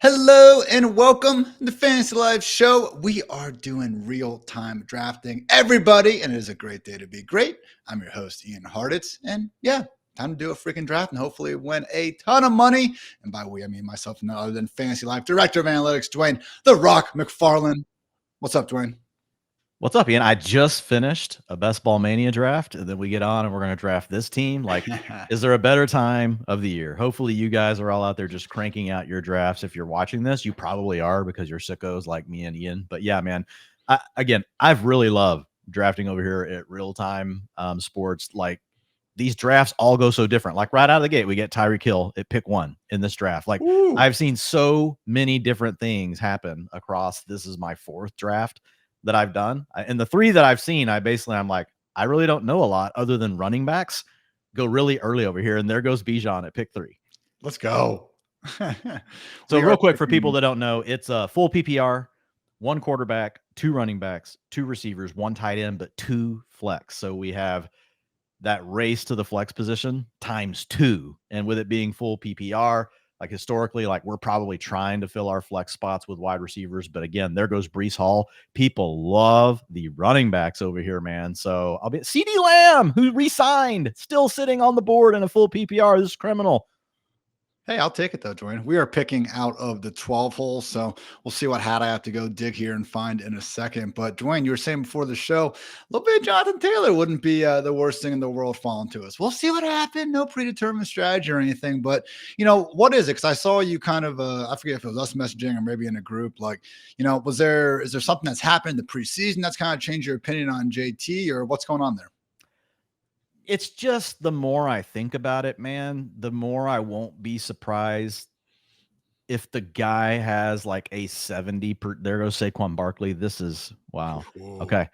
Hello and welcome to the Fantasy Life show. We are doing real-time drafting, everybody, and it is a great day to be great. I'm your host, Ian Hartitz, and yeah, time to do a freaking draft and hopefully win a ton of money. And by we, I mean myself, none other than Fantasy Life Director of Analytics, Dwain, The Rock McFarland. What's up, Dwain? What's up, Ian? I just finished a Best Ball Mania draft, and then we get on and we're going to draft this team. Like, is there a better time of the year? Hopefully, you guys are all out there just cranking out your drafts. If you're watching this, you probably are because you're sickos like me and Ian. But yeah, man, I've really loved drafting over here at RealTime Sports. Like, these drafts all go so different. Like, right out of the gate, we get Tyreek Hill at pick 1 in this draft. Like, Ooh. I've seen so many different things happen across. This is my 4th draft that I've done. And the 3 that I've seen, I'm like, I really don't know a lot other than running backs go really early over here. And there goes Bijan at pick 3. Let's go. So real quick for people that don't know, it's a full PPR, 1 quarterback, 2 running backs, 2 receivers, 1 tight end, but 2 flex. So we have that race to the flex position times 2. And with it being full PPR, like historically, like we're probably trying to fill our flex spots with wide receivers. But again, there goes Breece Hall. People love the running backs over here, man. So I'll be CeeDee Lamb, who re-signed, still sitting on the board in a full PPR. This is criminal. Hey, I'll take it though, Dwayne. We are picking out of the 12 holes, so we'll see what hat I have to go dig here and find in a second. But Dwayne, you were saying before the show, a little bit of Jonathan Taylor wouldn't be the worst thing in the world falling to us. We'll see what happened. No predetermined strategy or anything, but what is it? Because I saw you kind of, I forget if it was us messaging or maybe in a group. Like, is there something that's happened in the preseason that's kind of changed your opinion on JT, or what's going on there? It's just the more I think about it, man, the more I won't be surprised if the guy has like a 70 per. There goes Saquon Barkley. This is wow. Whoa. Okay.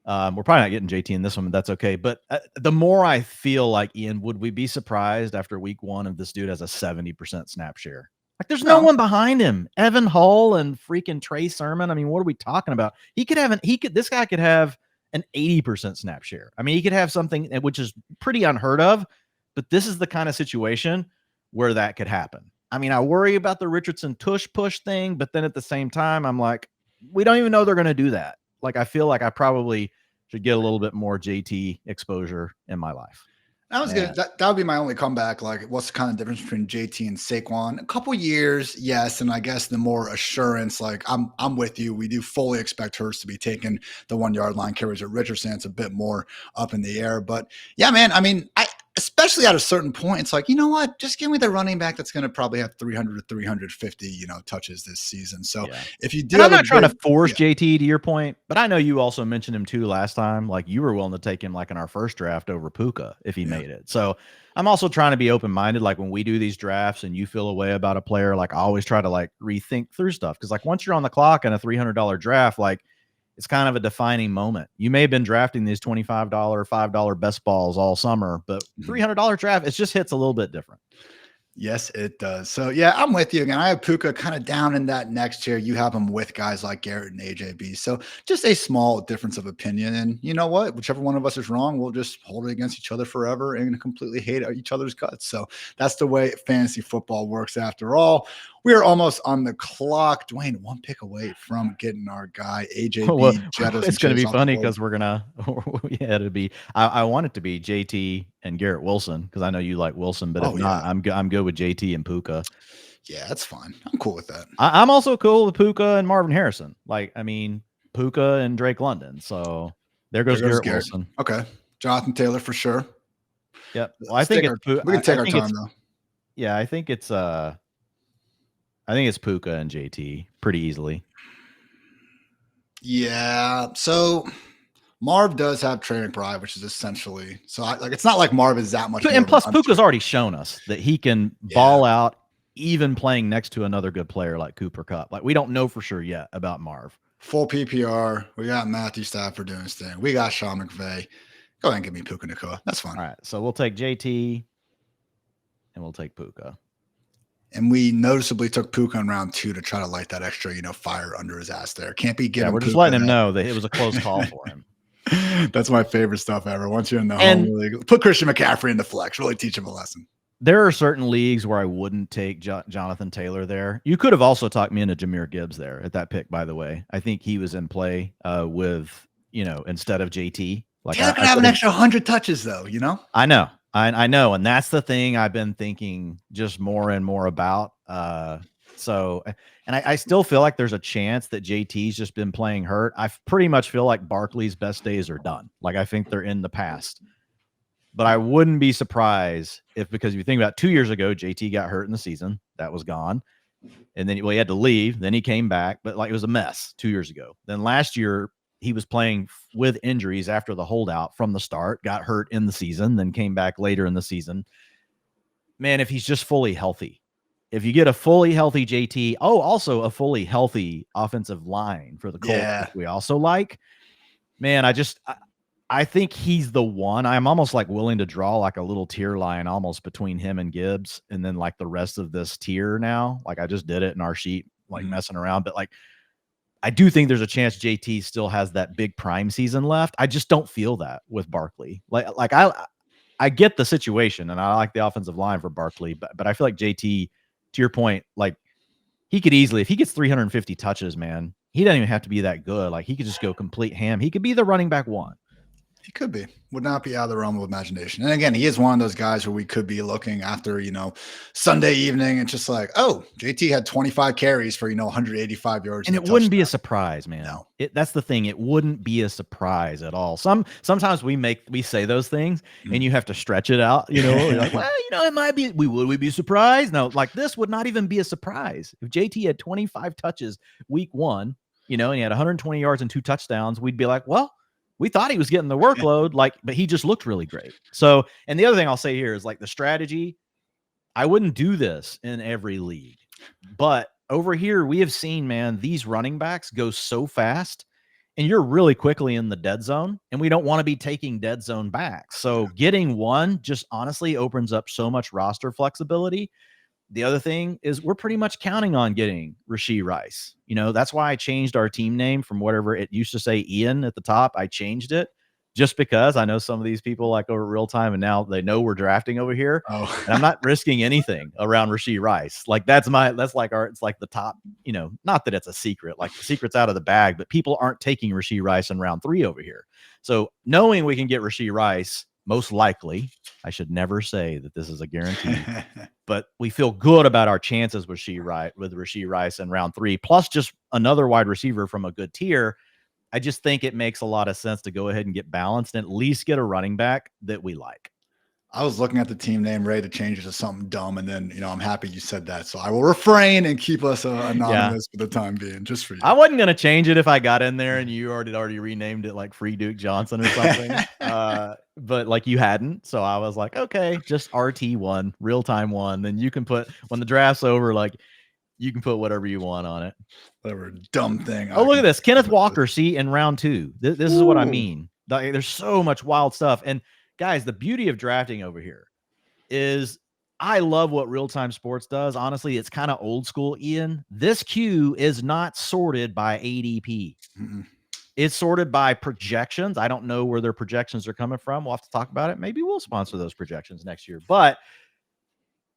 We're probably not getting JT in this one, but that's okay. But the more I feel like, Ian, would we be surprised after week 1 if this dude has a 70% snap share? Like, there's no one behind him. Evan Hull and freaking Trey Sermon. I mean, what are we talking about? This guy could have an 80% snap share. I mean, he could have something which is pretty unheard of, but this is the kind of situation where that could happen. I mean, I worry about the Richardson tush push thing, but then at the same time, I'm like, we don't even know they're going to do that. Like, I feel like I probably should get a little bit more JT exposure in my life. That was good. That would be my only comeback. Like, what's the kind of difference between JT and Saquon? A couple years, yes, and I guess the more assurance. Like, I'm with you. We do fully expect Hurts to be taking the 1 yard line carries at Richardson. It's a bit more up in the air, but yeah, man. I mean, especially at a certain point, it's like, you know what? Just give me the running back that's going to probably have 300 to 350, touches this season. So if you do, and I'm not trying to force JT to your point, but I know you also mentioned him too last time. Like, you were willing to take him like in our first draft over Puka if he made it. So I'm also trying to be open-minded. Like, when we do these drafts and you feel a way about a player, like I always try to like rethink through stuff. Cause like once you're on the clock in a $300 draft, like it's kind of a defining moment. You may have been drafting these $25, $5 best balls all summer, but $300 draft, it just hits a little bit different. Yes, it does. So, yeah, I'm with you again. I have Puka kind of down in that next tier. You have him with guys like Garrett and AJB. So just a small difference of opinion. And you know what? Whichever one of us is wrong, we'll just hold it against each other forever and completely hate each other's guts. So that's the way fantasy football works after all. We are almost on the clock. Dwayne, 1 pick away from getting our guy, AJB. Well, it's going to be funny because we're going to, I want it to be JT and Garrett Wilson because I know you like Wilson, but if not, I'm good with JT and Puka. Yeah, that's fine. I'm cool with that. I'm also cool with Puka and Marvin Harrison. Like, I mean, Puka and Drake London. So there goes Garrett Wilson. Okay. Jonathan Taylor for sure. Yep. Well, I think we can take our time though. Yeah, I think it's Puka and JT pretty easily. Yeah. So Marv does have Trey McBride, which is essentially it's not like Marv is that much. And plus, Puka's already shown us that he can ball out, even playing next to another good player like Cooper Kupp. Like, we don't know for sure yet about Marv. Full PPR. We got Matthew Stafford doing his thing. We got Sean McVay. Go ahead and give me Puka Nacua. That's fine. All right. So we'll take JT and we'll take Puka. And we noticeably took Puka in round 2 to try to light that extra, fire under his ass there. Can't be giving. Yeah, we're just letting him know that it was a close call for him. That's my favorite stuff ever. Once you're in the home league, put Christian McCaffrey in the flex. Really teach him a lesson. There are certain leagues where I wouldn't take Jonathan Taylor there. You could have also talked me into Jahmyr Gibbs there at that pick, by the way. I think he was in play with, instead of JT. Like Taylor could have an extra 100 touches, though, I know. I know. And that's the thing I've been thinking just more and more about. I still feel like there's a chance that JT's just been playing hurt. I pretty much feel like Barkley's best days are done. Like, I think they're in the past. But I wouldn't be surprised because if you think about 2 years ago, JT got hurt in the season. That was gone. And then he had to leave. Then he came back. But it was a mess 2 years ago. Then last year, he was playing with injuries after the holdout from the start, got hurt in the season, then came back later in the season. Man, if he's just fully healthy, if you get a fully healthy JT, also a fully healthy offensive line for the Colts, which we also like, man, I think he's the one. I'm almost willing to draw a little tier line almost between him and Gibbs and then the rest of this tier now. I just did it in our sheet, messing around. But I do think there's a chance JT still has that big prime season left. I just don't feel that with Barkley. I get the situation and I like the offensive line for Barkley, but I feel like JT, to your point, he could easily, if he gets 350 touches, man, he doesn't even have to be that good. He could just go complete ham. He could be the running back one. He could be. Would not be out of the realm of imagination. And again, he is one of those guys where we could be looking after, Sunday evening and just JT had 25 carries for, 185 yards. And it wouldn't be a surprise, man. No. That's the thing. It wouldn't be a surprise at all. Sometimes we say those things and you have to stretch it out, You're like, well, it might be, would we be surprised? No, this would not even be a surprise. If JT had 25 touches week 1, and he had 120 yards and 2 touchdowns, we'd be like, well, we thought he was getting the workload, but he just looked really great. So, and the other thing I'll say here is the strategy. I wouldn't do this in every league, but over here we have seen, man, these running backs go so fast and you're really quickly in the dead zone and we don't want to be taking dead zone back. So getting one just honestly opens up so much roster flexibility. The other thing is we're pretty much counting on getting Rashee Rice. That's why I changed our team name from whatever it used to say Ian at the top. I changed it just because I know some of these people over RealTime and now they know we're drafting over here. And I'm not risking anything around Rashee Rice. it's the top, not that it's a secret, the secret's out of the bag, but people aren't taking Rashee Rice in round 3 over here. So knowing we can get Rashee Rice, most likely, I should never say that this is a guarantee, but we feel good about our chances with Rashee Rice in round 3, plus just another wide receiver from a good tier. I just think it makes a lot of sense to go ahead and get balanced and at least get a running back that we like. I was looking at the team name, ready to change it to something dumb. And then, I'm happy you said that. So I will refrain and keep us anonymous for the time being, just for you. I wasn't going to change it if I got in there and you already renamed it Free Duke Johnson or something. But you hadn't. So I was like, okay, just RT1, RealTime 1. Then you can put, when the draft's over, you can put whatever you want on it. Whatever dumb thing. Oh, look at this. Kenneth Walker, in round 2. This is what I mean. There's so much wild stuff. And guys, the beauty of drafting over here is I love what RealTime Sports does. Honestly, it's kind of old school, Ian. This queue is not sorted by ADP. Mm-mm. It's sorted by projections. I don't know where their projections are coming from. We'll have to talk about it. Maybe we'll sponsor those projections next year. But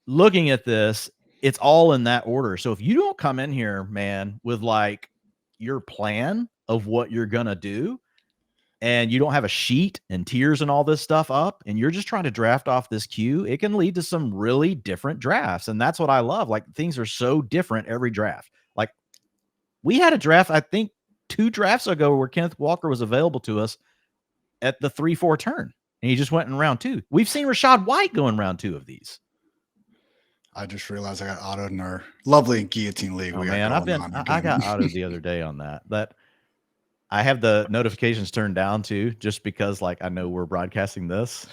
looking at this, it's all in that order. So if you don't come in here, man, with your plan of what you're going to do, and you don't have a sheet and tiers and all this stuff up, and you're just trying to draft off this queue, it can lead to some really different drafts. And that's what I love. Things are so different every draft. We had a draft, I think 2 drafts ago, where Kenneth Walker was available to us at the 3-4 turn. And he just went in round 2. We've seen Rachaad White go in round 2 of these. I just realized I got autoed in our lovely guillotine league. Oh, man, I got autoed the other day on that. I have the notifications turned down too, just because I know we're broadcasting this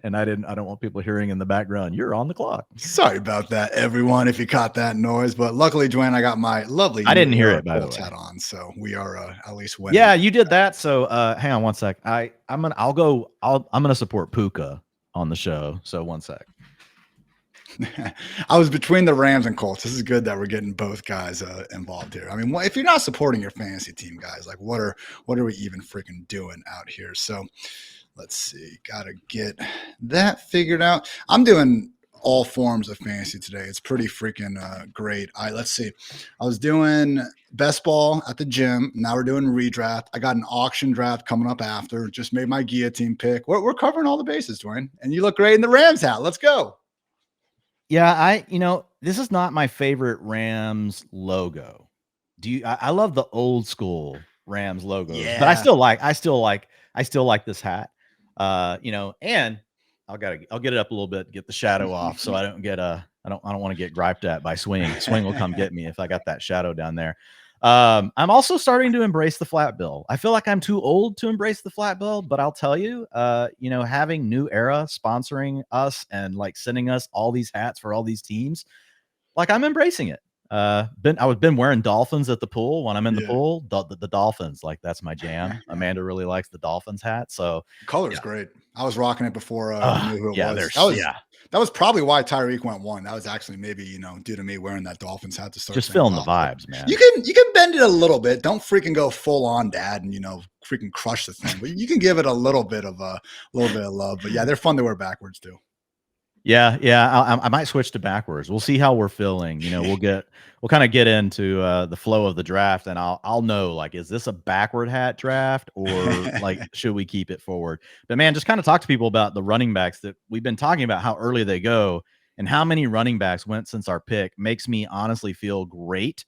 and I don't want people hearing in the background, you're on the clock. Sorry about that, everyone, if you caught that noise, but luckily, Dwain, I got my lovely, I didn't hear it, by the way, hat on. So we are at least winning. Yeah, you did that. So hang on one sec. I'm going to support Puka on the show. So one sec. I was between the Rams and Colts. This is good that we're getting both guys involved here. I mean, if you're not supporting your fantasy team, guys, what are we even freaking doing out here? So let's see. Got to get that figured out. I'm doing all forms of fantasy today. It's pretty freaking great. Let's see. I was doing best ball at the gym. Now we're doing redraft. I got an auction draft coming up after. Just made my guillotine pick. We're covering all the bases, Dwayne. And you look great in the Rams hat. Let's go. Yeah, this is not my favorite Rams logo. I love the old school Rams logos, but I still like this hat. And I'll get it up a little bit, get the shadow off, so I don't get I don't want to get griped at by Swing. Swing will come get me if I got that shadow down there. I'm also starting to embrace the flat bill. I feel like I'm too old to embrace the flat bill, but I'll tell you, having New Era sponsoring us and like sending us all these hats for all these teams, like I'm embracing it. I've been wearing Dolphins at the pool when I'm in the pool. The Dolphins, like that's my jam. Amanda really likes the Dolphins hat, so the color's great. I was rocking it before I knew who it was. That was probably why Tyreek went 1. That was actually maybe due to me wearing that Dolphins hat to start. Just feeling the vibes, man. You can bend it a little bit. Don't freaking go full on dad and freaking crush the thing. But you can give it a little bit of love. But yeah, they're fun to wear backwards too. Yeah. I might switch to backwards. We'll see how we're feeling. We'll kind of get into the flow of the draft, and I'll know, like, is this a backward hat draft or like should we keep it forward? But man, just kind of talk to people about the running backs that we've been talking about, how early they go and how many running backs went since our pick. Makes me honestly feel great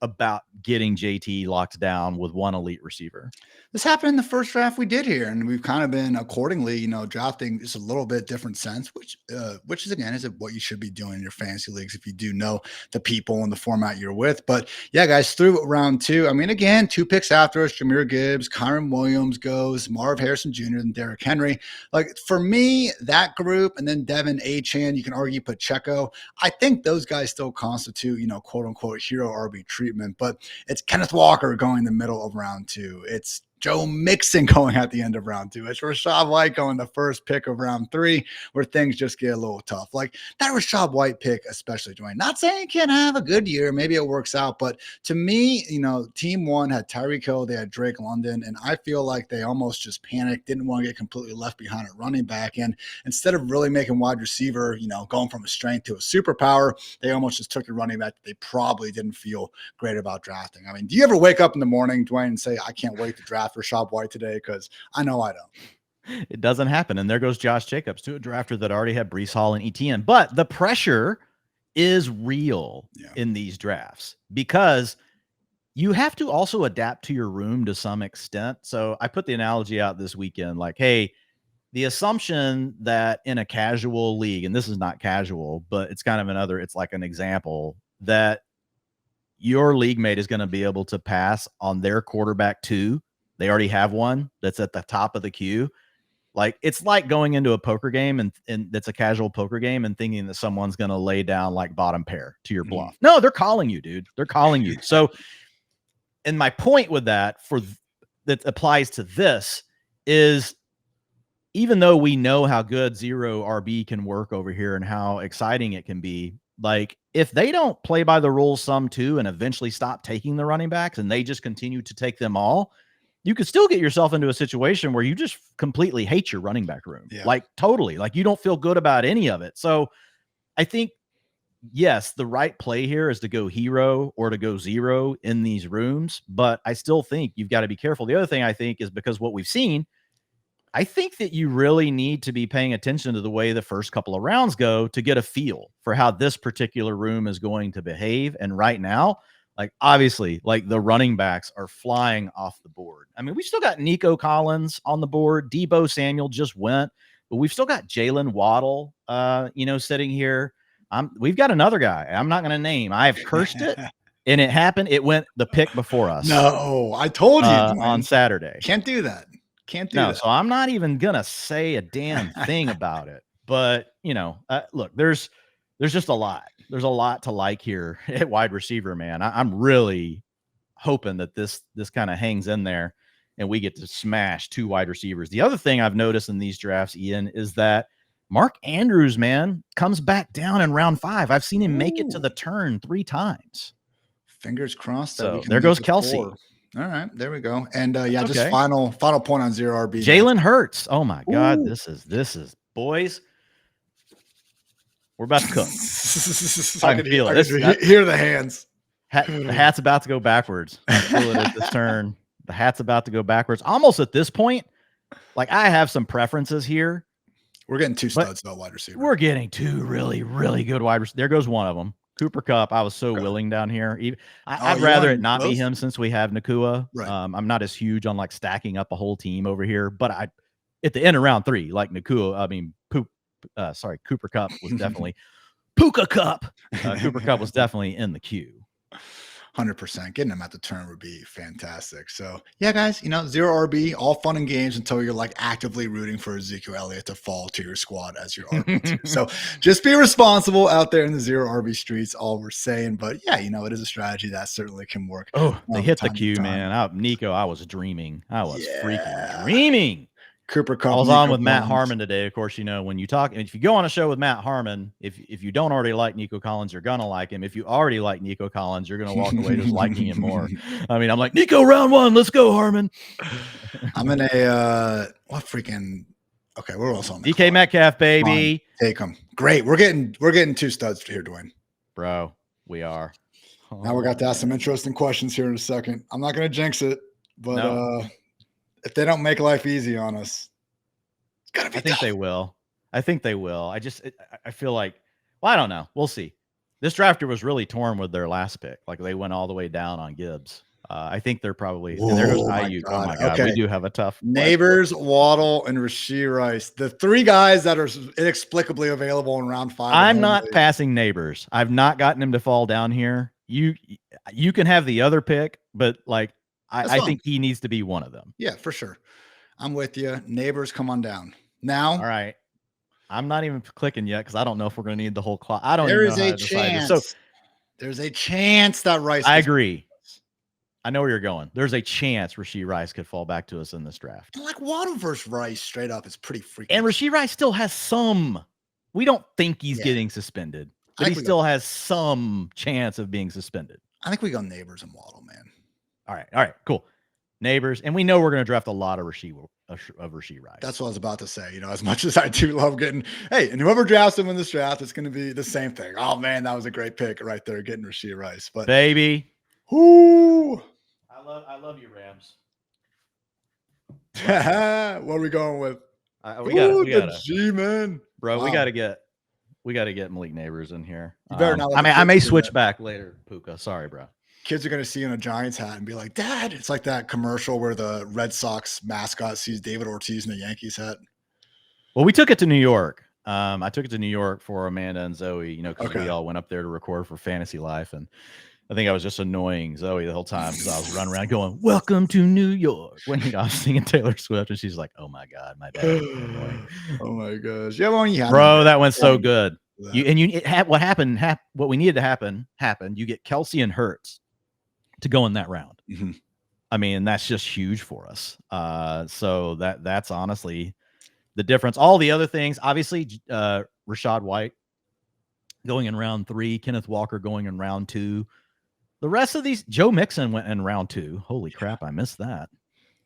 about getting JT locked down with one elite receiver. This happened in the first draft we did here, and we've kind of been accordingly, drafting just a little bit different sense, which is again is what you should be doing in your fantasy leagues if you do know the people and the format you're with. But yeah, guys, through round 2, I mean, again, 2 picks after us: Jahmyr Gibbs, Kyron Williams goes, Marv Harrison Jr., and Derrick Henry. Like for me, that group, and then Devin Achane, you can argue Pacheco. I think those guys still constitute, quote unquote hero RB treatment. But it's Kenneth Walker going the middle of round 2. It's Joe Mixon going at the end of round 2. It's Rachaad White going the first pick of round 3, where things just get a little tough. Like that Rachaad White pick, especially, Dwayne. Not saying he can't have a good year. Maybe it works out. But to me, team 1 had Tyreek Hill, they had Drake London, and I feel like they almost just panicked, didn't want to get completely left behind at running back. And instead of really making wide receiver, going from a strength to a superpower, they almost just took a running back that they probably didn't feel great about drafting. I mean, do you ever wake up in the morning, Dwayne, and say, I can't wait to draft Rachaad White today? Because I know I don't. It doesn't happen. And there goes Josh Jacobs to a drafter that already had Breece Hall and ETN. But the pressure is real in these drafts because you have to also adapt to your room to some extent. So I put the analogy out this weekend, like, hey, the assumption that in a casual league, and this is not casual, but it's kind of it's like an example that your league mate is going to be able to pass on their quarterback 2. They already have one that's at the top of the queue. Like it's like going into a poker game and that's a casual poker game and thinking that someone's going to lay down like bottom pair to your bluff. No, they're calling you, dude. They're calling you. So, and my point with that that applies to this is, even though we know how good zero RB can work over here and how exciting it can be, like if they don't play by the rules some too and eventually stop taking the running backs and they just continue to take them all, you could still get yourself into a situation where you just completely hate your running back room. Like totally, like you don't feel good about any of it. So I think, yes, the right play here is to go hero or to go zero in these rooms, but I still think you've got to be careful. The other thing I think is because what we've seen, I think that you really need to be paying attention to the way the first couple of rounds go to get a feel for how this particular room is going to behave. And right now, like obviously, like the running backs are flying off the board. I mean, we still got Nico Collins on the board. Deebo Samuel just went, but we've still got Jalen Waddle, sitting here. We've got another guy I'm not going to name. I've cursed it. And it happened. It went the pick before us. No, I told you on Saturday. Can't do that. Can't do that. So I'm not even going to say a damn thing about it. But, look, there's just a lot. There's a lot to like here at wide receiver, man. I'm really hoping that this kind of hangs in there and we get to smash 2 wide receivers. The other thing I've noticed in these drafts, Ian, is that Mark Andrews, man, comes back down in round 5. I've seen him make it to the turn 3 times. Fingers crossed. So there goes Kelsey. 4. All right, there we go. And just final point on zero RB. Jalen Hurts. Oh my God, this is boys. We're about to cook. I can feel it. Hear the hands. The hat's about to go backwards. I feel it at this turn. The hat's about to go backwards. Almost at this point, like I have some preferences here. We're getting two studs, though, wide receiver. We're getting two really, really good wide receivers. There goes one of them. Cooper Kupp. I was so willing down here. I'd rather it not be him since we have Nakua. Right. I'm not as huge on like stacking up a whole team over here, but at the end of round 3, like Nakua, Cooper Kupp was definitely Puka Kupp. Cooper Kupp was definitely in the queue. 100%. Getting him at the turn would be fantastic. So, yeah, guys, 0 RB, all fun and games until you're like actively rooting for Ezekiel Elliott to fall to your squad as your RB2. So, just be responsible out there in the 0 RB streets, all we're saying. But, yeah, it is a strategy that certainly can work. Oh, they hit the queue, man. Nico, I was dreaming. I was freaking dreaming. Cooper Kupp. I was on with Matt Harmon today. Of course, when you talk, if you go on a show with Matt Harmon, if you don't already like Nico Collins, you're gonna like him. If you already like Nico Collins, you're gonna walk away just liking him more. I mean, I'm like, Nico, round 1, let's go, Harmon. I'm in a okay. We're also on the DK Metcalf, baby. Take him. Great. We're getting two studs here, Dwayne. Bro, we are. Now we're got to ask some interesting questions here in a second. I'm not gonna jinx it, but if they don't make life easy on us, it's gotta be I think tough. they will. I think they will. I feel like, I don't know. We'll see. This drafter was really torn with their last pick. Like they went all the way down on Gibbs. I think they're probably. And there goes Ayuk. Oh my God, we do have a tough. Neighbors, Waddle, and Rashee Rice, the 3 guys that are inexplicably available in round 5. I'm not passing Neighbors. I've not gotten him to fall down here. You can have the other pick, but like. I think he needs to be one of them. Yeah, for sure. I'm with you. Neighbors, come on down. Now. All right. I'm not even clicking yet because I don't know if we're going to need the whole clock. I don't there even know is a chance. So there's a chance that Rice. I agree. I know where you're going. There's a chance Rashee Rice could fall back to us in this draft. Like Waddle versus Rice straight up is pretty freaking. And Rashee Rice still has some. We don't think he's getting suspended, but he still has some chance of being suspended. I think we go Neighbors and Waddle, man. All right, cool. Neighbors, and we know we're going to draft a lot of Rashee Rice. That's what I was about to say. As much as I do love getting, and whoever drafts him in this draft, it's going to be the same thing. Oh man, that was a great pick right there, getting Rashee Rice. But baby, whoo! I love you, Rams. What are we going with? We got G-man, bro. Wow. We got to get Malik Neighbors in here. You better not. I may switch back later, Puka. Sorry, bro. Kids are going to see you in a Giants hat and be like, Dad, it's like that commercial where the Red Sox mascot sees David Ortiz in a Yankees hat. Well, we took it to New York. I took it to New York for Amanda and Zoe, because we all went up there to record for Fantasy Life. And I think I was just annoying Zoe the whole time because I was running around going, "Welcome to New York." When I was singing Taylor Swift, and she's like, "Oh my God, my dad." Oh my gosh. Yeah, well, bro, that went so good. What happened, what we needed to happen happened. You get Kelsey and Hurts to go in that round. Mm-hmm. I mean, that's just huge for us. So that's honestly the difference. All the other things, obviously, Rachaad White going in round 3, Kenneth Walker going in round 2. The rest of these, Joe Mixon went in round 2. Holy crap, I missed that.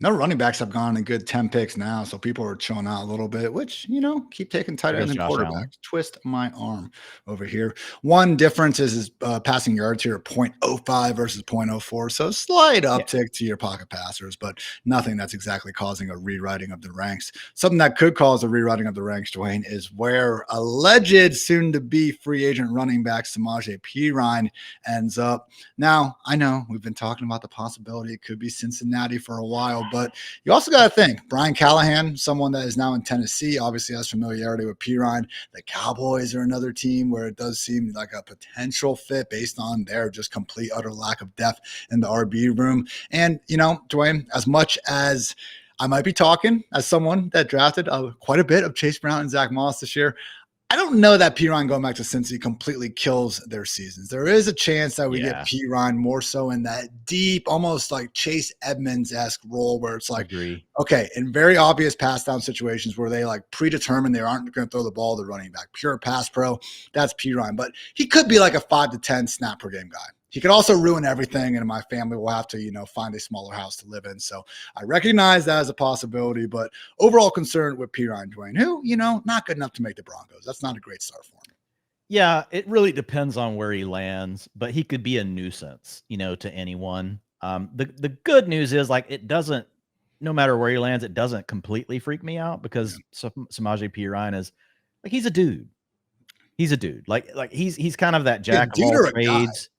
No running backs have gone a good 10 picks now, so people are chilling out a little bit, which, keep taking tighter end than quarterbacks. Twist my arm over here. One difference is passing yards here, 0.05 versus 0.04, so slight uptick to your pocket passers, but nothing that's exactly causing a rewriting of the ranks. Something that could cause a rewriting of the ranks, Dwayne, is where alleged soon-to-be free agent running back Samaje Perine ends up. Now, I know we've been talking about the possibility it could be Cincinnati for a while, but you also got to think Brian Callahan, someone that is now in Tennessee, obviously has familiarity with Perine. The Cowboys are another team where it does seem like a potential fit based on their just complete utter lack of depth in the RB room. And, Dwayne, as much as I might be talking as someone that drafted quite a bit of Chase Brown and Zach Moss this year, I don't know that Perine going back to Cincy completely kills their seasons. There is a chance that we get Perine more so in that deep, almost like Chase Edmonds-esque role where it's like, okay, in very obvious pass down situations where they like predetermine they aren't going to throw the ball to the running back. Pure pass pro, that's Perine. But he could be like a 5 to 10 snap per game guy. He could also ruin everything, and my family will have to, find a smaller house to live in. So I recognize that as a possibility, but overall concerned with Perine, Dwayne, who, not good enough to make the Broncos. That's not a great start for him. Yeah, it really depends on where he lands, but he could be a nuisance, to anyone. The good news is like it doesn't. No matter where he lands, it doesn't completely freak me out because Samaje Perine is like he's a dude. He's a dude. Like he's kind of that jack of all trades.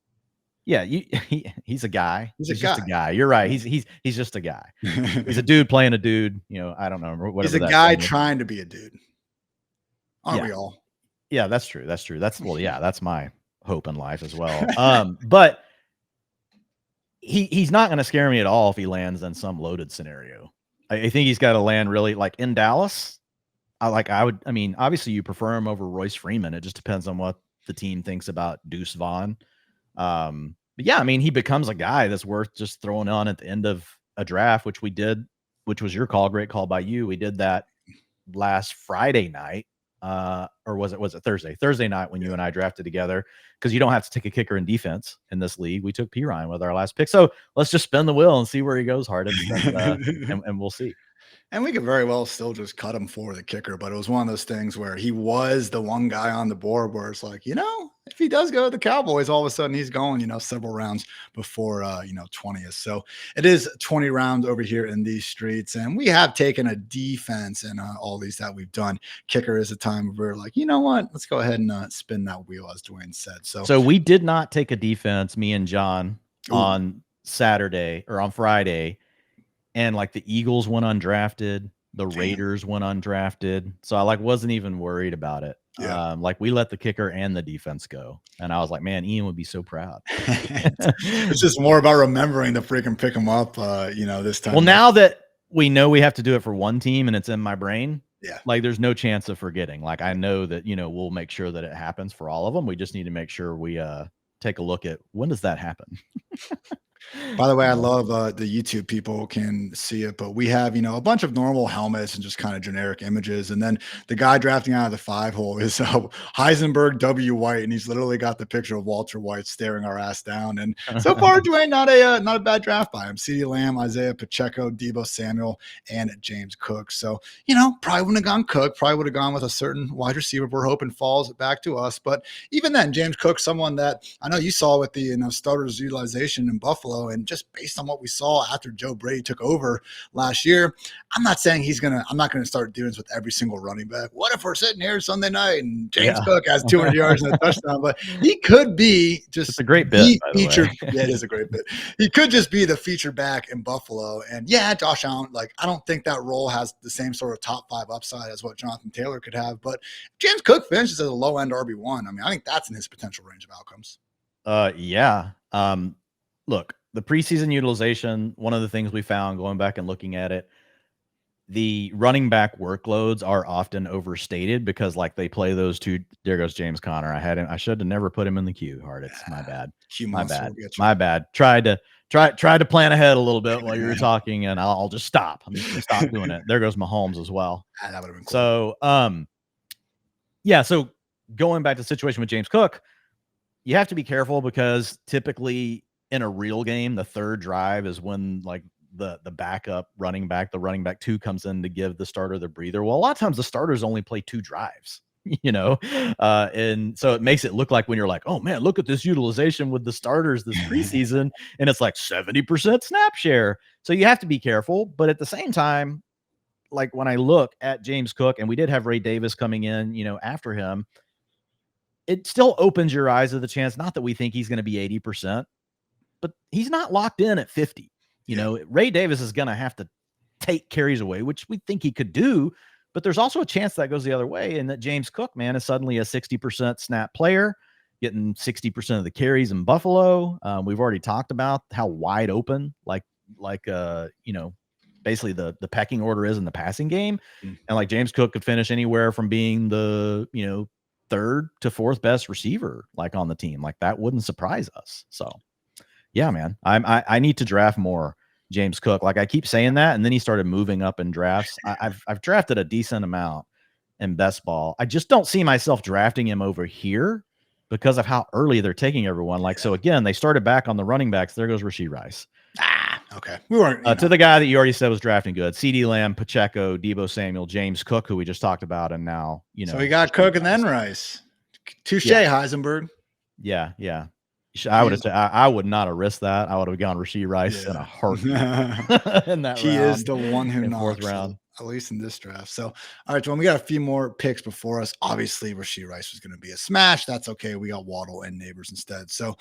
Yeah, he's a guy. He's just a guy. You're right. He's just a guy. He's a dude playing a dude. I don't know. Whatever. He's a guy trying to be a dude. Aren't we all? Yeah, that's true. That's true. That's my hope in life as well. But he's not going to scare me at all if he lands in some loaded scenario. I think he's got to land really like in Dallas. Obviously you prefer him over Royce Freeman. It just depends on what the team thinks about Deuce Vaughn. But yeah, he becomes a guy that's worth just throwing on at the end of a draft, which we did, which was your call. Great call by you. We did that last Friday night. Or was it Thursday night when you and I drafted together, because you don't have to take a kicker in defense in this league. We took Perine with our last pick. So let's just spin the wheel and see where he goes, Hartitz, and we'll see. And we could very well still just cut him for the kicker, but it was one of those things where he was the one guy on the board where it's like, if he does go to the Cowboys, all of a sudden he's going, several rounds before, 20th. So it is 20 rounds over here in these streets. And we have taken a defense and all these that we've done. Kicker is a time where we're like, you know what? Let's go ahead and spin that wheel, as Dwain said. So we did not take a defense, me and John, on Saturday or on Friday. And like the Eagles went undrafted, the Raiders went undrafted. So I wasn't even worried about it. Yeah. We let the kicker and the defense go. And I was like, man, Ian would be so proud. It's just more about remembering to freaking pick them up, this time. Well, now that we know we have to do it for one team and it's in my brain, yeah, there's no chance of forgetting. I know that, we'll make sure that it happens for all of them. We just need to make sure we take a look at when does that happen? By the way, I love the YouTube people can see it, but we have, a bunch of normal helmets and just kind of generic images. And then the guy drafting out of the 5-hole is Heisenberg W. White, and he's literally got the picture of Walter White staring our ass down. And so far, Dwain, not a bad draft by him. CeeDee Lamb, Isaiah Pacheco, Deebo Samuel, and James Cook. So, probably wouldn't have gone Cook, probably would have gone with a certain wide receiver we're hoping falls back to us. But even then, James Cook, someone that I know you saw with the starters utilization in Buffalo. And just based on what we saw after Joe Brady took over last year, I'm not saying I'm not going to start doing this with every single running back. What if we're sitting here Sunday night and James Cook has 200 yards and a touchdown? But he could be just it's a great bit. Featured. Yeah, it is a great bit. He could just be the feature back in Buffalo. And yeah, Josh Allen, I don't think that role has the same sort of top 5 upside as what Jonathan Taylor could have. But James Cook finishes as a low end RB1. I think that's in his potential range of outcomes. Yeah. Look, the preseason utilization, one of the things we found going back and looking at it, the running back workloads are often overstated because they play those two. There goes James Conner. I should have never put him in the queue. Hartitz, my bad. My bad. Tried to plan ahead a little bit while you were talking, and I'll just stop. I'm just gonna stop doing it. There goes Mahomes as well. That would have been cool. So, yeah. So going back to the situation with James Cook, you have to be careful because typically in a real game, the third drive is when the backup running back, the running back 2 comes in to give the starter the breather. Well, a lot of times the starters only play 2 drives, and so it makes it look like when you're like, oh man, look at this utilization with the starters this preseason, and it's 70% snap share. So you have to be careful. But at the same time, when I look at James Cook, and we did have Ray Davis coming in, after him, it still opens your eyes to the chance, not that we think he's going to be 80%, but he's not locked in at 50. Ray Davis is going to have to take carries away, which we think he could do, but there's also a chance that goes the other way, and that James Cook, man, is suddenly a 60% snap player, getting 60% of the carries in Buffalo. We've already talked about how wide open, basically the pecking order is in the passing game. And James Cook could finish anywhere from being the, 3rd to 4th best receiver, on the team. That wouldn't surprise us. So yeah, man, I need to draft more James Cook. I keep saying that, and then he started moving up in drafts. I've drafted a decent amount in best ball. I just don't see myself drafting him over here because of how early they're taking everyone. So again, they started back on the running backs. There goes Rashee Rice. Okay. We weren't to the guy that you already said was drafting good. CeeDee Lamb, Pacheco, Deebo Samuel, James Cook, who we just talked about, and now So we got Cook and then Rice. Touche, Yeah. Heisenberg. Yeah. I would not have risked that. I would have gone Rashee Rice in a heartbeat in that He round. is the one who in knocks, fourth round. at least in this draft. So, all right, Dwayne, we got a few more picks before us. Obviously, Rashee Rice was going to be a smash. That's okay. We got Waddle and Neighbors instead. So,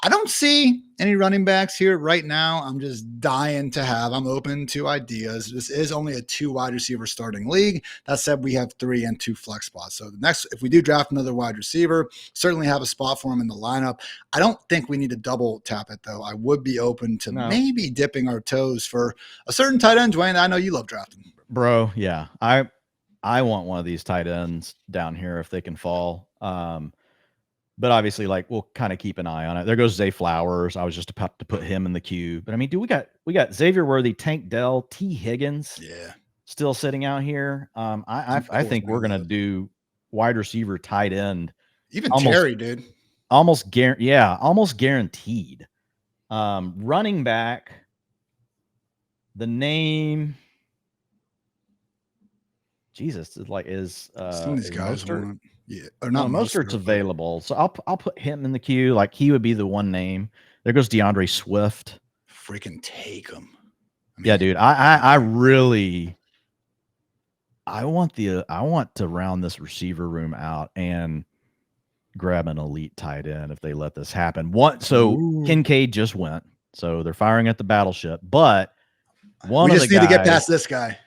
I don't see any running backs here right now. I'm just dying to have. I'm open to ideas. This is only a 2 wide receiver starting league. That said, we have 3 and 2 flex spots. So the next, if we do draft another wide receiver, certainly have a spot for him in the lineup. I don't think we need to double tap it though. I would be open to maybe dipping our toes for a certain tight end, Dwayne. I know you love drafting, bro. Yeah, I want one of these tight ends down here if they can fall. But obviously, like, we'll kind of keep an eye on it. There goes Zay Flowers. I was just about to put him in the queue. But I mean, dude, we got Xavier Worthy, Tank Dell, T. Higgins. Yeah. Still sitting out here. I think we're gonna do wide receiver, tight end. Even Terry, dude. Almost guaranteed. Running back. The name. Jesus, some of these guys want. Yeah, or not Mostert's available, so I'll put him in the queue. Like, he would be the one name. There goes DeAndre Swift. Freaking take him. Yeah, dude. I really want to round this receiver room out and grab an elite tight end if they let this happen. Kincaid just went, so they're firing at the battleship. But we just need to get past this guy.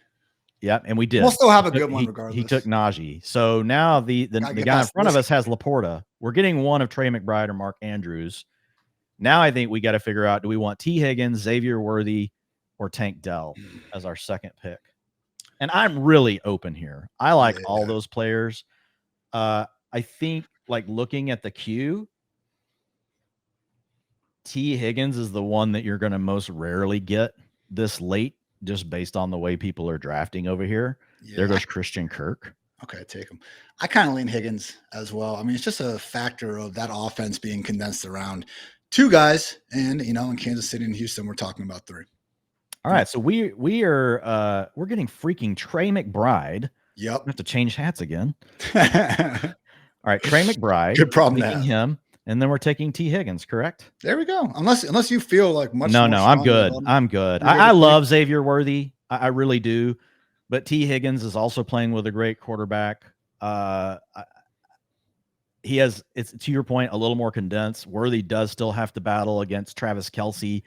Yeah, and we did. We'll still have a good one regardless. He took Najee. So now the guy in front of us has Laporta. We're getting one of Trey McBride or Mark Andrews. Now I think we got to figure out, do we want T. Higgins, Xavier Worthy, or Tank Dell as our second pick? And I'm really open here. I like all those players. I think, like, looking at the queue, T. Higgins is the one that you're going to most rarely get this late, just based on the way people are drafting over here. Yeah. There goes Christian Kirk. Okay, take him. I kind of lean Higgins as well. I mean, it's just a factor of that offense being condensed around 2 guys, and in Kansas City and Houston, we're talking about 3. All right, so we're getting freaking Trey McBride. Yep, I have to change hats again. All right, Trey McBride. Good problem to have. Him. And then we're taking T. Higgins, correct? There we go. Unless you feel like much. No, I'm good. I'm good. I love Xavier Worthy. I really do. But T. Higgins is also playing with a great quarterback. He has, it's, to your point, a little more condensed. Worthy does still have to battle against Travis Kelce.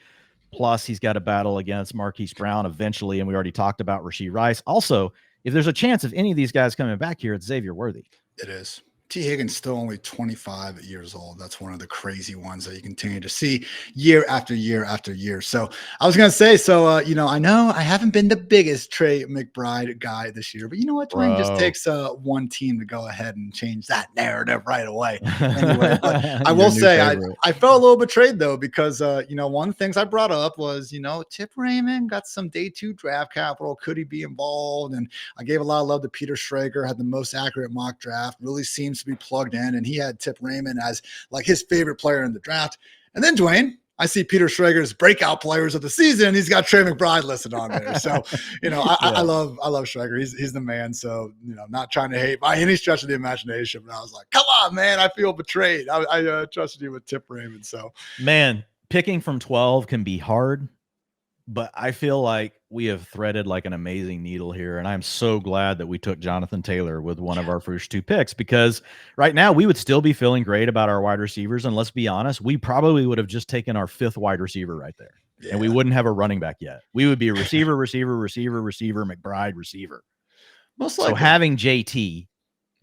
Plus, he's got to battle against Marquise Brown eventually. And we already talked about Rashee Rice. Also, if there's a chance of any of these guys coming back here, it's Xavier Worthy. It is. T. Higgins still only 25 years old. That's one of the crazy ones that you continue to see year after year after year. So I was going to say, I know I haven't been the biggest Trey McBride guy this year, but you know what? Dwayne just takes one team to go ahead and change that narrative right away. Anyway, but I will say I felt a little betrayed though, because, one of the things I brought up was, Tip Raymond got some day 2 draft capital. Could he be involved? And I gave a lot of love to Peter Schrager, had the most accurate mock draft, really seems to be plugged in, and he had Tip Raymond as like his favorite player in the draft. And then Dwayne, I see Peter Schrager's breakout players of the season. He's got Trey McBride listed on there. So, I love Schrager. He's the man. So, not trying to hate by any stretch of the imagination, but I was like, come on, man, I feel betrayed. I trusted you with Tip Raymond. So, man, picking from 12 can be hard, but I feel like we have threaded like an amazing needle here. And I'm so glad that we took Jonathan Taylor with one of our first 2 picks, because right now we would still be feeling great about our wide receivers. And let's be honest, we probably would have just taken our 5th wide receiver right there. Yeah. And we wouldn't have a running back yet. We would be a receiver, McBride, receiver. Most likely. So having JT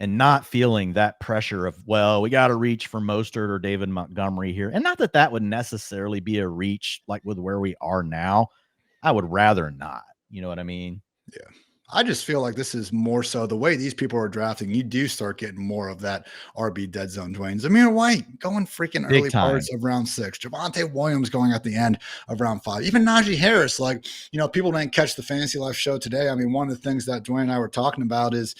and not feeling that pressure of, well, we got to reach for Mostert or David Montgomery here. And not that that would necessarily be a reach like with where we are now. I would rather not. You know what I mean? Yeah. I just feel like this is more so the way these people are drafting. You do start getting more of that RB dead zone, Dwayne. Zamir White going freaking early parts of round 6. Javonte Williams going at the end of round 5. Even Najee Harris. Like, people didn't catch the Fantasy Life show today. I mean, one of the things that Dwayne and I were talking about is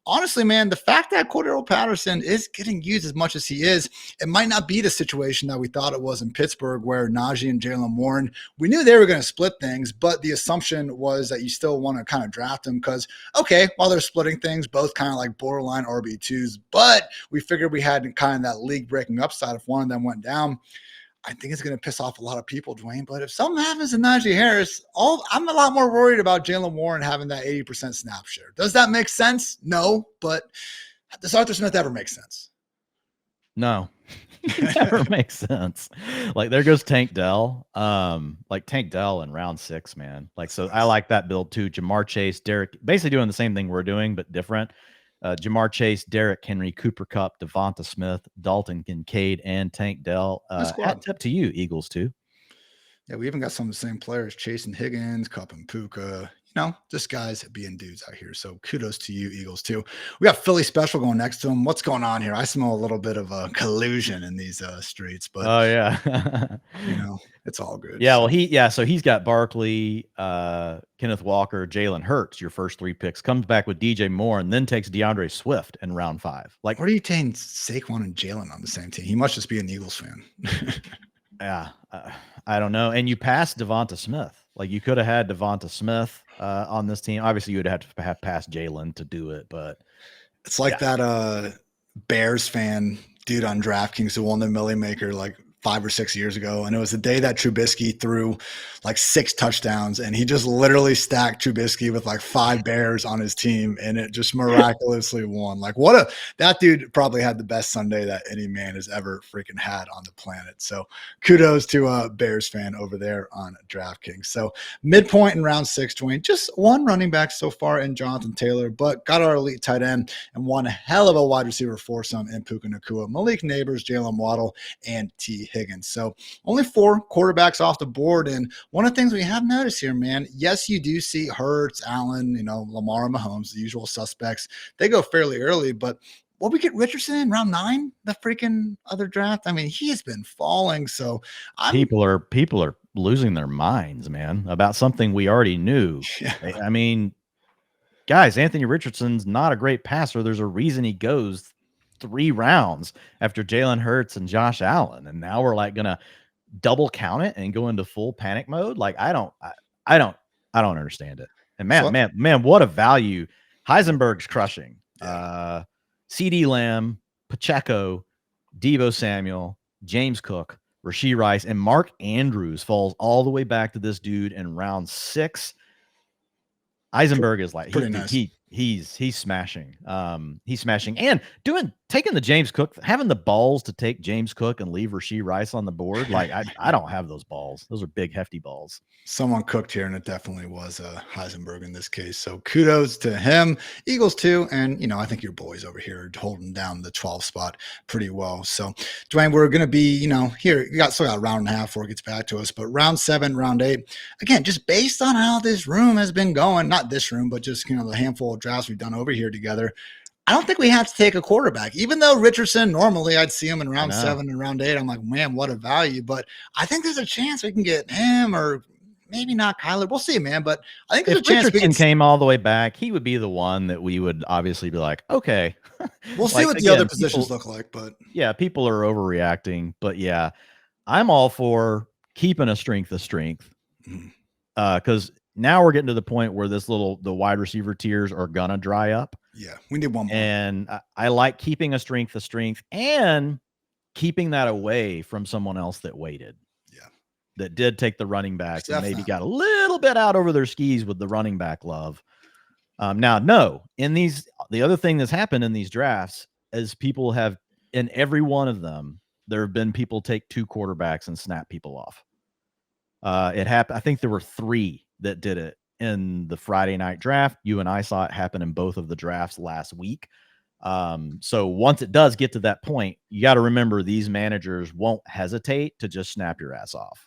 honestly, man, the fact that Cordero Patterson is getting used as much as he is, it might not be the situation that we thought it was in Pittsburgh where Najee and Jalen Warren, we knew they were going to split things, but the assumption was that you still want to kind of draft them because, okay, while they're splitting things, both kind of like borderline RB2s, but we figured we had kind of that league-breaking upside if one of them went down. I think it's going to piss off a lot of people, Dwayne. But if something happens to Najee Harris, I'm a lot more worried about Jalen Warren having that 80% snap share. Does that make sense? No, but does Arthur Smith ever make sense? No, it never makes sense. Like there goes Tank Dell. Like Tank Dell in round 6, man. Like, so I like that build too. Jamar Chase, Derek, basically doing the same thing we're doing, but different. Jamar Chase, Derrick Henry, Cooper Kupp, Devonta Smith, Dalton Kincaid, and Tank Dell. Hat tip to you, Eagles too. Yeah, we even got some of the same players, Chase and Higgins, Kupp and Puka. You know, just guys being dudes out here. So kudos to you, Eagles, too. We got Philly Special going next to him. What's going on here? I smell a little bit of a collusion in these streets, but oh yeah, you know, it's all good. Yeah, well, so he's got Barkley, Kenneth Walker, Jalen Hurts, your first 3 picks, comes back with DJ Moore, and then takes DeAndre Swift in round 5. Like, what are you taking Saquon and Jalen on the same team? He must just be an Eagles fan. Yeah, I don't know. And you passed Devonta Smith. Like, you could have had Devonta Smith on this team. Obviously, you would have to have passed Jalen to do it, but it's like that Bears fan dude on DraftKings who won the Millie Maker like 5 or 6 years ago. And it was the day that Trubisky threw like 6 touchdowns and he just literally stacked Trubisky with like 5 Bears on his team and it just miraculously won. Like that dude probably had the best Sunday that any man has ever freaking had on the planet. So kudos to a Bears fan over there on DraftKings. So midpoint in round 6, Dwayne, just one running back so far in Jonathan Taylor, but got our elite tight end and one hell of a wide receiver foursome in Puka Nacua, Malik Neighbors, Jalen Waddle, and T. Higgins. So only 4 quarterbacks off the board. And one of the things we have noticed here, man, yes, you do see Hurts, Allen, Lamar and Mahomes, the usual suspects. They go fairly early, but what we get Richardson in round 9, the freaking other draft. I mean, he has been falling. So people are losing their minds, man, about something we already knew. Yeah. I mean, guys, Anthony Richardson's not a great passer. There's a reason he goes 3 rounds after Jalen Hurts and Josh Allen. And now we're like going to double count it and go into full panic mode. Like, I don't understand it. And man, what a value. Heisenberg's crushing. Yeah. CD Lamb, Pacheco, Deebo Samuel, James Cook, Rashee Rice, and Mark Andrews falls all the way back to this dude in round 6. Eisenberg is like he's smashing. He's smashing and taking the James Cook, having the balls to take James Cook and leave Rashee Rice on the board. Like I don't have those balls. Those are big, hefty balls. Someone cooked here, and it definitely was Heisenberg in this case. So kudos to him. Eagles too, and I think your boys over here are holding down the 12 spot pretty well. So Dwayne, we're going to be here. You still got a round and a half before it gets back to us, but round 7, round 8, again, just based on how this room has been going. Not this room, but just the handful of drafts we've done over here together. I don't think we have to take a quarterback, even though Richardson, normally I'd see him in round 7 and round 8. I'm like, man, what a value. But I think there's a chance we can get him or maybe not Kyler. We'll see, man. But I think there's a chance Richardson came all the way back, he would be the one that we would obviously be like, okay. We'll see what the other positions look like. But yeah, people are overreacting. But yeah, I'm all for keeping a strength of strength. Because now we're getting to the point where the wide receiver tiers are gonna dry up. Yeah, we need one more. And I like keeping a strength of strength and keeping that away from someone else that waited. Yeah, that did take the running backs and maybe got a little bit out over their skis with the running back love. The other thing that's happened in these drafts is people have, in every one of them, there have been people take 2 quarterbacks and snap people off. It happened. I think there were 3 that did it in the Friday night draft. You and I saw it happen in both of the drafts last week. So once it does get to that point, you got to remember these managers won't hesitate to just snap your ass off.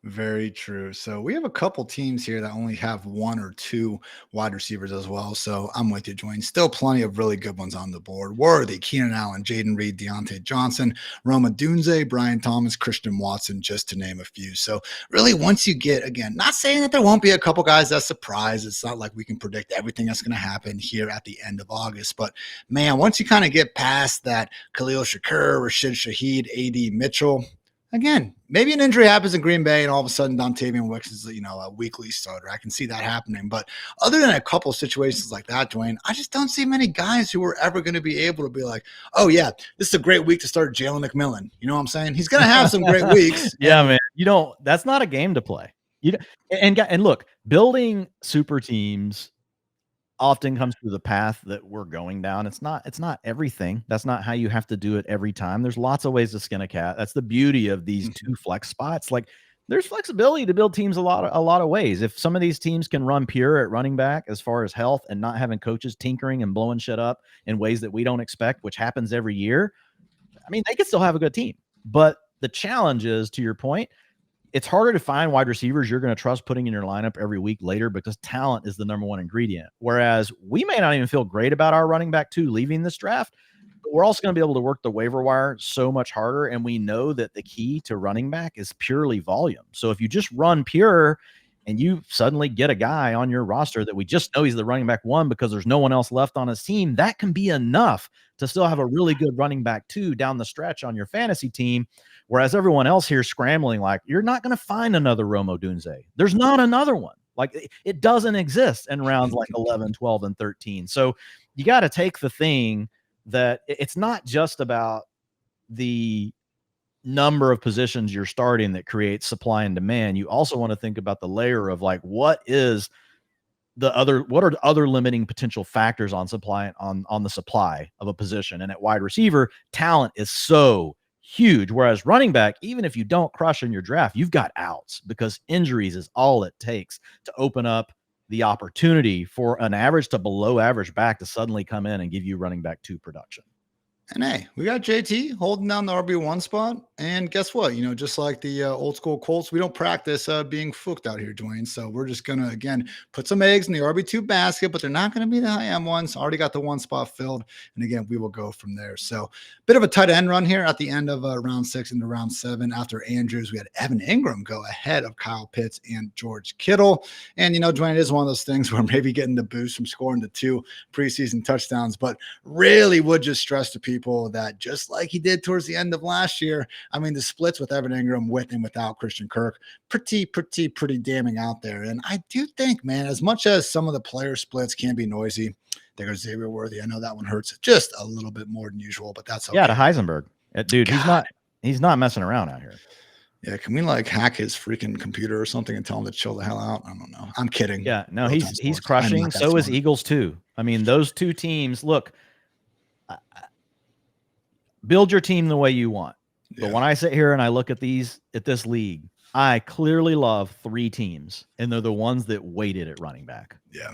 Very true. So we have a couple teams here that only have one or two wide receivers as well. So I'm with you, Dwayne. Still plenty of really good ones on the board. Worthy, Keenan Allen, Jaden Reed, Deontay Johnson, Roma Dunze, Brian Thomas, Christian Watson, just to name a few. So really, once you get, again, not saying that there won't be a couple guys that surprise. It's not like we can predict everything that's going to happen here at the end of August. But man, once you kind of get past that Khalil Shakur, Rashid Shaheed, AD Mitchell, again, maybe an injury happens in Green Bay and all of a sudden Dontavian Wicks is, a weekly starter. I can see that happening. But other than a couple of situations like that, Dwayne, I just don't see many guys who are ever going to be able to be like, oh, yeah, this is a great week to start Jalen McMillan. You know what I'm saying? He's going to have some great weeks. Yeah, man. That's not a game to play. And look, building super teams often comes through the path that we're going down. It's not everything. That's not how you have to do it every time. There's lots of ways to skin a cat. That's the beauty of these two flex spots. Like, there's flexibility to build teams a lot of ways. If some of these teams can run pure at running back as far as health and not having coaches tinkering and blowing shit up in ways that we don't expect, which happens every year, I mean, they could still have a good team. But the challenge is, to your point, it's harder to find wide receivers you're going to trust putting in your lineup every week later, because talent is the number one ingredient. Whereas we may not even feel great about our running back two leaving this draft, but we're also going to be able to work the waiver wire so much harder. And we know that the key to running back is purely volume. So if you just run pure and you suddenly get a guy on your roster that we just know he's the running back one because there's no one else left on his team, that can be enough to still have a really good running back two down the stretch on your fantasy team. Whereas everyone else here scrambling, like, you're not going to find another Romo Dunze. There's not another one. Like, it doesn't exist in rounds like 11, 12, and 13. So you got to take the thing that it's not just about the number of positions you're starting that creates supply and demand. You also want to think about the layer of, like, what are the other limiting potential factors on supply, on the supply of a position. And at wide receiver, talent is so huge. Whereas running back, even if you don't crush in your draft, you've got outs, because injuries is all it takes to open up the opportunity for an average to below average back to suddenly come in and give you running back two production. And hey, we got JT holding down the RB1 spot. And guess what? Just like the old school Colts, we don't practice being fooked out here, Dwayne. So we're just going to, again, put some eggs in the RB2 basket, but they're not going to be the high end ones. Already got the one spot filled. And again, we will go from there. So bit of a tight end run here at the end of round 6 into round 7. After Andrews, we had Evan Ingram go ahead of Kyle Pitts and George Kittle. And, Dwayne, it is one of those things where maybe getting the boost from scoring the 2 preseason touchdowns, but really would just stress to people that, just like he did towards the end of last year, I mean, the splits with Evan Ingram with and without Christian Kirk, pretty damning out there. And I do think, man, as much as some of the player splits can be noisy, there goes Xavier Worthy. I know that one hurts just a little bit more than usual, but that's okay. Yeah, to Heisenberg. Dude, he's not messing around out here. Yeah, can we hack his freaking computer or something and tell him to chill the hell out? I don't know. I'm kidding. Yeah, no, he's crushing. So is Eagles too. I mean, those two teams, look, build your team the way you want. But when I sit here and I look at this league, I clearly love 3 teams, and they're the ones that weighted at running back. Yeah.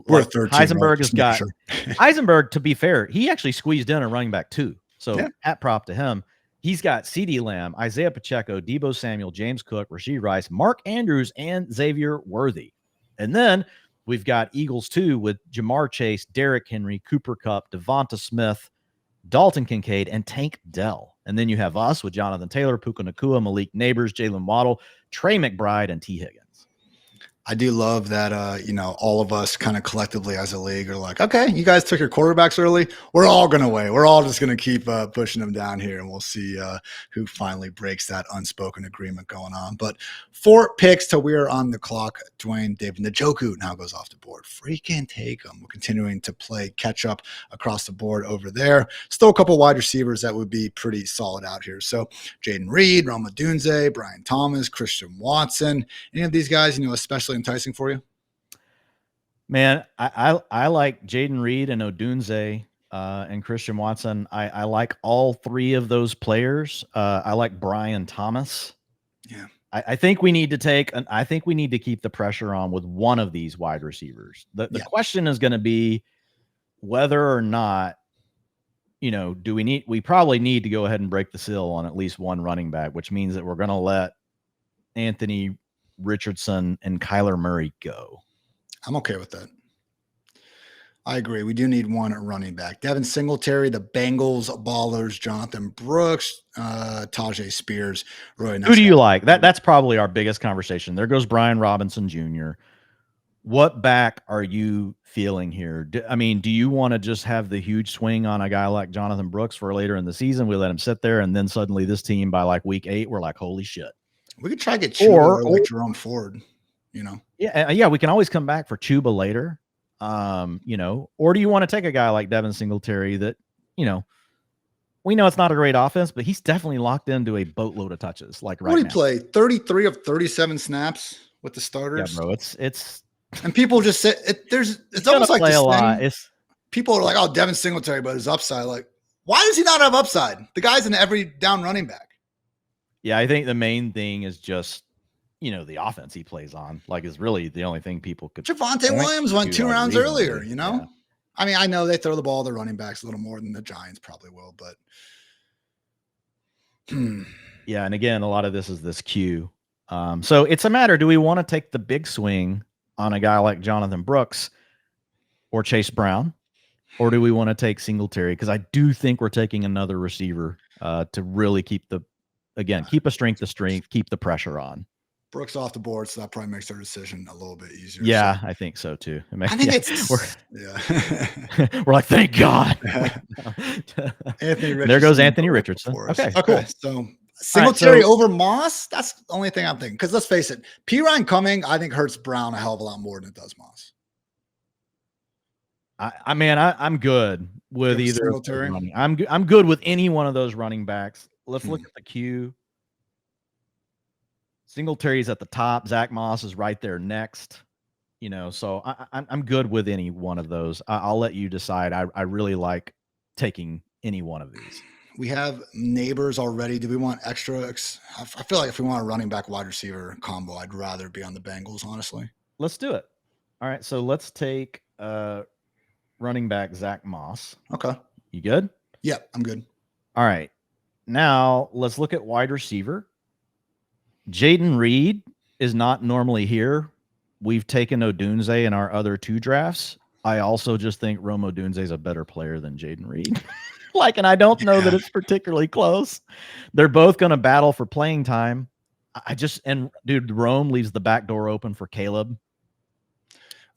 We're 13. Heisenberg has got Heisenberg, to be fair, he actually squeezed in a running back too. So hat prop to him. He's got CeeDee Lamb, Isaiah Pacheco, Deebo Samuel, James Cook, Rashee Rice, Mark Andrews, and Xavier Worthy. And then we've got Eagles too with Jamar Chase, Derrick Henry, Cooper Kupp, Devonta Smith, Dalton Kincaid, and Tank Dell. And then you have us with Jonathan Taylor, Puka Nacua, Malik Neighbors, Jalen Waddle, Trey McBride, and T. Higgins. I do love that, all of us kind of collectively as a league are like, okay, you guys took your quarterbacks early. We're all going to wait. We're all just going to keep pushing them down here, and we'll see who finally breaks that unspoken agreement going on. But 4 picks till we're on the clock. Dwayne, David Njoku now goes off the board. Freaking take him. We're continuing to play catch up across the board over there. Still a couple wide receivers that would be pretty solid out here. So Jaden Reed, Roma Dunze, Brian Thomas, Christian Watson. Any of these guys, especially enticing for you? Man, I like Jaden Reed and Odunze and Christian Watson. I like all 3 of those players. I like Brian Thomas. Yeah. I think we need to keep the pressure on with one of these wide receivers. The question is going to be whether or not, we probably need to go ahead and break the seal on at least one running back, which means that we're going to let Anthony Richardson and Kyler Murray go. I'm okay with that. I agree. We do need one running back. Devin Singletary, the Bengals ballers, Jonathan Brooks, Tajay Spears. Really nice. Who do you like? That's probably our biggest conversation. There goes Brian Robinson Jr. What back are you feeling here? Do you want to just have the huge swing on a guy like Jonathan Brooks for later in the season? We let him sit there, and then suddenly this team by like week 8, we're like, holy shit. We could try to get Chuba or like Jerome Ford, Yeah, we can always come back for Chuba later. Or do you want to take a guy like Devin Singletary that, we know it's not a great offense, but he's definitely locked into a boatload of touches. Like right now. What did he play? 33 of 37 snaps with the starters. Yeah, bro. It's and people just say it's almost like this a lot. People are like, oh, Devin Singletary, but his upside. Like, why does he not have upside? The guy's an every down running back. Yeah, I think the main thing is just, the offense he plays on, like, is really the only thing people could. Javonte Williams went 2 rounds earlier, Yeah. I mean, I know they throw the ball to the running backs a little more than the Giants probably will, but. Yeah, and again, a lot of this is this Q. So it's a matter, do we want to take the big swing on a guy like Jonathan Brooks or Chase Brown, or do we want to take Singletary? Because I do think we're taking another receiver to really keep a strength to strength, keep the pressure on. Brooks off the board, so that probably makes our decision a little bit easier. Yeah, so. I think so too. I think we're like, thank God. Anthony Richardson. There goes Anthony Richardson. Okay, cool. So Singletary over Moss. That's the only thing I'm thinking. Because let's face it, Pirine coming, I think hurts Brown a hell of a lot more than it does Moss. I'm good with either. Singletary. I'm good with any one of those running backs. Let's look at the queue. Singletary's at the top. Zach Moss is right there next. So I'm good with any one of those. I'll let you decide. I really like taking any one of these. We have Neighbors already. Do we want extra? I feel like if we want a running back wide receiver combo, I'd rather be on the Bengals, honestly. Let's do it. All right. So let's take running back Zach Moss. Okay. You good? Yeah, I'm good. All right. Now let's look at wide receiver. Jaden Reed is not normally here. We've taken Odunze in our other 2 drafts. I also just think Rome Odunze is a better player than Jaden Reed. And I don't know that it's particularly close. They're both going to battle for playing time. Dude, Rome leaves the back door open for Caleb.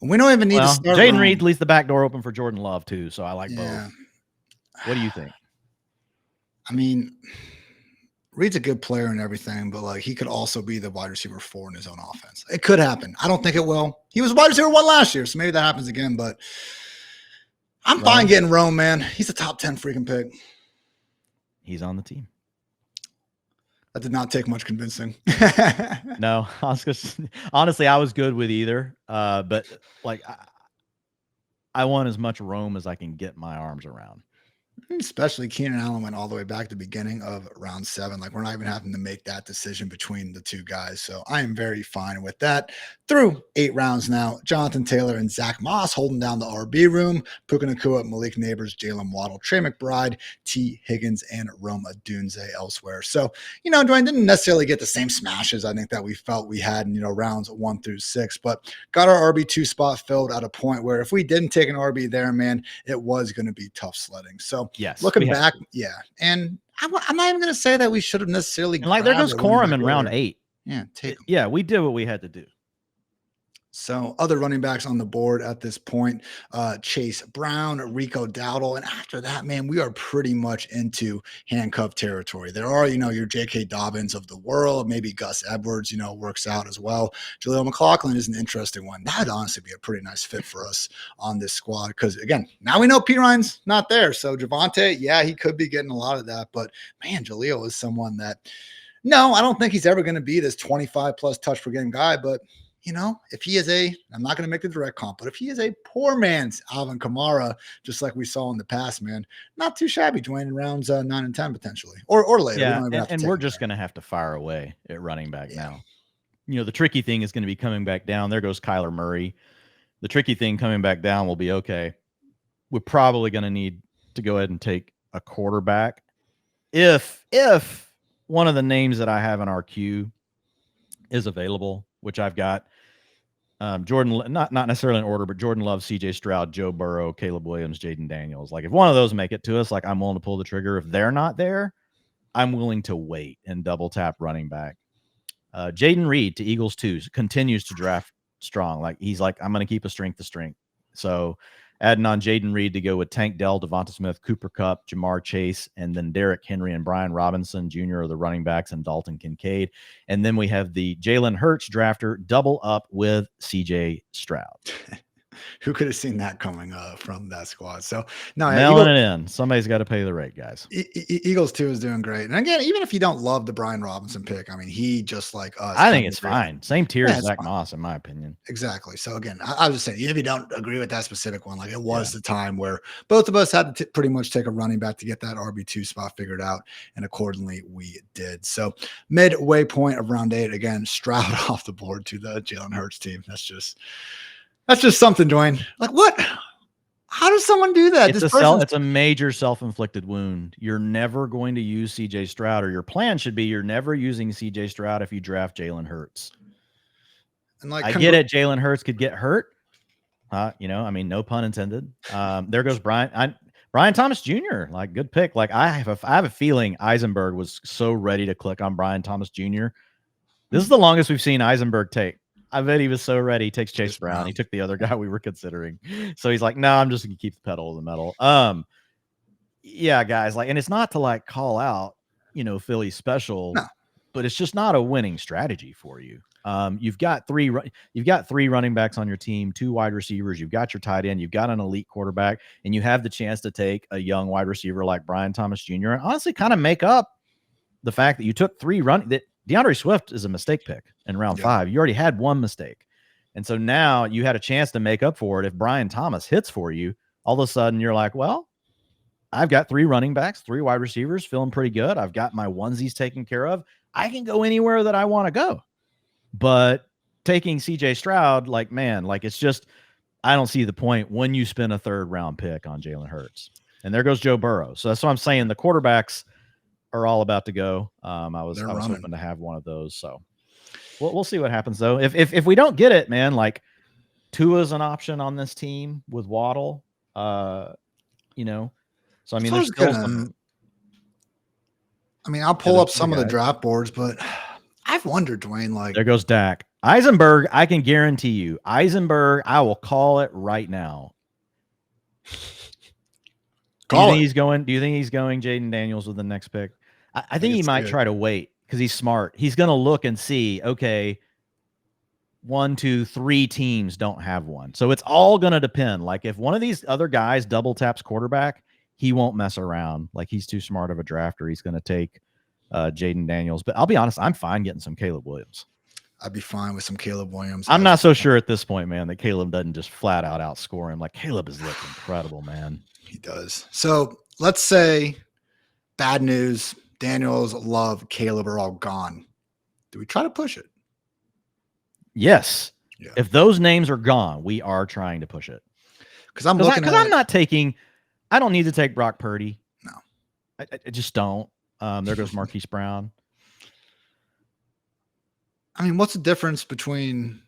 We don't even need to start. Jaden Reed leaves the back door open for Jordan Love too. So I like both. What do you think? I mean, Reed's a good player and everything, but he could also be the wide receiver 4 in his own offense. It could happen. I don't think it will. He was wide receiver 1 last year, so maybe that happens again, but I'm fine getting Rome, man. He's a top 10 freaking pick. He's on the team. That did not take much convincing. No, honestly, I was good with either. But I want as much Rome as I can get my arms around. Especially Keenan Allen went all the way back to the beginning of round 7. We're not even having to make that decision between the 2 guys. So I am very fine with that. Through 8 rounds now, Jonathan Taylor and Zach Moss holding down the RB room. Puka Nacua, Malik Neighbors, Jalen Waddle, Trey McBride, T. Higgins, and Rome Odunze elsewhere. So, Dwayne didn't necessarily get the same smashes I think that we felt we had in, rounds 1 through 6, but got our RB2 spot filled at a point where if we didn't take an RB there, man, it was going to be tough sledding. So yes, looking back, yeah. And I'm not even going to say that we should have necessarily. And there goes Corum in round 8. Yeah. We did what we had to do. So other running backs on the board at this point, Chase Brown, Rico Dowdle. And after that, man, we are pretty much into handcuff territory. There are, your J.K. Dobbins of the world, maybe Gus Edwards, works out as well. Jaleel McLaughlin is an interesting one. That would honestly be a pretty nice fit for us on this squad. Because again, now we know Pirine's not there. So Javonte, yeah, he could be getting a lot of that. But man, Jaleel is someone that, no, I don't think he's ever going to be this 25 plus touch per game guy. But if he is I'm not going to make the direct comp, but if he is a poor man's Alvin Kamara, just like we saw in the past, man, not too shabby, Dwayne, in rounds 9 and 10 potentially, or later. Yeah, and we're just going to have to fire away at running back now. The tricky thing is going to be coming back down. There goes Kyler Murray. The tricky thing coming back down will be, okay, we're probably going to need to go ahead and take a quarterback. If one of the names that I have in our queue is available, which I've got. Jordan, not necessarily in order, but Jordan Love, CJ Stroud, Joe Burrow, Caleb Williams, Jaden Daniels. Like if one of those make it to us, like I'm willing to pull the trigger. If they're not there, I'm willing to wait and double tap running back. Jaden Reed to Eagles 2 continues to draft strong. Like he's like, I'm going to keep a strength to strength. So adding on Jaden Reed to go with Tank Dell, Devonta Smith, Cooper Kupp, Jamar Chase, and then Derrick Henry and Brian Robinson Jr. are the running backs, and Dalton Kincaid. And then we have the Jalen Hurts drafter double up with CJ Stroud. Who could have seen that coming from that squad? So no, mailing it in. Somebody's got to pay the rate, guys. Eagles 2 is doing great. And again, even if you don't love the Brian Robinson pick, I mean, he just like us. I think it's fine. Same tier as Zach Moss, in my opinion. Exactly. So again, I was just saying, even if you don't agree with that specific one, like it was the time where both of us had to pretty much take a running back to get that RB2 spot figured out. And accordingly, we did. So midway point of round 8, again, Stroud off the board to the Jalen Hurts team. That's just something, Dwayne. Like what? How does someone do that? It's a major self-inflicted wound. You're never going to use CJ Stroud, or your plan should be you're never using CJ Stroud if you draft Jalen Hurts. And like I get it, Jalen Hurts could get hurt. I mean, no pun intended. There goes Brian Thomas Jr. Like good pick. Like I have a feeling Eisenberg was so ready to click on Brian Thomas Jr. This is the longest we've seen Eisenberg take. I bet he was so ready. He takes Chase Brown. He took the other guy we were considering. So he's like, no, I'm just going to keep the pedal to the metal. Yeah, guys, like, and it's not to like call out, Philly special, but it's just not a winning strategy for you. You've got three running backs on your team, 2 wide receivers. You've got your tight end. You've got an elite quarterback, and you have the chance to take a young wide receiver like Brian Thomas Jr. and honestly kind of make up the fact that you took 3 that DeAndre Swift is a mistake pick in round 5. You already had 1 mistake. And so now you had a chance to make up for it. If Brian Thomas hits for you, all of a sudden you're like, well, I've got 3 running backs, 3 wide receivers, feeling pretty good. I've got my onesies taken care of. I can go anywhere that I want to go. But taking CJ Stroud, like, man, like it's just, I don't see the point when you spend a 3rd round pick on Jalen Hurts. And there goes Joe Burrow. So that's what I'm saying. The quarterbacks are all about to go. I was hoping to have one of those. So we'll see what happens though. If we don't get it, man, like Tua's an option on this team with Waddle. So I mean, there's still some. I mean, I'll pull up some of the draft boards, but I've wondered, Dwayne. Like there goes Dak. Eisenberg, I can guarantee you, Eisenberg. I will call it right now. Do you think he's going Jaden Daniels with the next pick? I think he might try to wait because he's smart. He's going to look and see, okay, 1, 2, 3 teams don't have one. So it's all going to depend. Like if one of these other guys double taps quarterback, he won't mess around. Like he's too smart of a drafter. He's going to take Jaden Daniels. But I'll be honest, I'm fine getting some Caleb Williams. I'd be fine with some Caleb Williams. I'm not so sure at this point, man, that Caleb doesn't just flat out outscore him. Like Caleb has looked incredible, man. He does. So let's say bad news. Daniels, Love, Caleb are all gone. Do we try to push it? Yes. Yeah. If those names are gone, we are trying to push it. Because I'm not taking. I don't need to take Brock Purdy. No, I just don't. There goes Marquise Brown. I mean, what's the difference between?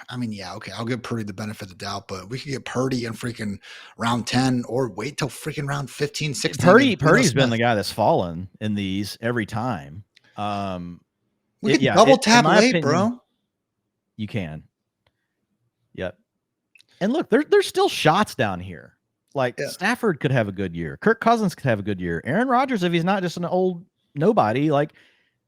I mean, yeah, okay, I'll give Purdy the benefit of the doubt, but we could get Purdy in freaking round 10 or wait till freaking round 15, 16. Purdy's been the guy that's fallen in these every time. We can double tap late, opinion, bro. You can. Yep. And look, there's still shots down here. Like Stafford could have a good year. Kirk Cousins could have a good year. Aaron Rodgers, if he's not just an old nobody, like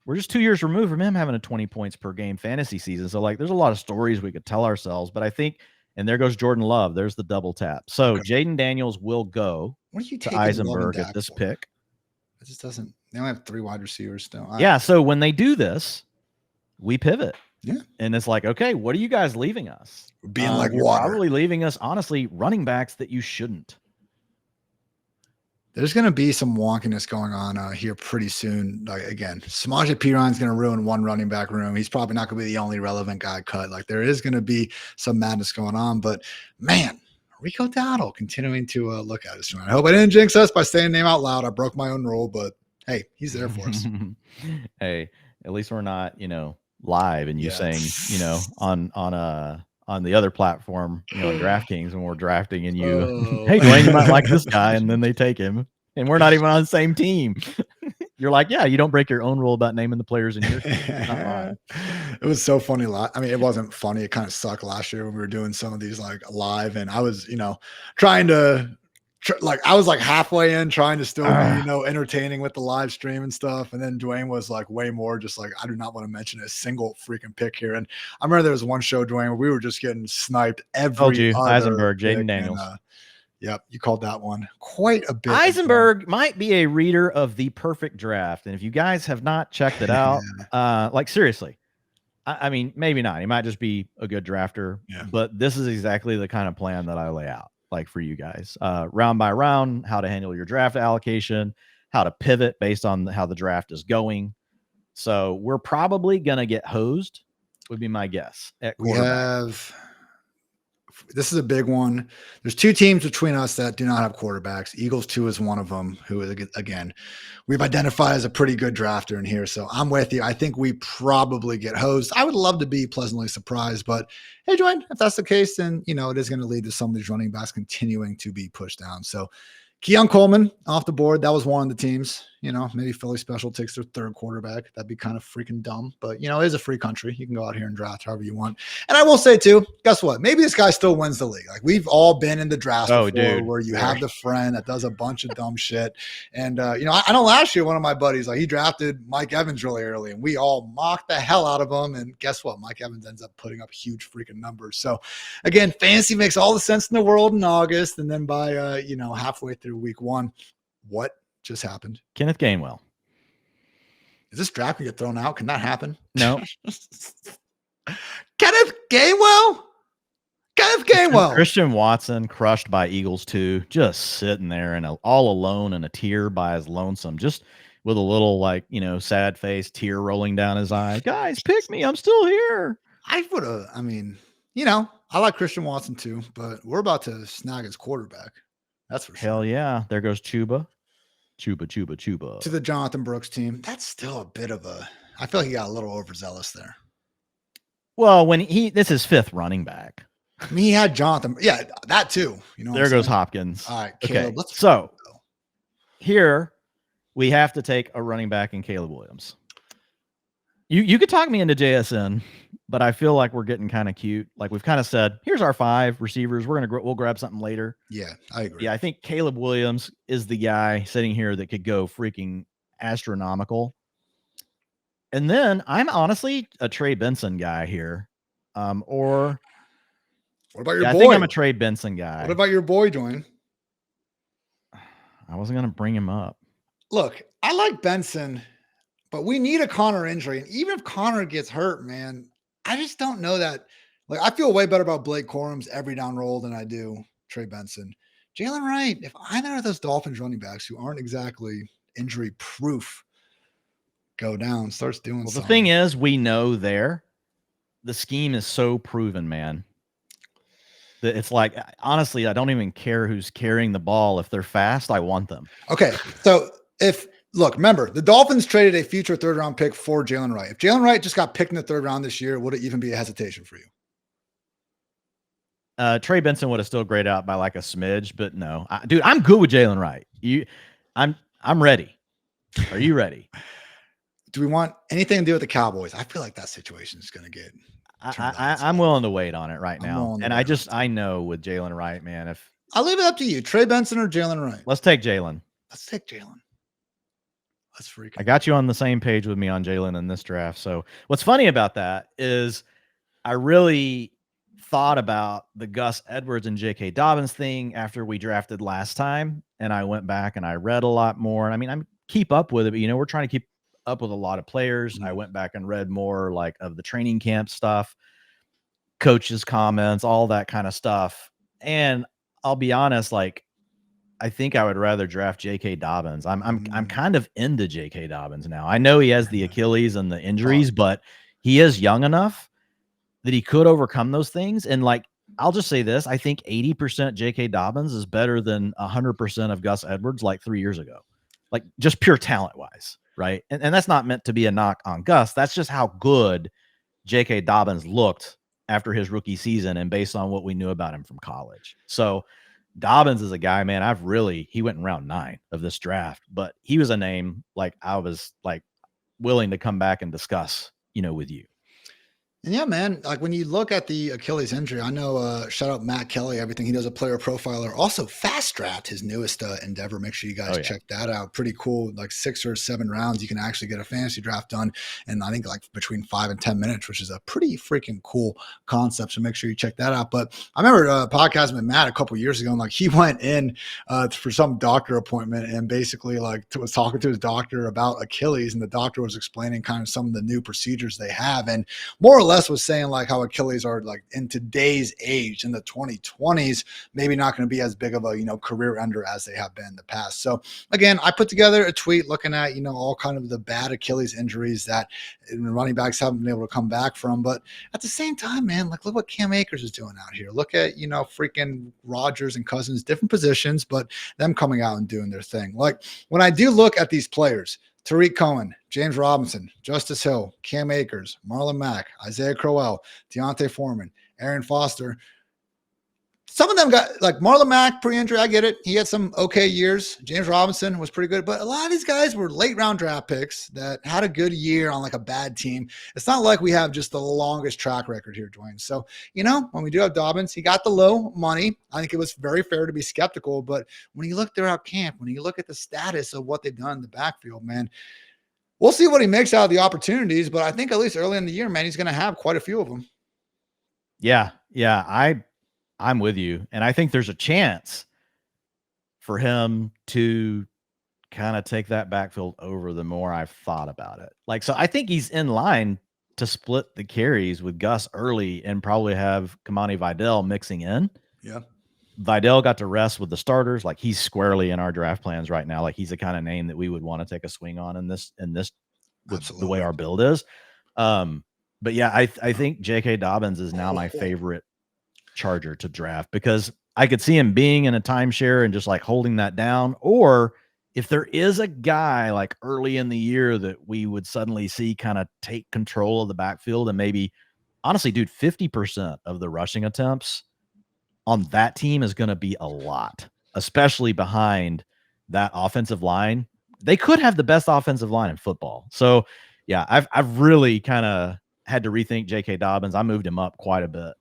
we're just 2 years removed from him having a 20 points per game fantasy season. So like, there's a lot of stories we could tell ourselves, but I think, and there goes Jordan Love. There's the double tap. So Jaden Daniels will go to Eisenberg at this pick. It just doesn't, they only have 3 wide receivers still. So when they do this, we pivot. Yeah. And it's like, okay, what are you guys leaving us? Being like you're water. Probably leaving us, honestly, running backs that you shouldn't. There's going to be some wonkiness going on here pretty soon. Like again, Samaje Perine going to ruin one running back room. He's probably not going to be the only relevant guy cut. Like there is going to be some madness going on. But man, Rico Dowdle continuing to look at us. I hope I didn't jinx us by saying the name out loud. I broke my own rule, but hey, he's there for us. Hey, at least we're not, live and you saying, on the other platform, on DraftKings when we're drafting and you, hey, Dwayne, you might like this guy. And then they take him and we're not even on the same team. You're like, yeah, you don't break your own rule about naming the players in your team. It was so funny. I mean, it wasn't funny. It kind of sucked last year when we were doing some of these like live and I was, trying to I was like halfway in trying to still be, entertaining with the live stream and stuff. And then Dwayne was like way more just like, I do not want to mention a single freaking pick here. And I remember there was one show, Dwayne, where we were just getting sniped every other Eisenberg, Jaden Daniels. Yep, you called that one quite a bit. Eisenberg might be a reader of The Perfect Draft. And if you guys have not checked it out, like seriously, I mean, maybe not. He might just be a good drafter, but this is exactly the kind of plan that I lay out, like for you guys, round by round, how to handle your draft allocation, how to pivot based on how the draft is going. So we're probably going to get hosed, would be my guess. This is a big one. There's two teams between us that do not have quarterbacks. Eagles 2 is one of them, who is, again, we've identified as a pretty good drafter in here. So I'm with you. I think we probably get hosed. I would love to be pleasantly surprised, but hey, Dwayne, if that's the case, then, it is going to lead to some of these running backs continuing to be pushed down. So Keon Coleman off the board. That was one of the teams. Maybe Philly Special takes their third quarterback. That'd be kind of freaking dumb. But, it is a free country. You can go out here and draft however you want. And I will say, too, guess what? Maybe this guy still wins the league. Like, we've all been in the draft before where you have the friend that does a bunch of dumb shit. And, I know last year one of my buddies, like, he drafted Mike Evans really early, and we all mocked the hell out of him. And guess what? Mike Evans ends up putting up huge freaking numbers. So, again, fantasy makes all the sense in the world in August. And then by, halfway through week 1, what just happened? Kenneth Gainwell. Is this draft going to get thrown out? Can that happen? No. Kenneth Gainwell? Christian Watson crushed by Eagles 2, just sitting there and all alone in a tear by his lonesome, just with a little sad face, tear rolling down his eye. Guys, pick me. I'm still here. I like Christian Watson too, but we're about to snag his quarterback. That's for sure. Hell yeah. There goes Chuba. To the Jonathan Brooks team. That's still a bit of I feel like he got a little overzealous there. Well, this is 5th running back. I mean, he had Jonathan. Yeah, that too. There goes Hopkins. All right, Caleb. Okay. So here we have to take a running back in Caleb Williams. You could talk me into JSN, but I feel like we're getting kind of cute. Like we've kind of said, here's our 5 receivers. We'll grab something later. Yeah, I agree. Yeah, I think Caleb Williams is the guy sitting here that could go freaking astronomical. And then I'm honestly a Trey Benson guy here. Or what about your boy? I think I'm a Trey Benson guy. What about your boy, Dwayne? I wasn't going to bring him up. Look, I like Benson, but we need a Connor injury. And even if Connor gets hurt, man, I just don't know that. Like, I feel way better about Blake Corum's every down roll than I do Trey Benson. Jalen Wright, if either of those Dolphins running backs who aren't exactly injury proof go down, starts doing something. The thing is, we know the scheme is so proven, man. That it's like, honestly, I don't even care who's carrying the ball. If they're fast, I want them. Okay. So remember, the Dolphins traded a future 3rd round pick for Jalen Wright. If Jalen Wright just got picked in the 3rd round this year, would it even be a hesitation for you? Trey Benson would have still graded out by like a smidge, but no, dude, I'm good with Jalen Wright. I'm ready. Are you ready? Do we want anything to do with the Cowboys? I feel like that situation is going to get. I'm willing to wait on it right now. And I know with Jalen Wright, man, I'll leave it up to you, Trey Benson or Jalen Wright. Let's take Jalen. Let's freaking. I got you on the same page with me on Jalen in this draft. So what's funny about that is I really thought about the Gus Edwards and J.K. Dobbins thing after we drafted last time. And I went back and I read a lot more. And I mean, I keep up with it, but we're trying to keep up with a lot of players. And I went back and read more like of the training camp stuff, coaches' comments, all that kind of stuff. And I'll be honest, like, I think I would rather draft J.K. Dobbins. I'm kind of into J.K. Dobbins now. I know he has the Achilles and the injuries, but he is young enough that he could overcome those things. And like, I'll just say this, I think 80% J.K. Dobbins is better than 100% of Gus Edwards like 3 years ago, like just pure talent wise. Right. And that's not meant to be a knock on Gus. That's just how good J.K. Dobbins looked after his rookie season and based on what we knew about him from college. So Dobbins is a guy, man, he went in round 9 of this draft, but he was a name like I was like willing to come back and discuss, with you. And yeah, man, like when you look at the Achilles injury, I know, shout out Matt Kelly, everything he does, a player profiler. Also, Fast Draft, his newest endeavor. Make sure you guys check that out. Pretty cool. Like 6 or 7 rounds, you can actually get a fantasy draft done. And I think like between 5 and 10 minutes, which is a pretty freaking cool concept. So make sure you check that out. But I remember podcasting with Matt a couple years ago, and like he went in for some doctor appointment and basically like was talking to his doctor about Achilles. And the doctor was explaining kind of some of the new procedures they have. And more or less was saying like how Achilles are like in today's age in the 2020s, maybe not going to be as big of a, career ender as they have been in the past. So again, I put together a tweet looking at, all kind of the bad Achilles injuries that running backs haven't been able to come back from. But at the same time, man, like look what Cam Akers is doing out here. Look at, freaking Rodgers and Cousins, different positions, but them coming out and doing their thing. Like when I do look at these players, Tariq Cohen, James Robinson, Justice Hill, Cam Akers, Marlon Mack, Isaiah Crowell, Deontay Foreman, Aaron Foster. Some of them got like Marlon Mack pre-injury. I get it. He had some okay years. James Robinson was pretty good, but a lot of these guys were late round draft picks that had a good year on like a bad team. It's not like we have just the longest track record here, Dwayne. So, when we do have Dobbins, he got the low money. I think it was very fair to be skeptical, but when you look throughout camp, when you look at the status of what they've done in the backfield, man, we'll see what he makes out of the opportunities, but I think at least early in the year, man, he's going to have quite a few of them. Yeah. I'm with you. And I think there's a chance for him to kind of take that backfield over the more I've thought about it. Like, so I think he's in line to split the carries with Gus early and probably have Kamani Vidal mixing in. Yeah. Vidal got to rest with the starters. Like he's squarely in our draft plans right now. Like he's the kind of name that we would want to take a swing on in this with the way our build is. But yeah, I think J.K. Dobbins is now my favorite Charger to draft because I could see him being in a timeshare and just like holding that down. Or if there is a guy like early in the year that we would suddenly see kind of take control of the backfield and maybe honestly, dude, 50% of the rushing attempts on that team is going to be a lot, especially behind that offensive line. They could have the best offensive line in football. So yeah, I've really kind of had to rethink J.K. Dobbins. I moved him up quite a bit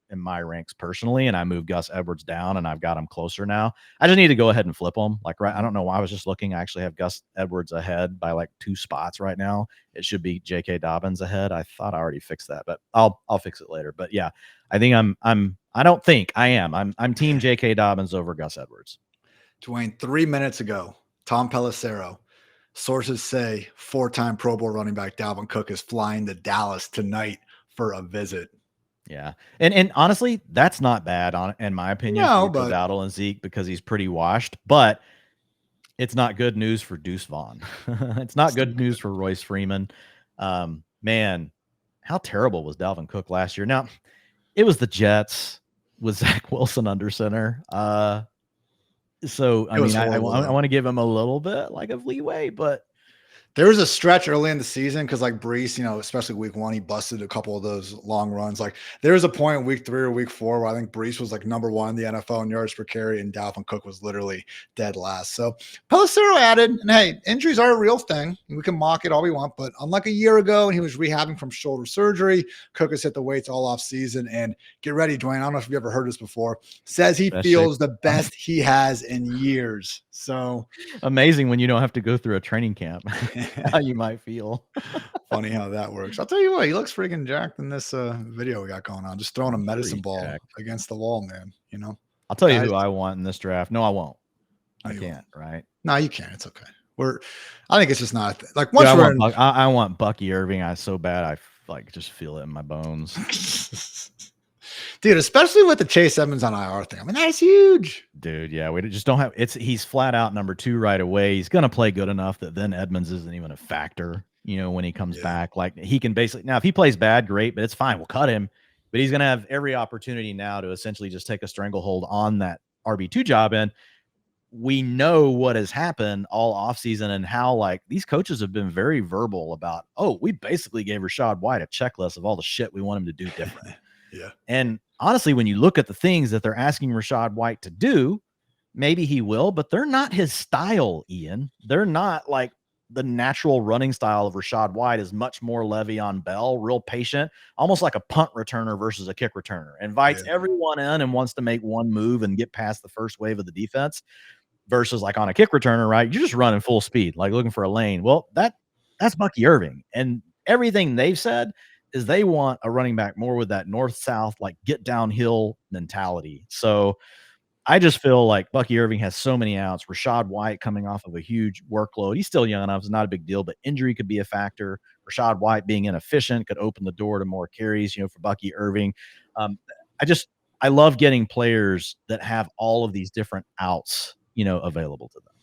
in my ranks personally, and I moved Gus Edwards down, and I've got him closer now. I just need to go ahead and flip him. Like, right, I don't know why I was just looking. I actually have Gus Edwards ahead by like 2 spots right now. It should be J.K. Dobbins ahead. I thought I already fixed that, but I'll fix it later. But yeah, I think I don't think I am. I'm team J.K. Dobbins over Gus Edwards. Dwayne, 3 minutes ago, Tom Pelissero. Sources say 4-time Pro Bowl running back Dalvin Cook is flying to Dallas tonight for a visit. Yeah. And honestly, that's not bad in my opinion for Dowdle and Zeke because he's pretty washed, but it's not good news for Deuce Vaughn. It's not good news for Royce Freeman. Man, how terrible was Dalvin Cook last year? Now, it was the Jets with Zach Wilson under center. So, I mean, I want to give him a little bit like of leeway, but there was a stretch early in the season because like Brees, especially week 1, he busted a couple of those long runs. Like there was a point in week 3 or week 4 where I think Brees was like number 1 in the NFL in yards per carry and Dalvin Cook was literally dead last. So Pelissero added, and hey, injuries are a real thing. We can mock it all we want, but unlike a year ago when he was rehabbing from shoulder surgery, Cook has hit the weights all off season. And get ready, Dwayne. I don't know if you've ever heard this before. Says he feels the best he has in years. So amazing when you don't have to go through a training camp. How you might feel. Funny how that works. I'll tell you what, he looks freaking jacked in this video we got going on. Just throwing a medicine ball against the wall, man. I'll tell you who I want in this draft. No, I won't. I can't, right? No, you can't. It's okay. I think it's just not like once I want Bucky Irving. So bad I like just feel it in my bones. Dude, especially with the Chase Edmonds on IR thing. I mean, that's huge. Dude, yeah, we just don't have he's flat out number 2 right away. He's gonna play good enough that then Edmonds isn't even a factor, when he comes back. Like he can basically now if he plays bad, great, but it's fine. We'll cut him. But he's gonna have every opportunity now to essentially just take a stranglehold on that RB2 job. And we know what has happened all offseason and how like these coaches have been very verbal about, oh, we basically gave Rachaad White a checklist of all the shit we want him to do different. Yeah. And honestly, when you look at the things that they're asking Rachaad White to do, maybe he will, but they're not his style, Ian. They're not like the natural running style of Rachaad White is much more Le'Veon Bell, real patient, almost like a punt returner versus a kick returner. Invites everyone in and wants to make one move and get past the first wave of the defense. Versus like on a kick returner, right? You're just running full speed, like looking for a lane. Well, that's Bucky Irving. And everything they've said is they want a running back more with that north-south, like get downhill mentality. So I just feel like Bucky Irving has so many outs. Rachaad White coming off of a huge workload. He's still young enough. It's not a big deal, but injury could be a factor. Rachaad White being inefficient could open the door to more carries, for Bucky Irving. I love getting players that have all of these different outs available to them.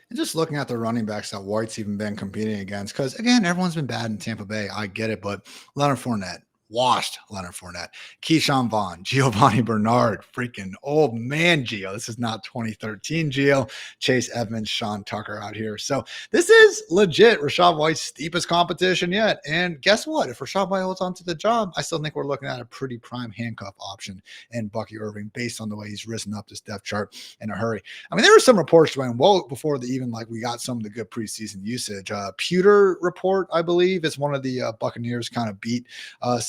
And just looking at the running backs that White's even been competing against, because again, everyone's been bad in Tampa Bay. I get it, but Leonard Fournette, washed Leonard Fournette, Keyshawn Vaughn, Giovanni Bernard, freaking old man Gio. This is not 2013 Gio, Chase Edmonds, Sean Tucker out here. So this is legit Rachaad White's steepest competition yet. And guess what? If Rachaad White holds on to the job, I still think we're looking at a pretty prime handcuff option in Bucky Irving based on the way he's risen up this depth chart in a hurry. I mean, there were some reports, Dwayne, well before we got some of the good preseason usage. Pewter report, I believe, is one of the Buccaneers kind of beat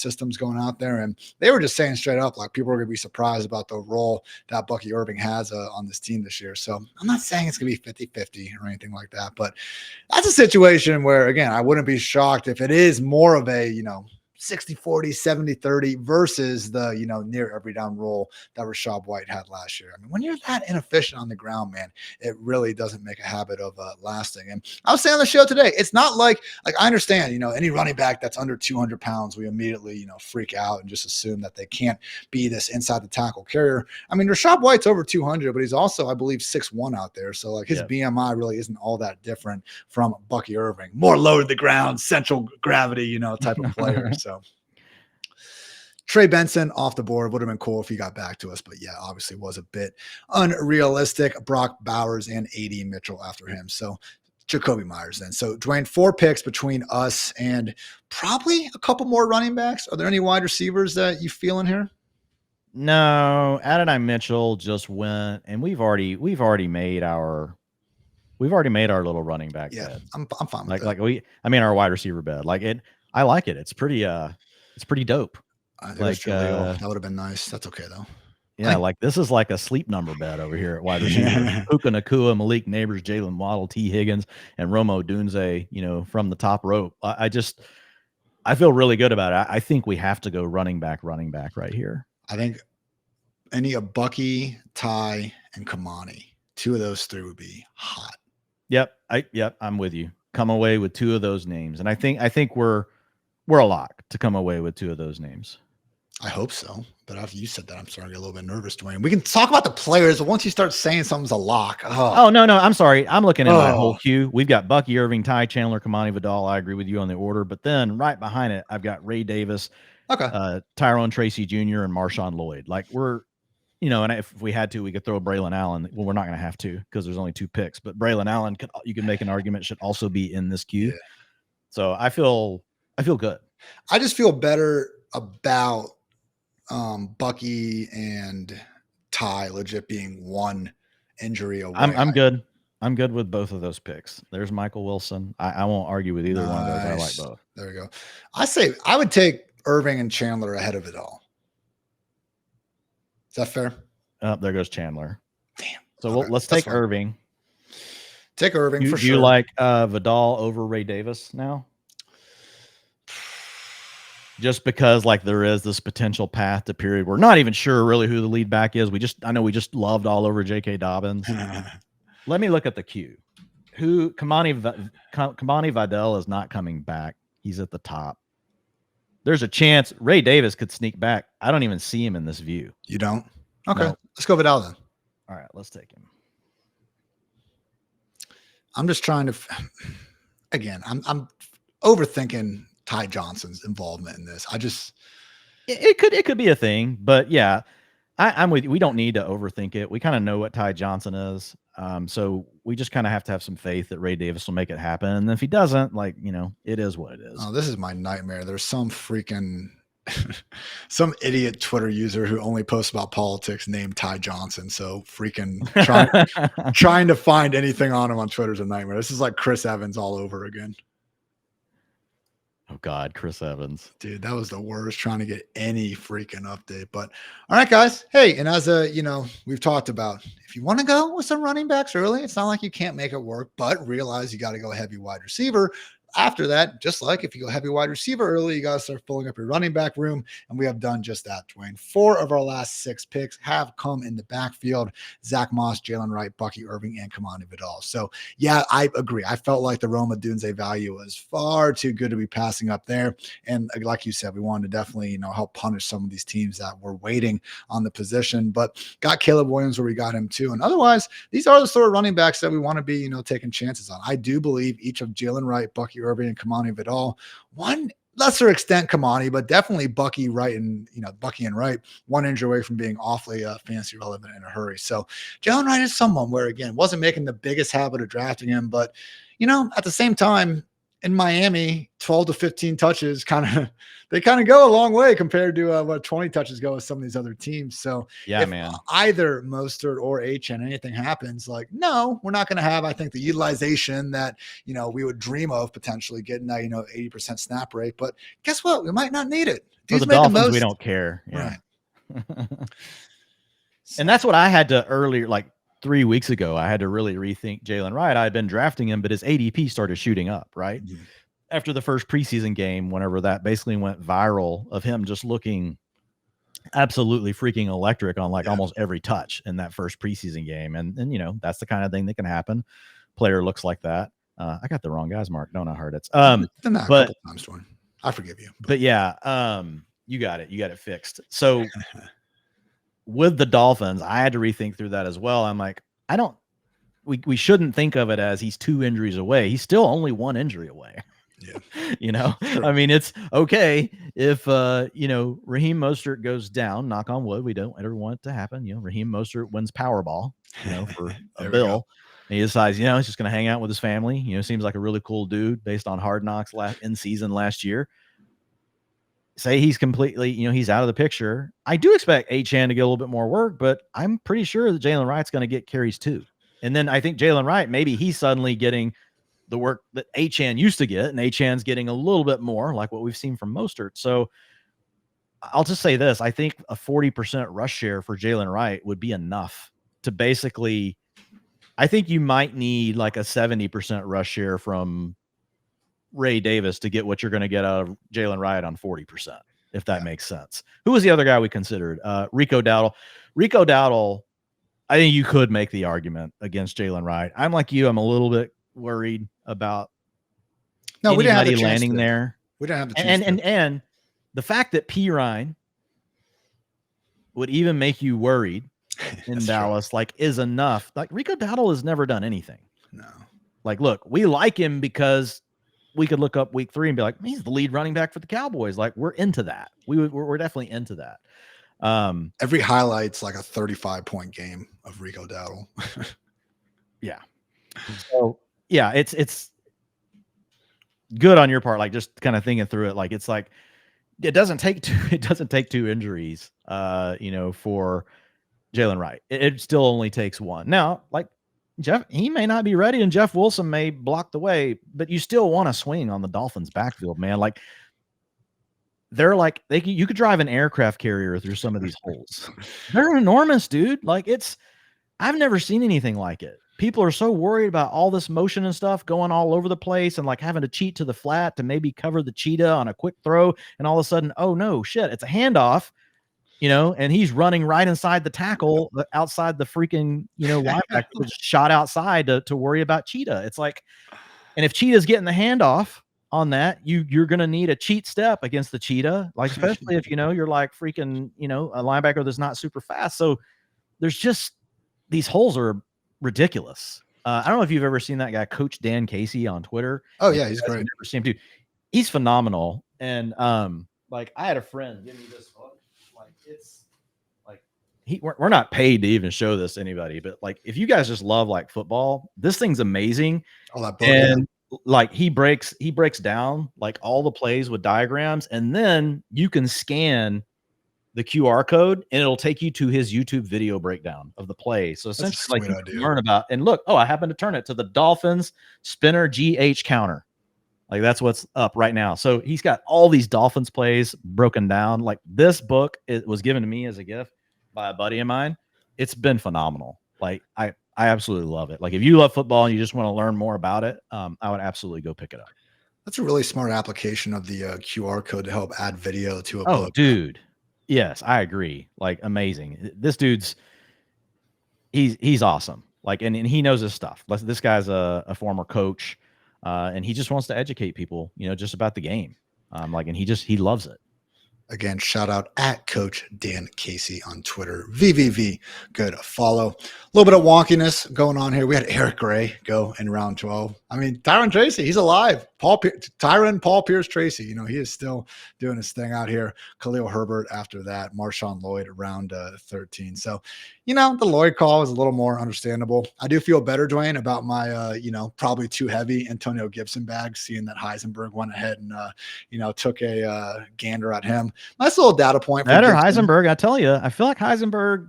systems going out there, and they were just saying straight up like people are going to be surprised about the role that Bucky Irving has on this team this year. So I'm not saying it's going to be 50-50 or anything like that, but that's a situation where, again, I wouldn't be shocked if it is more of a 60-40, 70-30 versus the, near every down role that Rachaad White had last year. I mean, when you're that inefficient on the ground, man, it really doesn't make a habit of lasting. And I was saying on the show today, it's not like I understand, any running back that's under 200 pounds, we immediately, freak out and just assume that they can't be this inside the tackle carrier. I mean, Rachaad White's over 200, but he's also, I believe, 6'1" out there. So like his BMI really isn't all that different from Bucky Irving. More low to the ground, central gravity, type of player. So Trey Benson off the board would have been cool if he got back to us, but yeah, obviously was a bit unrealistic. Brock Bowers and AD Mitchell after him. So Jacoby Myers then. So Dwayne, 4 picks between us and probably a couple more running backs. Are there any wide receivers that you feel in here? No, Adonai Mitchell just went, and we've already made our little running back bed. I'm fine with that. Our wide receiver bed. I like it. It's pretty dope. That would have been nice. That's okay though. Yeah, this is like a sleep number bed over here at wide receiver. Puka Nacua, Malik Neighbors, Jalen Waddle, T. Higgins, and Romo Dunze, from the top rope. I feel really good about it. I think we have to go running back right here. I think any of Bucky, Ty, and Kamani, 2 of those 3 would be hot. Yep, I'm with you. Come away with 2 of those names, and I think we're a lock to come away with 2 of those names. I hope so. But after you said that, I'm starting to get a little bit nervous, Dwayne. We can talk about the players, but once you start saying something's a lock. Oh no. I'm sorry. I'm looking at my whole queue. We've got Bucky Irving, Ty Chandler, Kamani Vidal. I agree with you on the order. But then right behind it, I've got Ray Davis, Tyrone Tracy Jr., and Marshawn Lloyd. And if we had to, we could throw Braylon Allen. Well, we're not going to have to because there's only 2 picks. But Braylon Allen, you can make an argument, should also be in this queue. Yeah. So I feel good. I just feel better about Bucky and Ty legit being 1 injury away. I'm good. I'm good with both of those picks. There's Michael Wilson. I won't argue with either one of those. I like both. There we go. I say I would take Irving and Chandler ahead of it all. Is that fair? There goes Chandler. Damn. So let's take Irving. Take Irving for sure. Do you like Vidal over Ray Davis now? Just because there is this potential path to period. We're not even sure really who the lead back is. I know we just loved all over J.K. Dobbins. Let me look at the queue. Kamani Vidal is not coming back. He's at the top. There's a chance Ray Davis could sneak back. I don't even see him in this view. You don't? Okay. No. Let's go Vidal then. All right, let's take him. I'm just trying to again, I'm overthinking Ty Johnson's involvement in this. It could be a thing, but yeah, I'm with you. We don't need to overthink it. We kind of know what Ty Johnson is. So we just kind of have to have some faith that Ray Davis will make it happen. And if he doesn't, like, it is what it is. Oh, this is my nightmare. There's some freaking some idiot Twitter user who only posts about politics named Ty Johnson. So freaking trying to find anything on him on Twitter is a nightmare. This is like Chris Evans all over again. Oh God, Chris Evans. Dude, that was the worst, trying to get any freaking update. But all right, guys. Hey, and as we've talked about, if you want to go with some running backs early, it's not like you can't make it work, but realize you got to go heavy wide receiver. After that, just like if you go heavy wide receiver early, you got to start filling up your running back room. And we have done just that, Dwayne. 4 of our last 6 picks have come in the backfield: Zach Moss, Jalen Wright, Bucky Irving, and Kamani Vidal. So yeah, I agree. I felt like the Roma Dunze value was far too good to be passing up there. And like you said, we wanted to definitely, help punish some of these teams that were waiting on the position, but got Caleb Williams where we got him too. And otherwise, these are the sort of running backs that we want to be, taking chances on. I do believe each of Jalen Wright, Bucky Irving, and Kamani Vidal, one lesser extent Kamani, but definitely Bucky Wright and Bucky and Wright, one injury away from being awfully fantasy relevant in a hurry. So Jalen Wright is someone where, again, wasn't making the biggest habit of drafting him, but at the same time, in Miami, 12 to 15 touches they kind of go a long way compared to what 20 touches go with some of these other teams. So yeah, if man, either Mostert or HN, anything happens, like, no, we're not going to have, I think, the utilization that, we would dream of potentially getting that, 80% snap rate. But guess what? We might not need it. For the Dolphins, we don't care. Yeah. Right. And that's what I had to earlier, like 3 weeks ago, I had to really rethink Jalen Wright. I had been drafting him, but his ADP started shooting up, right? Mm-hmm. After the first preseason game, whenever that basically went viral of him just looking absolutely freaking electric on almost every touch in that first preseason game. And that's the kind of thing that can happen. Player looks like that. I got the wrong guys, Mark. No, not Hartitz. Done that a couple times, Dwayne. I forgive you. But yeah, you got it fixed. So with the Dolphins, I had to rethink through that as well. I'm like, we shouldn't think of it as he's 2 injuries away. He's still only 1 injury away. Yeah. Sure. I mean, it's okay if, Raheem Mostert goes down, knock on wood. We don't ever want it to happen. Raheem Mostert wins Powerball, for a bill. And he decides, he's just going to hang out with his family. Seems like a really cool dude based on Hard Knocks in season last year. Say he's completely, he's out of the picture. I do expect Achane to get a little bit more work, but I'm pretty sure that Jalen Wright's going to get carries too. And then I think Jalen Wright, maybe he's suddenly getting the work that Achane used to get, and Achane's getting a little bit more like what we've seen from Mostert. So I'll just say this. I think a 40% rush share for Jalen Wright would be enough to basically, I think you might need like a 70% rush share from Ray Davis to get what you're going to get out of Jalen Wright on 40%, if that makes sense. Who was the other guy we considered? Rico Dowdle. Rico Dowdle, I think you could make the argument against Jalen Wright. I'm like you. I'm a little bit worried about anybody landing there. We don't have the chance. And the fact that P. Ryan would even make you worried in Dallas, is enough. Like, Rico Dowdle has never done anything. No. Like, look, we like him because we could look up week 3 and be like, he's the lead running back for the Cowboys. Like, we're into that. We're definitely into that. Every highlight's like a 35-point game of Rico Dowdle. Yeah. So yeah, it's good on your part. Like, just kind of thinking through it. Like, it's like, it doesn't take 2 injuries, for Jalen Wright. It still only takes 1. Now, like, Jeff, he may not be ready, and Jeff Wilson may block the way, but you still want to swing on the Dolphins' backfield, man. Like, they're like, you could drive an aircraft carrier through some of these holes. They're enormous, dude. Like, I've never seen anything like it. People are so worried about all this motion and stuff going all over the place and like having to cheat to the flat to maybe cover the cheetah on a quick throw. And all of a sudden, oh no, shit, it's a handoff, and he's running right inside the tackle outside the freaking, linebacker shot outside to worry about cheetah. It's like, and if cheetah's getting the handoff on that, you're going to need a cheat step against the cheetah, like, especially if, you're like freaking, a linebacker that's not super fast. So there's just, these holes are ridiculous. I don't know if you've ever seen that guy, Coach Dan Casey, on Twitter. Oh yeah, he's great. Never seen him, dude. He's phenomenal. And like, I had a friend give me this book. Like, it's like we're not paid to even show this to anybody, but like if you guys just love like football, this thing's amazing. Oh, that book, and like he breaks down like all the plays with diagrams, and then you can scan the QR code and it'll take you to his YouTube video breakdown of the play. So essentially, like you can learn about, and look, oh, I happen to turn it to the Dolphins spinner GH counter. Like that's what's up right now. So he's got all these Dolphins plays broken down. Like this book, it was given to me as a gift by a buddy of mine. It's been phenomenal. Like I absolutely love it. Like if you love football and you just want to learn more about it, I would absolutely go pick it up. That's a really smart application of the QR code to help add video to a book. Oh, dude. Yes, I agree. Like amazing. This dude's he's awesome. Like, and he knows his stuff. This guy's a former coach, and he just wants to educate people, just about the game. Like, and he loves it. Again, shout out at Coach Dan Casey on Twitter. VVV, good follow. A little bit of wonkiness going on here. We had Eric Gray go in round 12. I mean, Tyron Tracy, he's alive. Paul Pierce Tracy, he is still doing his thing out here. Khalil Herbert after that. Marshawn Lloyd around 13. So, the Lloyd call is a little more understandable. I do feel better, Dwayne, about my, probably too heavy Antonio Gibson bag, seeing that Heisenberg went ahead and, took a gander at him. Nice little data point. Better Heisenberg, I tell you. I feel like Heisenberg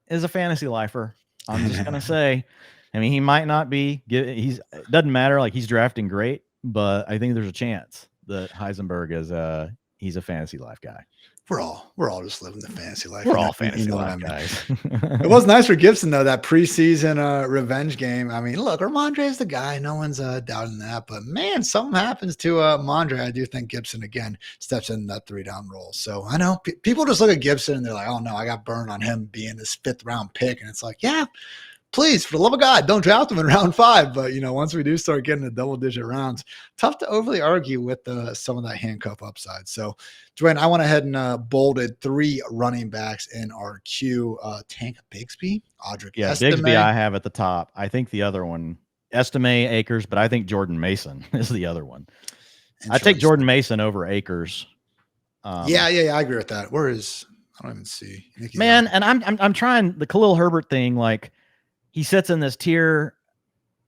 is a fantasy lifer. I'm just gonna say. I mean, he might not be. It doesn't matter. Like he's drafting great, but I think there's a chance that Heisenberg is he's a fantasy life guy. We're all just living the fantasy life. We're all fantasy life guys. It was nice for Gibson though, that preseason revenge game. I mean, look, Ramondre's the guy. No one's doubting that. But man, something happens to Mondre. I do think Gibson again steps in that 3-down role. So I know people just look at Gibson and they're like, oh no, I got burned on him being this 5th round pick, and it's like, yeah. Please, for the love of God, don't draft him in round 5. But, once we do start getting to double-digit rounds, tough to overly argue with some of that handcuff upside. So, Dwayne, I went ahead and bolded 3 running backs in our queue. Tank Bigsby, Audric Estime. Bigsby I have at the top. I think the other one, Estime, Akers, but I think Jordan Mason is the other one. I take Jordan Mason over Akers. Yeah, I agree with that. Where is – I don't even see. Man, and I'm trying the Khalil Herbert thing, like – he sits in this tier.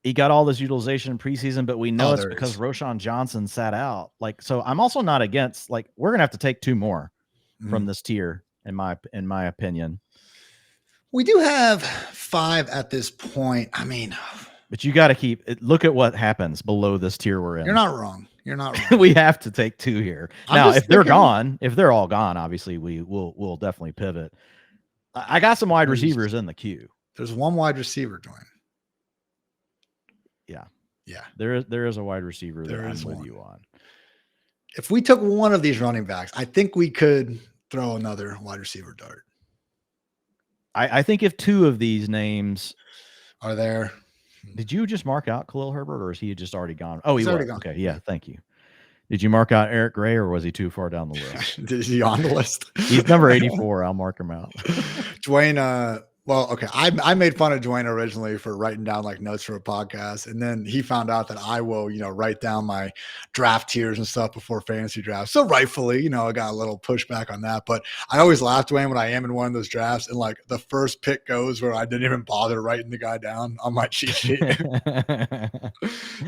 He got all this utilization in preseason, but we know it's because Roschon Johnson sat out. Like, so I'm also not against, like, we're going to have to take 2 more from this tier, in my opinion. We do have 5 at this point. I mean, but you got to keep it. Look at what happens below this tier we're in. You're not wrong. We have to take 2 here. Now, if they're all gone, obviously we'll definitely pivot. I got some wide receivers in the queue. There's 1 wide receiver, Dwayne. Yeah. There is a wide receiver that I'm with you on. If we took one of these running backs, I think we could throw another wide receiver dart. I think if 2 of these names are there. Did you just mark out Khalil Herbert, or is he just already gone? Oh, he's already gone. Okay, yeah, thank you. Did you mark out Eric Gray, or was he too far down the list? Is he on the list? He's number 84. I'll mark him out. Dwayne, well, okay. I made fun of Dwayne originally for writing down like notes for a podcast. And then he found out that I will, write down my draft tiers and stuff before fantasy drafts. So rightfully, I got a little pushback on that. But I always laugh, Dwayne, when I am in one of those drafts and like the first pick goes where I didn't even bother writing the guy down on my cheat sheet.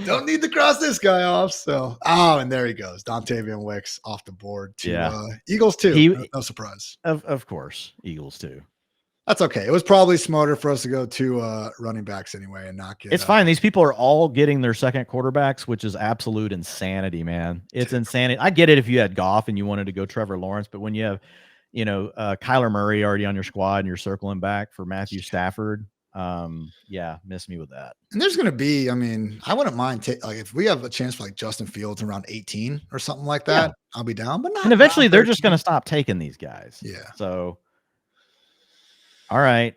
Don't need to cross this guy off. So, and there he goes. Dontavian Wicks off the board to Eagles too. No surprise. Of course, Eagles too. That's okay. It was probably smarter for us to go to running backs anyway and not get. It's fine. These people are all getting their second quarterbacks, which is absolute insanity, man. It's insanity. I get it if you had Goff and you wanted to go Trevor Lawrence, but when you have, Kyler Murray already on your squad and you're circling back for Matthew Stafford, miss me with that. And there's going to be, I wouldn't mind like if we have a chance for like Justin Fields around 18 or something like that, I'll be down. But not. And eventually they're just going to stop taking these guys. Yeah. So. All right.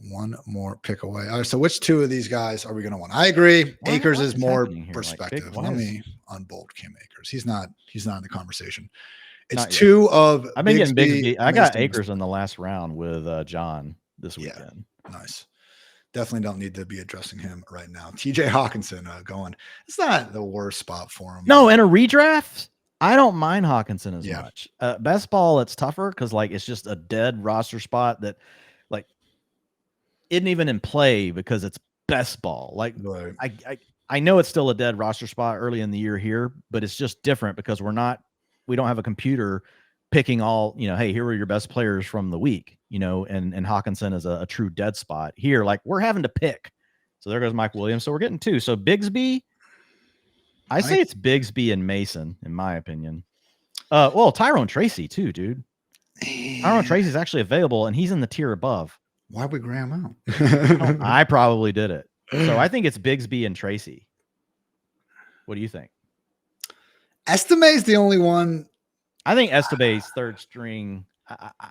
1 more pick away. All right. So which 2 of these guys are we going to want? I agree. Akers is more perspective. Let me unbolt Cam Akers. He's not in the conversation. It's 2 of. I've been getting big. I got Akers in the last round with John this weekend. Yeah, nice. Definitely don't need to be addressing him right now. TJ Hawkinson going. It's not the worst spot for him. No, in a redraft. I don't mind Hawkinson as Yeah. much. Best ball, it's tougher because like it's just a dead roster spot that like isn't even in play because it's best ball. Like Right. I know it's still a dead roster spot early in the year here, but it's just different because we don't have a computer picking all, hey, here are your best players from the week, and Hawkinson is a true dead spot here. Like we're having to pick. So there goes Mike Williams. So we're getting two. So Bigsby, I say it's Bigsby and Mason, in my opinion. Well, Tyrone Tracy too, dude. Tyrone Tracy is actually available, and he's in the tier above. Why'd we grab him out? I probably did it. So I think it's Bigsby and Tracy. What do you think? Estime's the only one. I think Estebe's third string.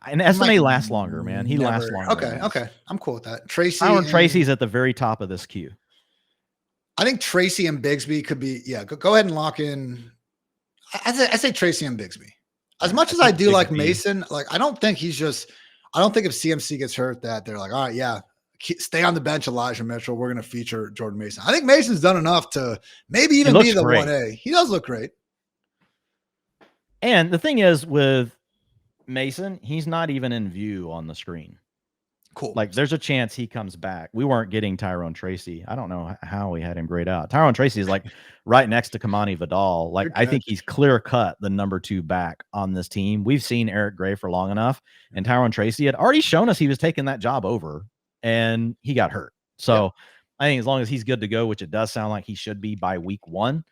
And Estime lasts longer, man. He lasts longer. Okay. I'm cool with that. Tracy's at the very top of this queue. I think Tracy and Bigsby could be, go ahead and lock in. I say Tracy and Bigsby. As much as I do like Mason, like I don't think if CMC gets hurt that they're like, all right, stay on the bench, Elijah Mitchell. We're going to feature Jordan Mason. I think Mason's done enough to maybe even be the 1A. He does look great. And the thing is with Mason, he's not even in view on the screen. Cool. Like there's a chance he comes back. We weren't getting Tyrone Tracy. I don't know how we had him grayed out. Tyrone Tracy is like right next to Kamani Vidal. Like I think he's clear cut the number 2 back on this team. We've seen Eric Gray for long enough, and Tyrone Tracy had already shown us he was taking that job over, and he got hurt. So I think as long as he's good to go, which it does sound like he should be by week 1,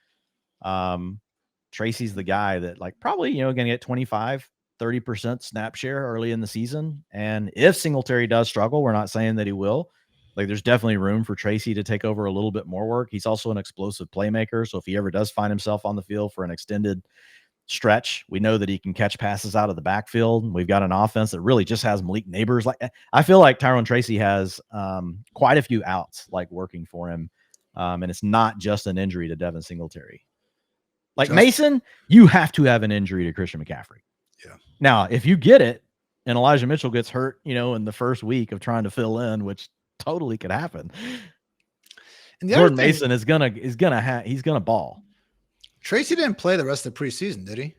Tracy's the guy that like probably, going to get 25-30% snap share early in the season. And if Singletary does struggle, we're not saying that he will. Like there's definitely room for Tracy to take over a little bit more work. He's also an explosive playmaker. So if he ever does find himself on the field for an extended stretch, we know that he can catch passes out of the backfield. We've got an offense that really just has Malik Neighbors. Like I feel like Tyrone Tracy has quite a few outs like working for him. And it's not just an injury to Devin Singletary. Like Mason, you have to have an injury to Christian McCaffrey. Yeah. Now, if you get it and Elijah Mitchell gets hurt, in the first week of trying to fill in, which totally could happen, and Jordan Mason he's gonna ball. Tracy didn't play the rest of the preseason, did he?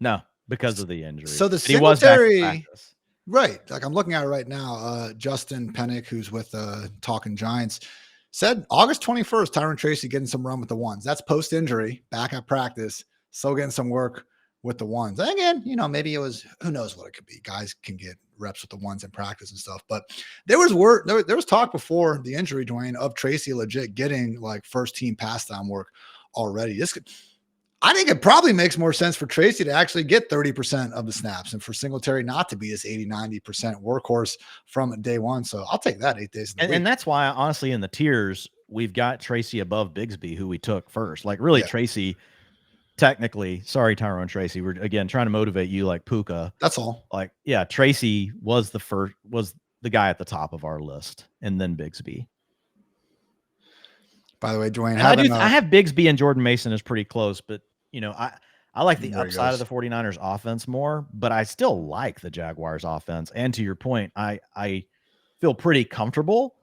No, because of the injury. So the Singletary, right? Like I'm looking at it right now. Justin Pennick, who's with Talking Giants, said August 21st, Tyrone Tracy getting some run with the ones. That's post-injury, back at practice, still getting some work with the ones. And again, maybe it was, who knows what it could be. Guys can get reps with the ones in practice and stuff. But there was talk before the injury, Dwain, of Tracy legit getting like first team pass down work already. I think it probably makes more sense for Tracy to actually get 30% of the snaps and for Singletary not to be this 80-90% workhorse from day one. So I'll take that 8 days. And that's why, honestly, in the tiers, we've got Tracy above Bigsby, who we took first. Like, really, Tracy, technically, sorry, Tyrone Tracy, we're, again, trying to motivate you like Puka. That's all. Like, Tracy was the guy at the top of our list, and then Bigsby. By the way, Dwain, I have Bigsby and Jordan Mason is pretty close, but I like the upside of the 49ers offense more, but I still like the Jaguars offense. And to your point, I feel pretty comfortable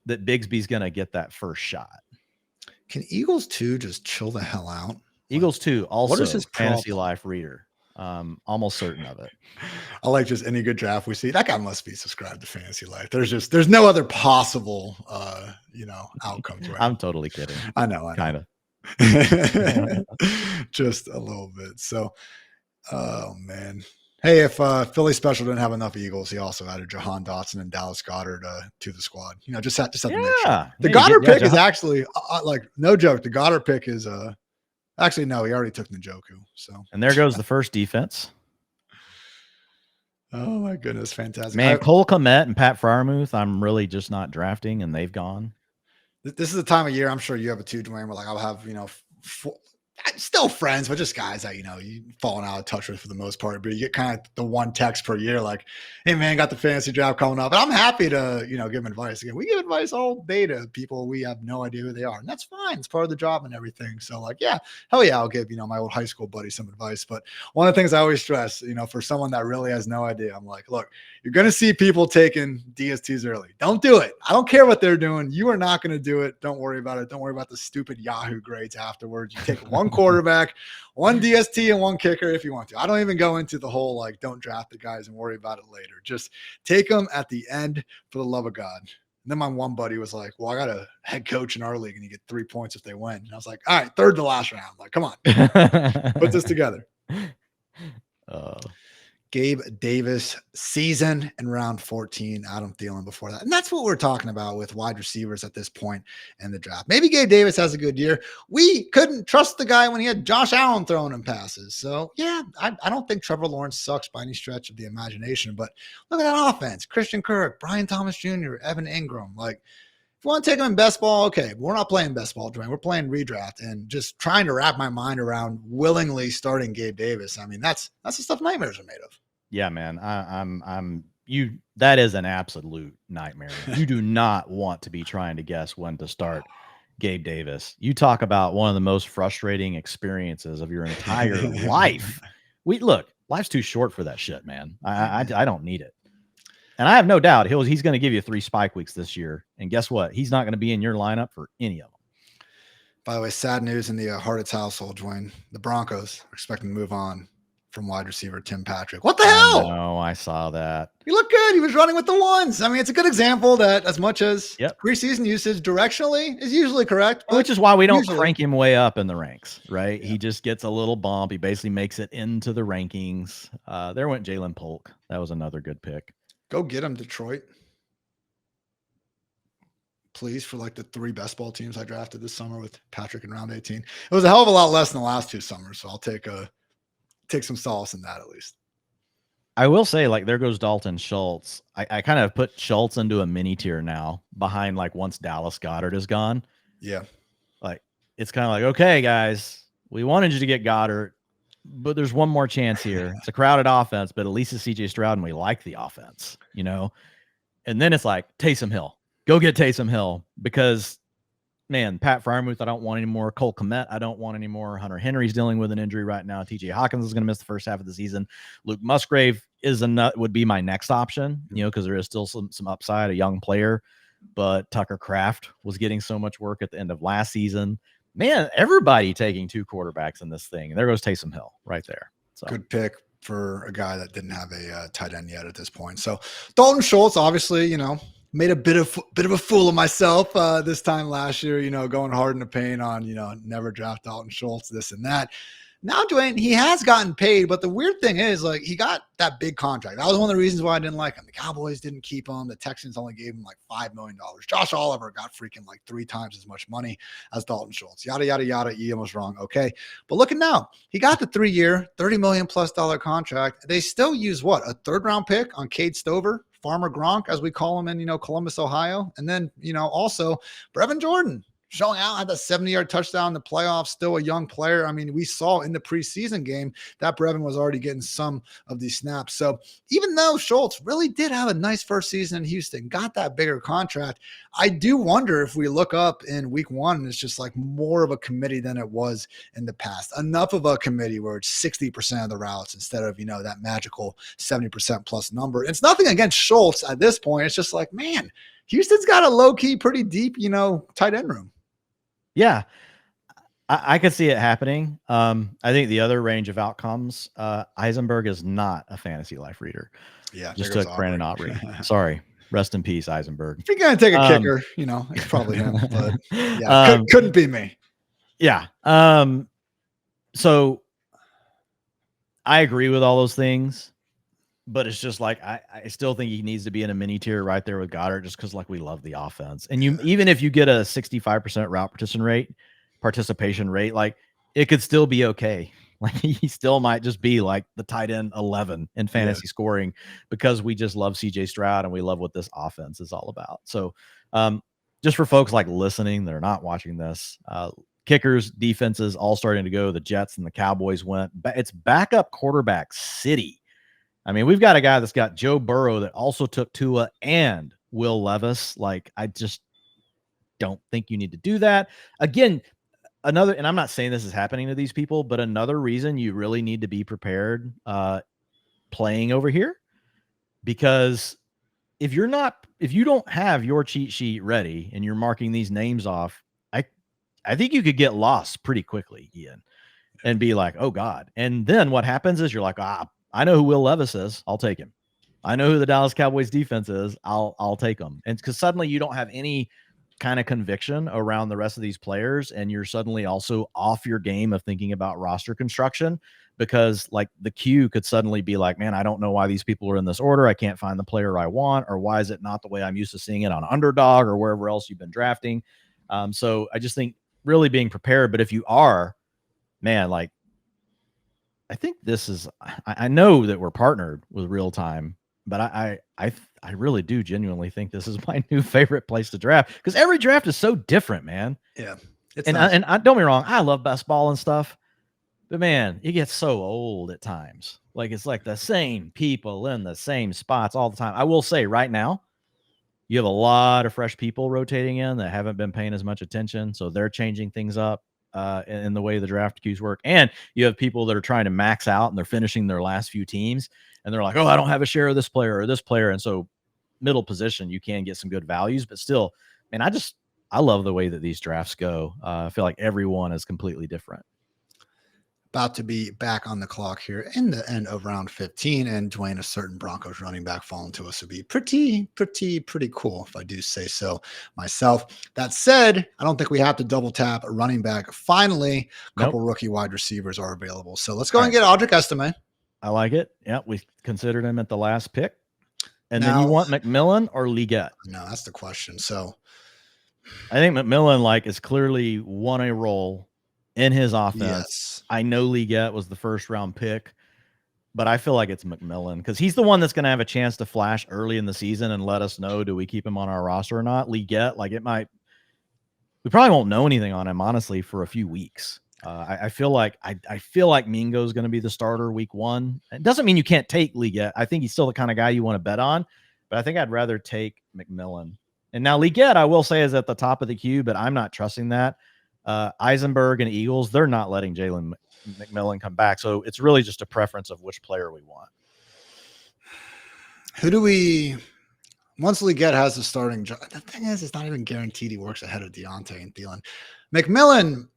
that Bigsby's going to get that first shot. Can Eagles 2 just chill the hell out? Eagles 2 also what is his Fantasy Life reader. Almost certain of it. I like just any good draft we see. That guy must be subscribed to Fantasy Life. There's no other possible outcome to it. I'm totally kidding. I know. Kind of. Just a little bit. So, oh man. Hey, if Philly Special didn't have enough Eagles, he also added Jahan Dotson and Dallas Goedert to the squad. Just have to make sure. The Goddard pick is actually like no joke. The Goddard pick is actually no, he already took Njoku. So and there goes the first defense. Oh my goodness, fantastic. Man, Cole Kmet and Pat Freiermuth, I'm really just not drafting, and they've gone. This is the time of year, I'm sure you have a too, Dwayne, where like I'll have, still friends, but just guys that, you falling out of touch with for the most part, but you get kind of the one text per year, like, hey man, got the fantasy draft coming up. And I'm happy to, give them advice. Again, we give advice all day to people. We have no idea who they are, and that's fine. It's part of the job and everything. So like, yeah, hell yeah. I'll give, my old high school buddy some advice. But one of the things I always stress, for someone that really has no idea, I'm like, look, you're going to see people taking DSTs early. Don't do it. I don't care what they're doing. You are not going to do it. Don't worry about it. Don't worry about the stupid Yahoo grades afterwards. You take one one quarterback, one DST, and one kicker if you want to. I don't even go into the whole like don't draft the guys and worry about it later. Just take them at the end for the love of God. And then my one buddy was like, well, I got a head coach in our league and you get 3 points if they win. And I was like, all right, third to last round. Like, come on, put this together. Gabe Davis season in round 14, Adam Thielen before that. And that's what we're talking about with wide receivers at this point in the draft. Maybe Gabe Davis has a good year. We couldn't trust the guy when he had Josh Allen throwing him passes. So, yeah, I don't think Trevor Lawrence sucks by any stretch of the imagination. But look at that offense. Christian Kirk, Brian Thomas Jr., Evan Ingram. Like, if you want to take them in best ball, okay. But we're not playing best ball, Dwayne. We're playing redraft and just trying to wrap my mind around willingly starting Gabe Davis. I mean, that's the stuff nightmares are made of. Yeah, man. That is an absolute nightmare. You do not want to be trying to guess when to start Gabe Davis. You talk about one of the most frustrating experiences of your entire life. Life's too short for that shit, man. I don't need it. And I have no doubt he's going to give you 3 spike weeks this year. And guess what? He's not going to be in your lineup for any of them. By the way, sad news in the Hartitz household, Dwayne. The Broncos are expecting to move on from wide receiver Tim Patrick. What the hell? No, I saw that. He looked good. He was running with the ones. I mean, it's a good example that as much as preseason usage directionally is usually correct. Which is why we don't crank him way up in the ranks, right? Yeah. He just gets a little bump. He basically makes it into the rankings. There went Jalen Polk. That was another good pick. Go get him, Detroit. Please, for like the 3 best ball teams I drafted this summer with Patrick in round 18. It was a hell of a lot less than the last 2 summers, so I'll take some solace in that at least. I will say, like, there goes Dalton Schultz. I kind of put Schultz into a mini tier now behind, like, once Dallas Goedert is gone. Yeah. Like, it's kind of like, okay, guys, we wanted you to get Goddard, but there's one more chance here. It's a crowded offense, but at least it's CJ Stroud and we like the offense, you know? And then it's like, Taysom Hill. Go get Taysom Hill because, man, Pat Freiermuth, I don't want anymore. Cole Kmet, I don't want anymore. Hunter Henry's dealing with an injury right now. TJ Hawkins is going to miss the first half of the season. Luke Musgrave would be my next option, you know, because there is still some upside, a young player. But Tucker Kraft was getting so much work at the end of last season. Man, everybody taking 2 quarterbacks in this thing. And there goes Taysom Hill right there. So good pick for a guy that didn't have a tight end yet at this point. So Dalton Schultz, obviously, you know, made a bit of a fool of myself this time last year, you know, going hard in the paint on, you know, never draft Dalton Schultz, this and that. Now, Dwayne, he has gotten paid, but the weird thing is, like, he got that big contract. That was one of the reasons why I didn't like him. The Cowboys didn't keep him. The Texans only gave him like $5 million. Josh Oliver got freaking like 3 times as much money as Dalton Schultz. Yada, yada, yada. Ian was wrong. Okay. But look at now. He got the 3-year, $30 million plus contract. They still use what? A 3rd round pick on Cade Stover, Farmer Gronk, as we call him in, you know, Columbus, Ohio. And then, you know, also Brevin Jordan showing out, had that 70-yard touchdown in the playoffs, still a young player. I mean, we saw in the preseason game that Brevin was already getting some of these snaps. So even though Schultz really did have a nice first season in Houston, got that bigger contract, I do wonder if we look up in week 1, it's just like more of a committee than it was in the past. Enough of a committee where it's 60% of the routes instead of, you know, that magical 70% plus number. It's nothing against Schultz at this point. It's just like, man, Houston's got a low-key, pretty deep, you know, tight end room. Yeah, I could see it happening. I think the other range of outcomes, Eisenberg is not a fantasy life reader. Yeah, just took Brandon Aubrey. Sorry, rest in peace, Eisenberg. If you're gonna take a kicker, you know, it's probably him. But yeah, couldn't be me. Yeah. So I agree with all those things, but it's just like I still think he needs to be in a mini tier right there with Goddard, just because like we love the offense. And even if you get a 65% route participation rate, like it could still be okay. Like he still might just be like the tight end 11 in fantasy scoring because we just love CJ Stroud and we love what this offense is all about. So just for folks like listening that are not watching this, kickers, defenses all starting to go. The Jets and the Cowboys went. It's backup quarterback city. I mean, we've got a guy that's got Joe Burrow that also took Tua and Will Levis. Like, I just don't think you need to do that. Again, and I'm not saying this is happening to these people, but another reason you really need to be prepared playing over here, because if you don't have your cheat sheet ready and you're marking these names off, I think you could get lost pretty quickly, Ian. and be like, oh God. And then what happens is you're like, I know who Will Levis is. I'll take him. I know who the Dallas Cowboys defense is. I'll take them. And because suddenly you don't have any kind of conviction around the rest of these players, and you're suddenly also off your game of thinking about roster construction, because like the queue could suddenly be like, man, I don't know why these people are in this order. I can't find the player I want, or why is it not the way I'm used to seeing it on Underdog or wherever else you've been drafting. So I just think really being prepared. But if you are, man, like I think this is, I know that we're partnered with RealTime, but I really do genuinely think this is my new favorite place to draft, because every draft is so different, man. Yeah. And I don't get me wrong, I love best ball and stuff, but man, it gets so old at times. Like it's like the same people in the same spots all the time. I will say right now, you have a lot of fresh people rotating in that haven't been paying as much attention, so they're changing things up in the way the draft queues work. And you have people that are trying to max out and they're finishing their last few teams, and they're like, oh, I don't have a share of this player or this player. And so middle position, you can get some good values, but still, man, I love the way that these drafts go. I feel like everyone is completely different. About to be back on the clock here in the end of round 15, and Dwain, a certain Broncos running back falling to us would be pretty cool, if I do say so myself. That said, I don't think we have to double tap a running back. Finally, a couple rookie wide receivers are available. So let's go and get Audric Estime. I like it. Yeah, we considered him at the last pick. And now, then you want McMillan or Liggett? No, that's the question. So I think McMillan like is clearly won a role in his offense. Yes. I know Liggett was the first round pick, but I feel like it's McMillan because he's the one that's going to have a chance to flash early in the season and let us know, do we keep him on our roster or not? Liggett, like we probably won't know anything on him, honestly, for a few weeks. I feel like Mingo is going to be the starter week 1. It doesn't mean you can't take Liggett. I think he's still the kind of guy you want to bet on, but I think I'd rather take McMillan. And now Liggett, I will say, is at the top of the queue, but I'm not trusting that. Eisenberg and Eagles, they're not letting Jalen McMillan come back. So it's really just a preference of which player we want. Who do we, once Liggett has the starting job, the thing is, it's not even guaranteed he works ahead of Deontay and Thielen. McMillan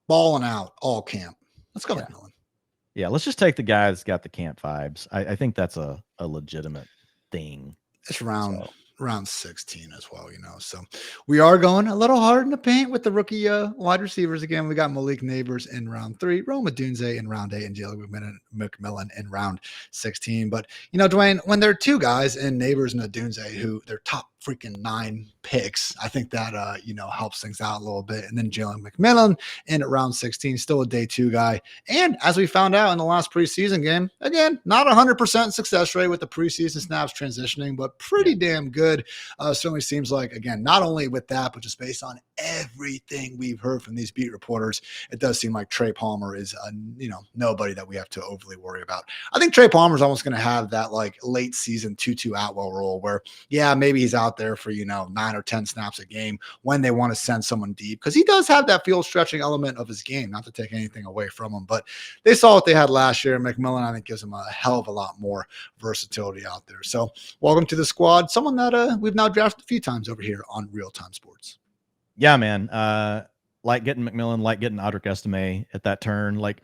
balling out all camp. Let's go McMillan. Yeah, let's just take the guy that's got the camp vibes. I think that's a legitimate thing. It's round 16 as well, so we are going a little hard in the paint with the rookie wide receivers again. We got Malik Neighbors in round 3, Rome Odunze in round 8, and Jalen McMillan in round 16. But Dwayne, when there are two guys in Neighbors and Odunze who they're top freaking 9 picks, I think that helps things out a little bit. And then Jalen McMillan in round 16, still a day 2 guy. And as we found out in the last preseason game, again, not 100% success rate with the preseason snaps transitioning, but pretty damn good. Certainly seems like, again, not only with that, but just based on everything we've heard from these beat reporters, it does seem like Trey Palmer is nobody that we have to overly worry about. I think Trey Palmer is almost going to have that like late season Tutu Atwell role where, yeah, maybe he's out there for 9 or 10 snaps a game when they want to send someone deep, because he does have that field stretching element of his game, not to take anything away from him, but they saw what they had last year. McMillan, I think, gives him a hell of a lot more versatility out there. So welcome to the squad, someone that we've now drafted a few times over here on RealTime Sports. Yeah, man. Like getting McMillan, like getting Audric Estime at that turn. Like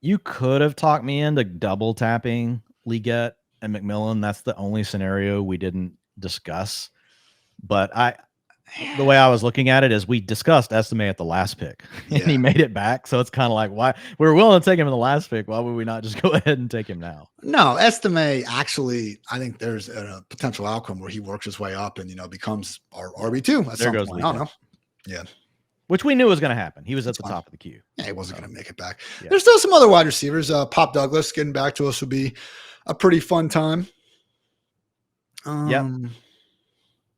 you could have talked me into double tapping Liggett and McMillan. That's the only scenario we didn't discuss. But the way I was looking at it is we discussed Estime at the last pick and he made it back. So it's kind of like, why we're willing to take him in the last pick. Why would we not just go ahead and take him now? No, Estime actually, I think there's a potential outcome where he works his way up and, becomes our RB2 at some point. I don't know. Yeah. Which we knew was going to happen. He was at the top of the queue. Yeah, he wasn't going to make it back. Yeah. There's still some other wide receivers. Pop Douglas getting back to us would be a pretty fun time. Yeah.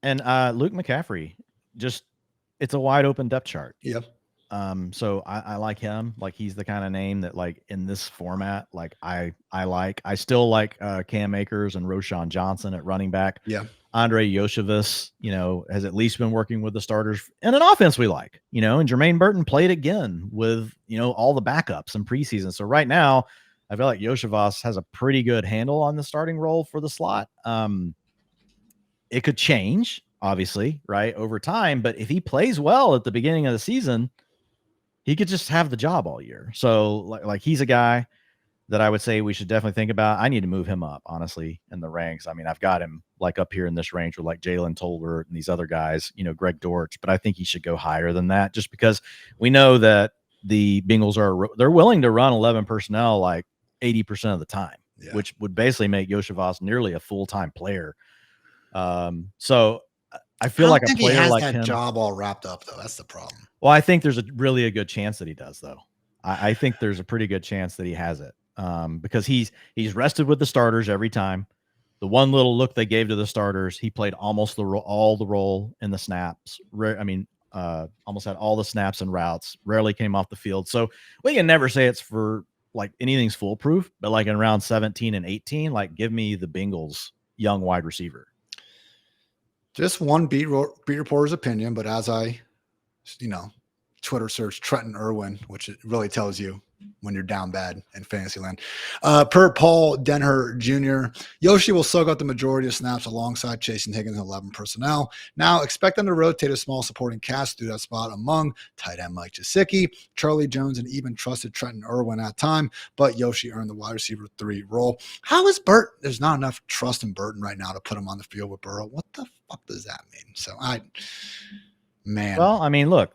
And Luke McCaffrey, just it's a wide open depth chart. Yep. So I like him. Like he's the kind of name that like in this format, like I still like Cam Akers and Roshan Johnson at running back. Yeah. Andre Yoshevus, has at least been working with the starters in an offense we like, and Jermaine Burton played again with, all the backups in preseason. So right now I feel like Yoshevus has a pretty good handle on the starting role for the slot. It could change, obviously, right, over time. But if he plays well at the beginning of the season, he could just have the job all year. So like he's a guy that I would say we should definitely think about. I need to move him up, honestly, in the ranks. I mean, I've got him like up here in this range with like Jalen Tolbert and these other guys, Greg Dortch, but I think he should go higher than that just because we know that the Bengals they're willing to run 11 personnel like 80% of the time, which would basically make Yoshivas nearly a full-time player. So I feel like a player like him, job all wrapped up though. That's the problem. Well, I think there's really a good chance that he does though. I think there's a pretty good chance that he has it. Because he's rested with the starters every time. The one little look they gave to the starters, he played almost all the role in the snaps. Almost had all the snaps and routes. Rarely came off the field. So we can never say it's for like anything's foolproof. But like in round 17 and 18, like give me the Bengals young wide receiver. Just one beat reporter's opinion, but as I, Twitter search Trenton Irwin, which it really tells you when you're down bad in Fantasyland. Per Paul Denher Jr., Yoshi will soak up the majority of snaps alongside Chasing Higgins and 11 personnel. Now, expect them to rotate a small supporting cast through that spot among tight end Mike Gesicki, Charlie Jones, and even trusted Trenton Irwin at time, but Yoshi earned the wide receiver 3 role. How is Burton? There's not enough trust in Burton right now to put him on the field with Burrow. What the fuck does that mean? So, Well, I mean, look,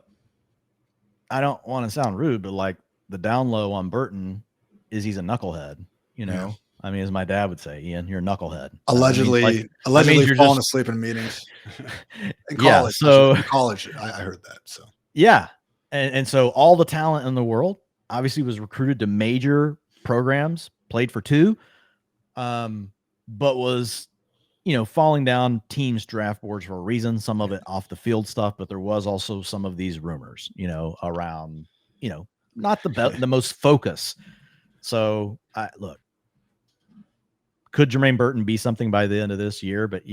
I don't want to sound rude, but like, the down low on Burton is he's a knucklehead, Yeah. I mean, as my dad would say, Ian, you're a knucklehead. Allegedly falling asleep in meetings. In college. Yeah, so in college, I heard that. So yeah. And so all the talent in the world obviously was recruited to major programs, played for 2, but was, falling down teams' draft boards for a reason, some of it off the field stuff, but there was also some of these rumors, around, not the most focus. So look, could Jermaine Burton be something by the end of this year? But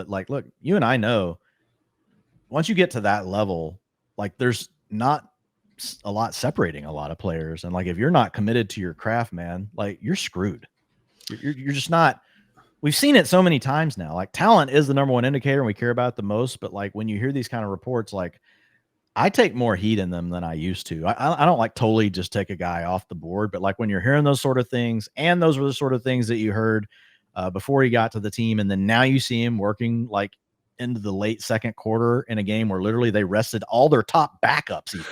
like, look, you and I know once you get to that level, like there's not a lot separating a lot of players. And like, if you're not committed to your craft, man, like you're screwed. You're just not. We've seen it so many times now. Like talent is the number one indicator and we care about it the most. But like when you hear these kind of reports, like I take more heat in them than I used to. I don't like totally just take a guy off the board, but like when you're hearing those sort of things, and those were the sort of things that you heard before he got to the team, and then now you see him working like into the late second quarter in a game where literally they rested all their top backups. Even.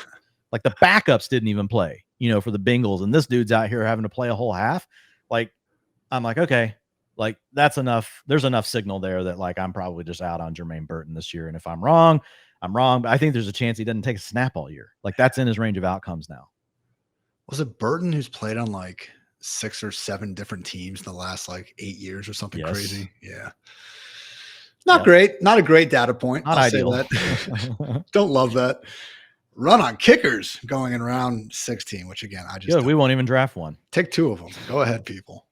Like the backups didn't even play, for the Bengals, and this dude's out here having to play a whole half. Like I'm like, okay, like that's enough. There's enough signal there that like I'm probably just out on Jermaine Burton this year, and if I'm wrong, I'm wrong, but I think there's a chance he doesn't take a snap all year. Like that's in his range of outcomes now. Was it Burton who's played on like 6 or 7 different teams in the last like 8 years or something crazy? Yeah. Not great. Not a great data point. Not ideal. Don't love that. Run on kickers going in round 16, which again, I just we won't even draft one. Take 2 of them. Go ahead, people.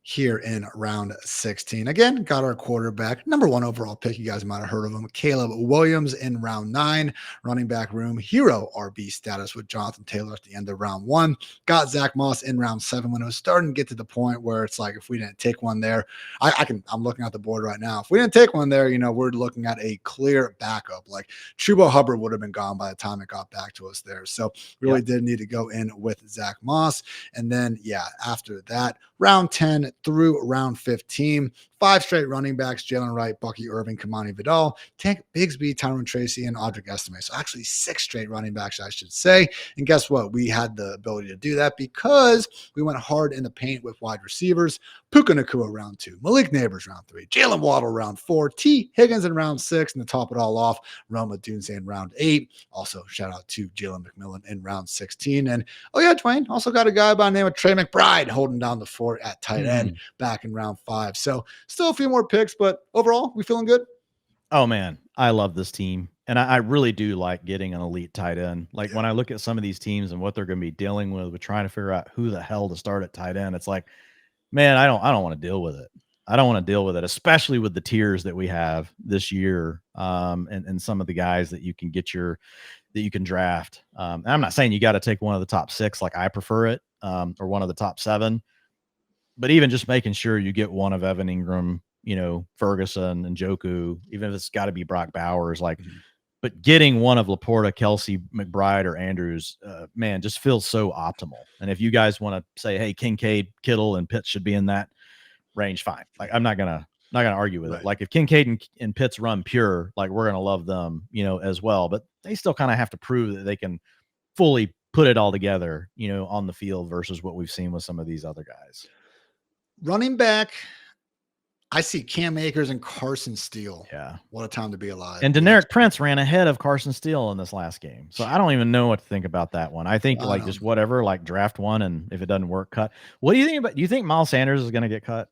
Here in round 16. Again, got our quarterback, number 1 overall pick. You guys might have heard of him. Caleb Williams in round 9. Running back room, hero RB status with Jonathan Taylor at the end of round 1. Got Zach Moss in round 7 when it was starting to get to the point where it's like, if we didn't take one there, I'm looking at the board right now. If we didn't take one there, we're looking at a clear backup. Like Chuba Hubbard would have been gone by the time it got back to us there. So really did need to go in with Zach Moss. And then, after that, round 10 through round 15, 5 straight running backs, Jalen Wright, Bucky Irving, Kamani Vidal, Tank Bigsby, Tyron Tracy, and Audric Estime. So actually 6 straight running backs, I should say. And guess what? We had the ability to do that because we went hard in the paint with wide receivers. Puka Nacua round 2, Malik Neighbors round 3, Jalen Waddle round 4, T. Higgins in round 6, and to top it all off, Roma Dunze in round 8. Also, shout out to Jalen McMillan in round 16. And Dwain also got a guy by the name of Trey McBride holding down the fort at tight end back in round 5. So still a few more picks, but overall, we feeling good? Oh, man, I love this team. And I really do like getting an elite tight end. Like when I look at some of these teams and what they're going to be dealing with trying to figure out who the hell to start at tight end, it's like, man, I don't want to deal with it. I don't want to deal with it, especially with the tiers that we have this year, and some of the guys that you can that you can draft. And I'm not saying you got to take one of the top 6, like I prefer it, or one of the top 7, but even just making sure you get one of Evan Ingram, Ferguson and Njoku, even if it's got to be Brock Bowers, like, But getting one of Laporta, Kelsey, McBride, or Andrews, man, just feels so optimal. And if you guys want to say, hey, Kincaid, Kittle, and Pitts should be in that range, fine. Like, I'm not gonna argue with it. Like, if Kincaid and Pitts run pure, like, we're gonna love them, as well. But they still kind of have to prove that they can fully put it all together, on the field versus what we've seen with some of these other guys. Running back, I see Cam Akers and Carson Steele. Yeah. What a time to be alive. And Deneric Prince ran ahead of Carson Steele in this last game. So I don't even know what to think about that one. I think just whatever, like draft one, and if it doesn't work, cut. What do you think about, do you think Miles Sanders is going to get cut?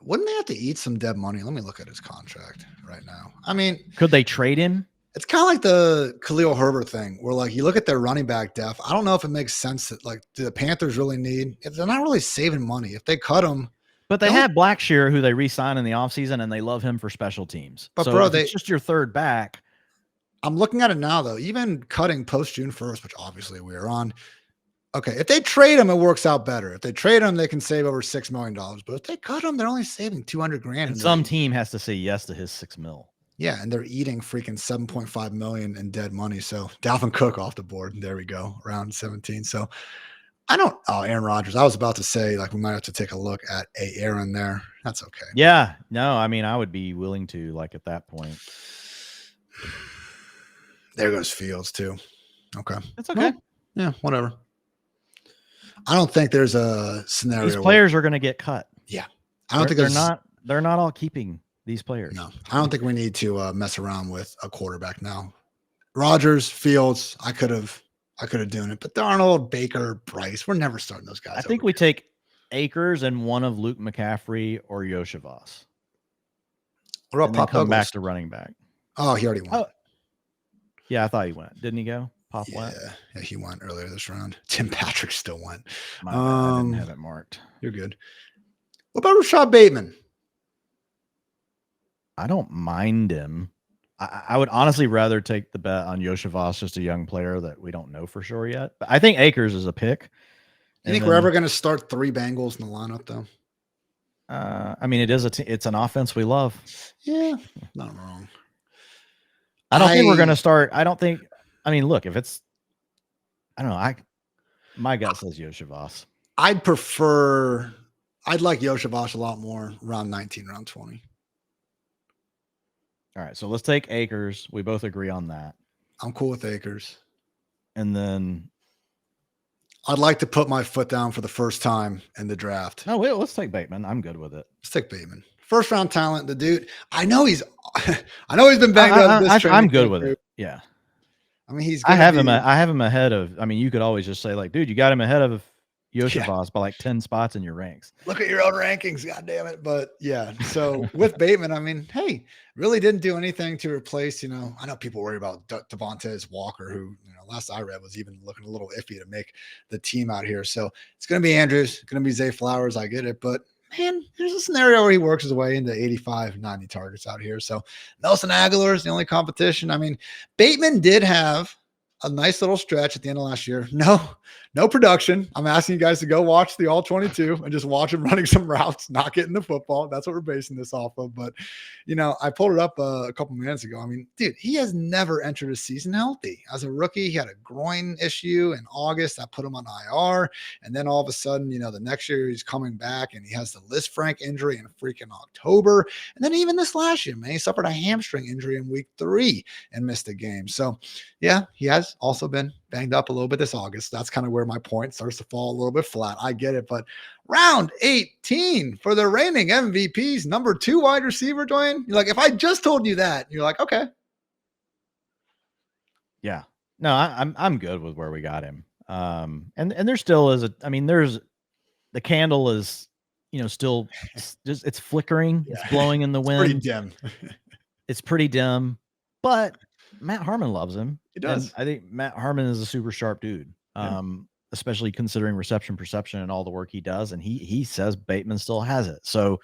Wouldn't they have to eat some dead money? Let me look at his contract right now. I mean, could they trade him? It's kind of like the Khalil Herbert thing where, like, you look at their running back depth. I don't know if it makes sense that, like, do the Panthers really need, if they're not really saving money, if they cut them. But they have Blackshear, who they re-signed in the offseason, and they love him for special teams. But, so bro, it's just your third back. I'm looking at it now, though. Even cutting post June 1st, which obviously we are on. Okay, if they trade him, it works out better. If they trade him, they can save over $6 million. But if they cut him, they're only saving $200,000. And some team has to say yes to his $6 million. Yeah, and they're eating freaking $7.5 million in dead money. So Dalvin Cook off the board. There we go, round 17. So Aaron Rodgers. I was about to say, like, we might have to take a look at Aaron there. That's okay. Yeah, no, I mean, I would be willing to, like, at that point. There goes Fields too. Okay, that's okay. Well, yeah, whatever. I don't think there's a scenario. These players are going to get cut. Yeah, I don't think they're not all keeping these players. No, I don't think we need to mess around with a quarterback now. Rodgers, Fields, I could have done it, but Darnold, Baker, Bryce, we're never starting those guys. I think we take Akers and one of Luke McCaffrey or Yoshi Voss. What about Pop come back to running back? Oh, he already went. Oh. Yeah, I thought he went. Didn't he go? Pop went? Yeah, he went earlier this round. Tim Patrick still went. I didn't have it marked. You're good. What about Rashad Bateman? I don't mind him. I would honestly rather take the bet on Yoshi Voss, just a young player that we don't know for sure yet. But I think Akers is a pick. You think we're ever going to start 3 Bengals in the lineup, though? I mean, it's an offense we love. Yeah, not wrong. I don't think we're going to start. I mean, look, if it's, I don't know. My gut says Yoshi Voss. I'd like Yoshi Voss a lot more round 19, round 20. All right, so let's take Akers. We both agree on that. I'm cool with Akers. And then I'd like to put my foot down for the first time in the draft. No, wait, let's take Bateman. I'm good with it. Let's take Bateman. First round talent, the dude. I know he's been banged up. I'm good with it. Yeah. I mean, I have him ahead of. I mean, you could always just say, like, dude, you got him ahead of Yoshi Voss by like 10 spots in your ranks. Look at your own rankings, God damn it. But yeah, so with Bateman, I mean, hey, really didn't do anything to replace, I know people worry about Devontae Walker, who, last I read was even looking a little iffy to make the team out here. So it's going to be Andrews, going to be Zay Flowers. I get it. But man, there's a scenario where he works his way into 85, 90 targets out here. So Nelson Aguilar is the only competition. I mean, Bateman did have a nice little stretch at the end of last year. No production. I'm asking you guys to go watch the all 22 and just watch him running some routes, not getting the football. That's what we're basing this off of. But, I pulled it up a couple minutes ago. I mean, dude, he has never entered a season healthy. As a rookie, he had a groin issue in August. I put him on IR. And then all of a sudden, the next year he's coming back and he has the Liz Frank injury in freaking October. And then even this last year, man, he suffered a hamstring injury in week 3 and missed a game. So yeah, he has also been banged up a little bit this August. That's kind of where my point starts to fall a little bit flat. I get it, but round 18 for the reigning MVPs, number 2 wide receiver, Dwain. You're like, if I just told you that, you're like, okay. Yeah, no, I'm good with where we got him. And there still is there's the candle is, still it's flickering. Yeah. It's blowing in the wind. Pretty dim. It's pretty dim, but Matt Harmon loves him. He does. And I think Matt Harmon is a super sharp dude, especially considering reception perception and all the work he does. And he says Bateman still has it. So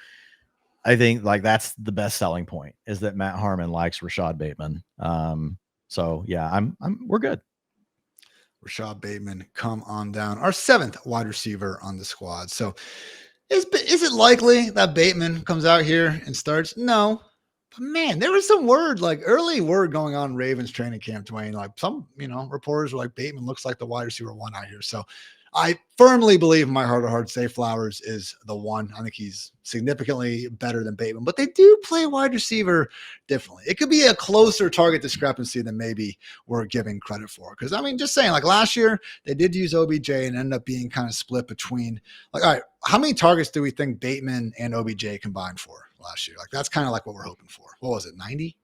I think like that's the best selling point is that Matt Harmon likes Rashad Bateman. So yeah, we're good. Rashad Bateman, come on down. Our 7th wide receiver on the squad. So is it likely that Bateman comes out here and starts? No. But man, there was some word, like early word going on in Ravens training camp, Dwayne. Like some, reporters were like, Bateman looks like the wide receiver one out here. So I firmly believe in my heart of hearts, Zay Flowers is the one. I think he's significantly better than Bateman, but they do play wide receiver differently. It could be a closer target discrepancy than maybe we're giving credit for. Because I mean, just saying, like last year, they did use OBJ and ended up being kind of split between, like, all right, how many targets do we think Bateman and OBJ combined for last year? Like that's kind of like what we're hoping for. What was it, 90?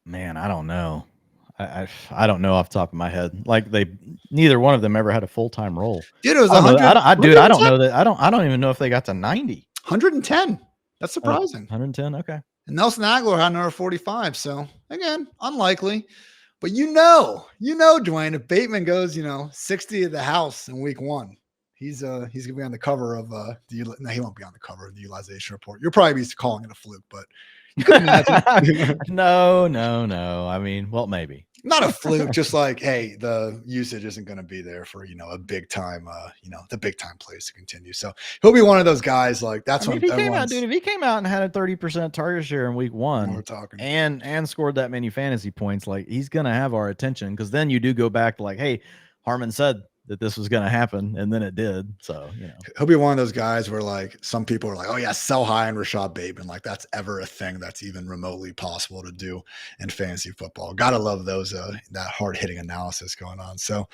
Man, I don't know. I don't know off the top of my head. Like neither one of them ever had a full-time role. Dude, it was 100. I don't know that. I don't even know if they got to 90. 110. That's surprising. 110. Okay. And Nelson Aguilar had another 45. So again, unlikely. But Dwayne, if Bateman goes, 60 at the house in week 1, he's gonna be on the cover of no, he won't be on the cover of the utilization report. You'll probably be calling it a fluke, but you could imagine. No. I mean, well, maybe not a fluke, just like, hey, the usage isn't going to be there for a big time, the big time plays to continue. So he'll be one of those guys. Like that's when if he came out, dude. If he came out and had a 30% target share in week 1, we're talking, and scored that many fantasy points, like he's going to have our attention. Because then you do go back to like, hey, Harmon said that this was going to happen, and then it did. So he'll be one of those guys where like some people are like, oh yeah, sell high on Rashad Bateman, like that's ever a thing that's even remotely possible to do in fantasy football. Gotta love those that hard hitting analysis going on. So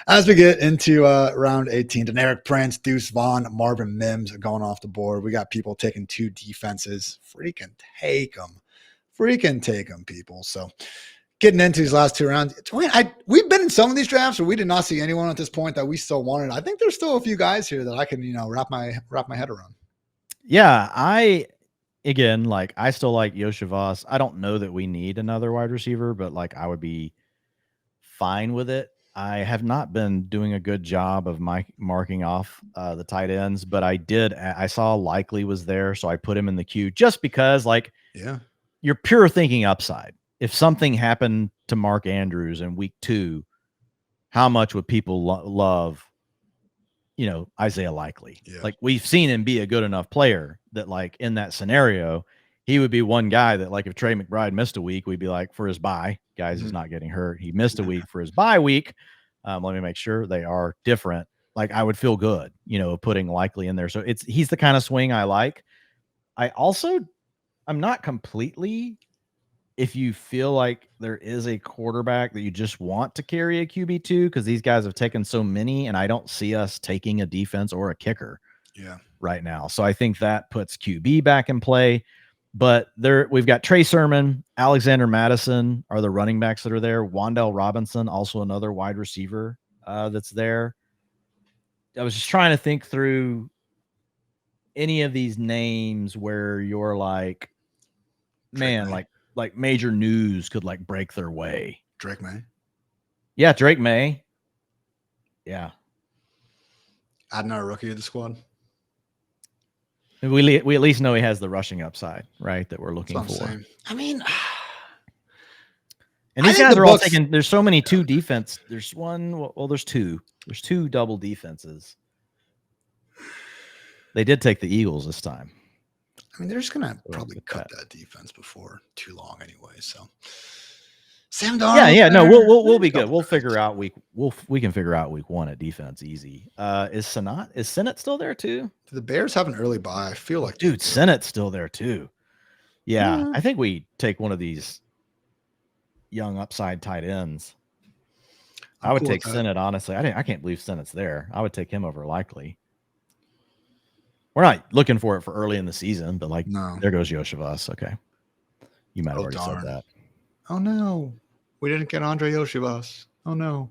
as we get into round 18, Deneric Prince, Deuce Vaughn, Marvin Mims are going off the board. We got people taking 2 defenses. Freaking take them, people. So getting into these last 2 rounds, we've been in some of these drafts where we did not see anyone at this point that we still wanted. I think there's still a few guys here that I can, wrap my head around. Yeah, I still like Yoshi Voss. I don't know that we need another wide receiver, but like I would be fine with it. I have not been doing a good job of marking off the tight ends, but I saw Likely was there, so I put him in the queue just because, like, you're pure thinking upside. If something happened to Mark Andrews in week 2, how much would people love, Isaiah Likely? Yeah. Like we've seen him be a good enough player that like in that scenario, he would be one guy that like if Trey McBride missed a week, we'd be like for his bye, guys, he's not getting hurt. He missed a week for his bye week. Let me make sure they are different. Like I would feel good, putting Likely in there. So he's the kind of swing I like. I'm not completely, if you feel like there is a quarterback that you just want to carry a QB2, because these guys have taken so many, and I don't see us taking a defense or a kicker right now. So I think that puts QB back in play. But we've got Trey Sermon, Alexander Madison are the running backs that are there. Wan'Dale Robinson, also another wide receiver that's there. I was just trying to think through any of these names where you're like, man, like major news could like break their way. Drake May. Yeah, Drake May. Yeah. Add another rookie to the squad. We at least know he has the rushing upside, right? That we're looking for. I mean, and these guys are all taking. There's so many 2 defense. There's one. Well, there's 2. There's 2 double defenses. They did take the Eagles this time. I mean, they're just gonna probably cut that defense before too long, anyway. So, Sam Darnold. Yeah. No, we'll be good. We'll figure out we can figure out week 1 at defense easy. Is Sennett still there too? Do the Bears have an early bye? I feel like, dude, Sennett's still there too. Yeah, I think we take one of these young upside tight ends. I would take Sennett, honestly. I can't believe Sennett's there. I would take him over Likely. We're not looking for it for early in the season, but like, there goes Yoshivas. Okay. You might have already said that. Oh, no. We didn't get Andre Yoshivas. Oh, no.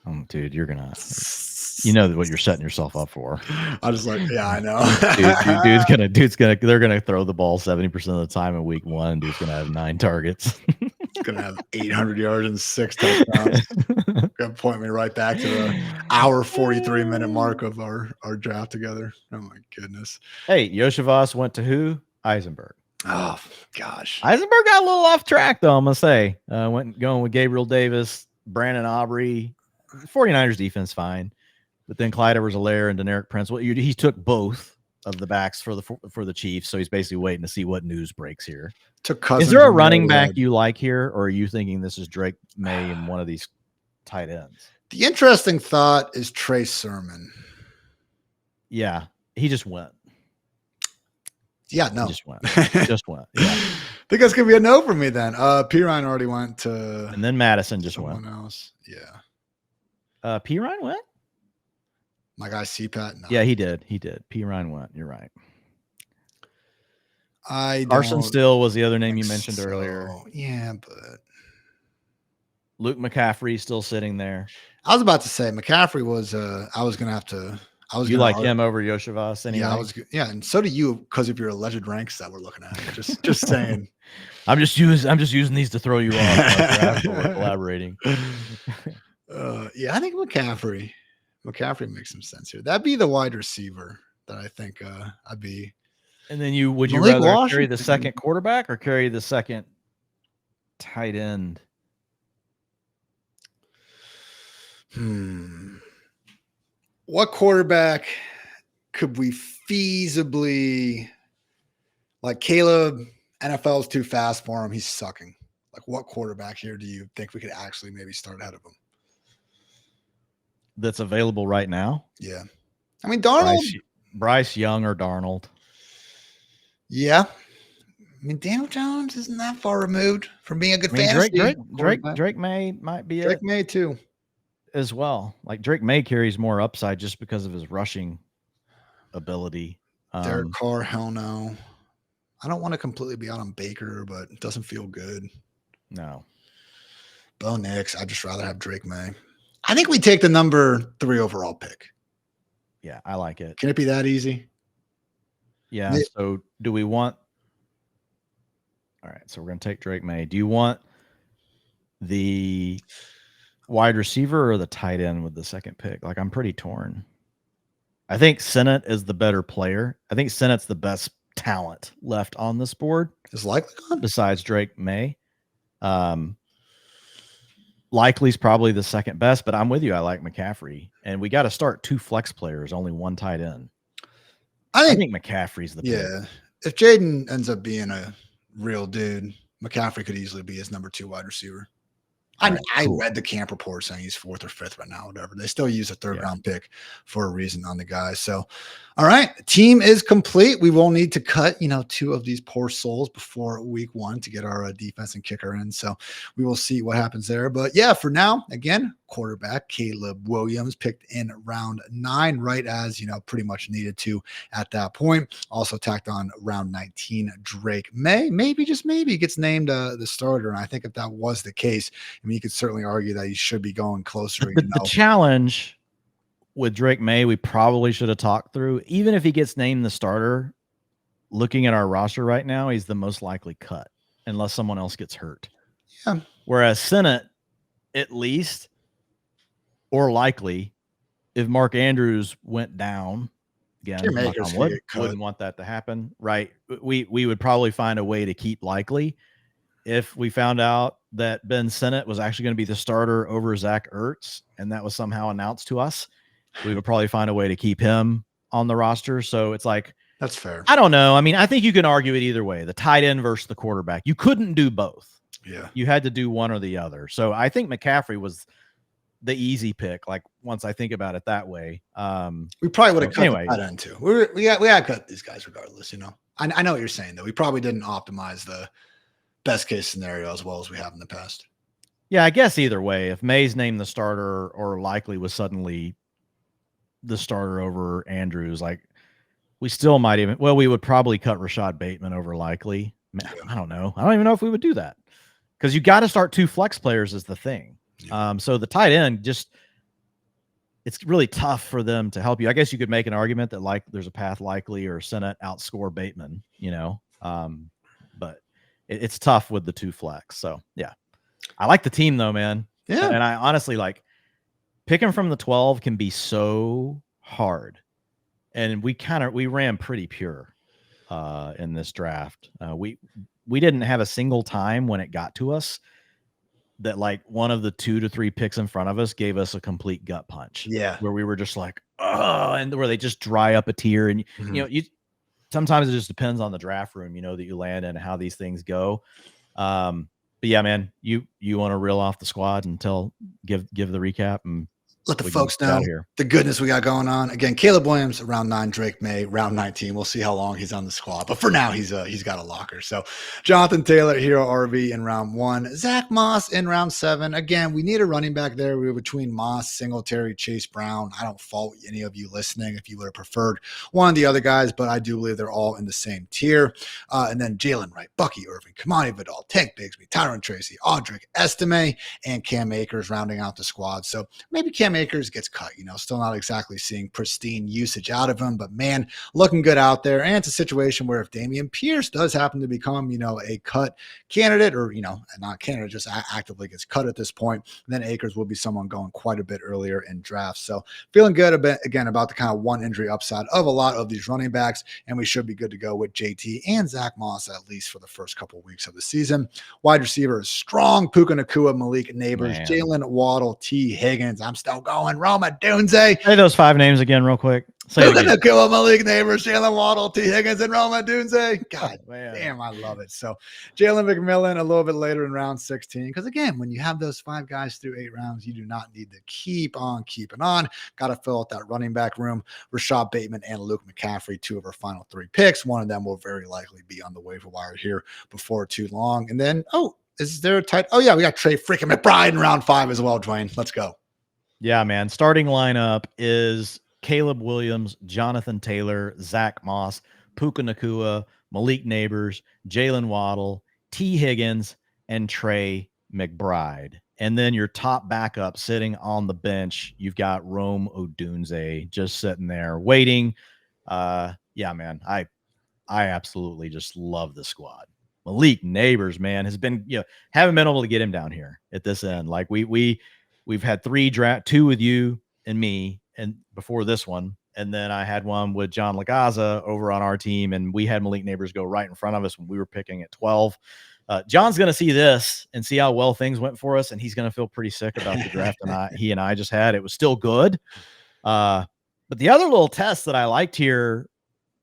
Oh, dude, you're going to, you know what you're setting yourself up for. I was like, yeah, I know. They're going to throw the ball 70% of the time in week 1. Dude's going to have 9 targets. It's going to have 800 yards and 6 touchdowns. Going to point me right back to the hour 43-minute mark of our draft together. Oh, my goodness. Hey, Yoshivas went to who? Eisenberg. Oh, gosh. Eisenberg got a little off track, though, I'm going to say. Going with Gabriel Davis, Brandon Aubrey. 49ers defense, fine. But then Clyde Edwards-Helaire and Deneric Prince. Well, he took both of the backs for the Chiefs. So he's basically waiting to see what news breaks here. Is there a running back you like here, or are you thinking this is Drake May and one of these tight ends? The interesting thought is Trey Sermon. Yeah, he just went. Yeah, no. He just went. Yeah. I think that's gonna be a no for me then. Pirine already went to, and then Madison just went. Someone else. Yeah. Pirine went? My guy CPAT? No. Yeah, he did. Pirine went. You're right. Carson Steele was the other name you mentioned earlier. Yeah, but Luke McCaffrey still sitting there. I was about to say McCaffrey was I was gonna have to. You like him over Yoshivas anyway? Yeah, and so do you because of your alleged ranks that we're looking at. Just saying. I'm just using these to throw you off. We're collaborating. Yeah, I think McCaffrey makes some sense here. That'd be the wide receiver that I think I'd be. And then would you rather carry the second quarterback or carry the second tight end? What quarterback could we feasibly, like Caleb? NFL's too fast for him. He's sucking. Like, what quarterback here do you think we could actually maybe start ahead of him? That's available right now? Yeah. I mean, Darnold. Bryce Young or Darnold. Yeah. I mean, Daniel Jones isn't that far removed from being a good fantasy. Drake May might be Drake May too. As well. Like Drake May carries more upside just because of his rushing ability. Derek Carr, hell no. I don't want to completely be out on Baker, but it doesn't feel good. No. Bo Nix, I'd just rather have Drake May. I think we take the number 3 overall pick. Yeah, I like it. Can it be that easy? Yeah. So do we want... All right, so we're going to take Drake May. Do you want the wide receiver or the tight end with the second pick? Like, I'm pretty torn. I think Sennett is the better player. I think Sennett's the best talent left on this board. Is Likely gone? Besides Drake May. Likely's probably the second best, but I'm with you. I like McCaffrey. And we got to start 2 flex players, only 1 tight end. I think McCaffrey's the pick. Yeah. If Jaden ends up being a real dude, McCaffrey could easily be his number 2 wide receiver. I read the camp report saying he's 4th or 5th right now, whatever. They still use a 3rd round pick for a reason on the guy. So, all right, team is complete. We will need to cut, 2 of these poor souls before week 1 to get our defense and kicker in. So we will see what happens there. But yeah, for now, again, quarterback Caleb Williams picked in round 9, right as, pretty much needed to at that point. Also tacked on round 19, Drake May, maybe, just maybe, gets named the starter. And I think if that was the case, you could certainly argue that he should be going closer. The challenge with Drake May, we probably should have talked through. Even if he gets named the starter, looking at our roster right now, he's the most likely cut unless someone else gets hurt. Yeah. Whereas Sennett, at least, or likely, if Mark Andrews went down, again, wouldn't want that to happen, right? We would probably find a way to keep Likely. If we found out that Ben Sennett was actually going to be the starter over Zach Ertz, and that was somehow announced to us, we would probably find a way to keep him on the roster. So it's like, that's fair. I don't know. I mean, I think you can argue it either way, the tight end versus the quarterback. You couldn't do both. Yeah. You had to do one or the other. So I think McCaffrey was the easy pick. Like, once I think about it that way, we probably would have cut the tight end too. We had to cut these guys regardless. I know what you're saying though. We probably didn't optimize the best case scenario as well as we have in the past. Yeah, I guess either way, if May's named the starter or Likely was suddenly the starter over Andrews, like, we still might we would probably cut Rashad Bateman over Likely. I don't know. I don't even know if we would do that, because you got to start 2 flex players is the thing. Yeah. So the tight end, it's really tough for them to help you. I guess you could make an argument that there's a path Likely or Sennett outscore Bateman, but it's tough with the 2 flex. So yeah, I like the team though, man. Yeah. And I honestly picking from the 12 can be so hard. And we ran pretty pure in this draft. We didn't have a single time when it got to us that one of the 2 to 3 picks in front of us gave us a complete gut punch. Yeah. Where we were just like, oh, and where they just dry up a tear. And sometimes it just depends on the draft room, that you land in and how these things go. But yeah, man, you want to reel off the squad and give the recap and let the folks know the goodness we got going on. Again, Caleb Williams, round 9, Drake May, round 19. We'll see how long he's on the squad. But for now, he's got a locker. So Jonathan Taylor, Hero RV in round 1. Zach Moss in round 7. Again, we need a running back there. We were between Moss, Singletary, Chase Brown. I don't fault any of you listening if you would have preferred one of the other guys, but I do believe they're all in the same tier. And then Jalen Wright, Bucky Irving, Kamani Vidal, Tank Bigsby, Tyron Tracy, Audric Estime, and Cam Akers rounding out the squad. So maybe Cam Akers gets cut, still not exactly seeing pristine usage out of him, but man, looking good out there. And it's a situation where if Dameon Pierce does happen to become, a cut candidate or, not candidate, just actively gets cut at this point, then Akers will be someone going quite a bit earlier in drafts. So feeling good about the kind of one injury upside of a lot of these running backs. And we should be good to go with JT and Zach Moss, at least for the first couple of weeks of the season. Wide receiver is strong. Puka Nacua, Malik Neighbors, Jalen Waddle, T. Higgins. I'm still going. Roma Dunze. Say those 5 names again real quick. Puka Nacua, Malik Neighbors, Jalen Waddle, T. Higgins, and Roma Dunze. God damn, I love it. So Jalen McMillan a little bit later in round 16. Because again, when you have those 5 guys through 8 rounds, you do not need to keep on keeping on. Got to fill out that running back room. Rashad Bateman and Luke McCaffrey, 2 of our final 3 picks. One of them will very likely be on the waiver wire here before too long. And then, is there a tight? Oh, yeah, we got Trey freaking McBride in round 5 as well, Dwayne. Let's go. Yeah, man. Starting lineup is Caleb Williams, Jonathan Taylor, Zach Moss, Puka Nacua, Malik Neighbors, Jalen Waddle, T. Higgins, and Trey McBride. And then your top backup sitting on the bench, you've got Rome Odunze just sitting there waiting. Yeah, man, I absolutely just love the squad. Malik Neighbors, man, has been, haven't been able to get him down here at this end. Like we've had 2 with you and me, and before this one, and then I had one with John Lagaza over on our team, and we had Malik Neighbors go right in front of us when we were picking at 12. John's going to see this and see how well things went for us, and he's going to feel pretty sick about the draft he and I just had. It was still good. But the other little test that I liked here,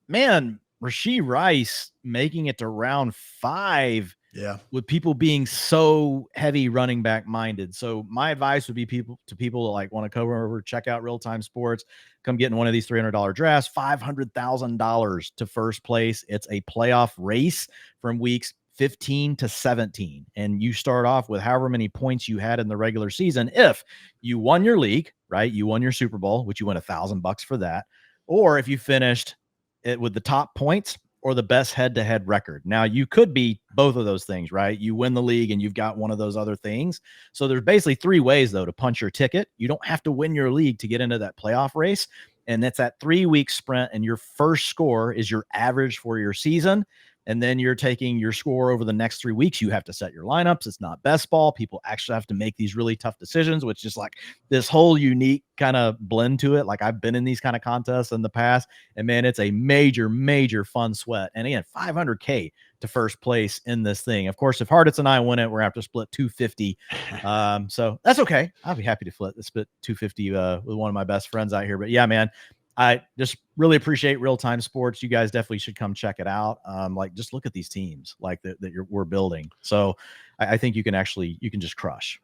man, Rashee Rice making it to round 5. Yeah. With people being so heavy running back minded. So my advice would be people that like want to come over, check out RealTime Sports, come get in one of these $300 drafts, $500,000 to first place. It's a playoff race from weeks 15 to 17. And you start off with however many points you had in the regular season. If you won your league, right? You won your Super Bowl, which you win $1,000 for that. Or if you finished it with the top points, or the best head-to-head record. Now, you could be both of those things, right? You win the league and you've got one of those other things. So there's basically 3 ways, though, to punch your ticket. You don't have to win your league to get into that playoff race. And that's that 3-week sprint, and your first score is your average for your season. And then you're taking your score over the next 3 weeks. You have to set your lineups. It's not best ball. People actually have to make these really tough decisions, which is like this whole unique kind of blend to it. Like I've been in these kind of contests in the past, and man, it's a major, major fun sweat. And again, $500K to first place in this thing. Of course, if Hartitz and I win it, we're going to have to split $250. So that's okay. I'll be happy to split $250 with one of my best friends out here. But yeah, man, I just really appreciate RealTime Sports. You guys definitely should come check it out. Like just look at these teams like that we're building. So I think you can just crush.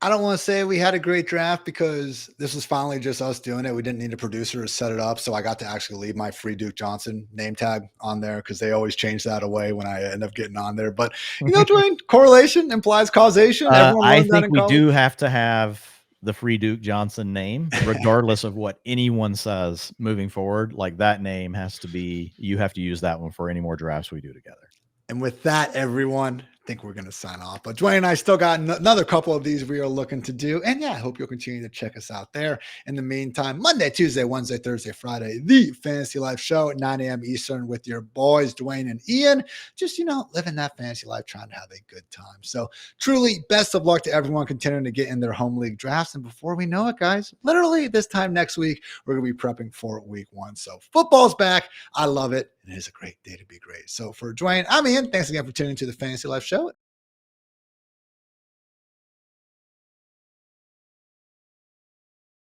I don't want to say we had a great draft because this was finally just us doing it. We didn't need a producer to set it up. So I got to actually leave my free Duke Johnson name tag on there because they always change that away when I end up getting on there. But, Dwayne, correlation implies causation. I think we do have to have the free Duke Johnson name, regardless of what anyone says moving forward. Like that name has to be, you have to use that one for any more drafts we do together. And with that, everyone, I think we're going to sign off. But Dwayne and I still got another couple of these we are looking to do. And yeah, I hope you'll continue to check us out there. In the meantime, Monday, Tuesday, Wednesday, Thursday, Friday, the Fantasy Life Show at 9 a.m. Eastern with your boys, Dwayne and Ian. Just, living that fantasy life, trying to have a good time. So truly, best of luck to everyone continuing to get in their home league drafts. And before we know it, guys, literally this time next week, we're going to be prepping for week 1. So football's back. I love it. And it is a great day to be great. So for Dwayne, I'm Ian. Thanks again for tuning into the Fantasy Life Show.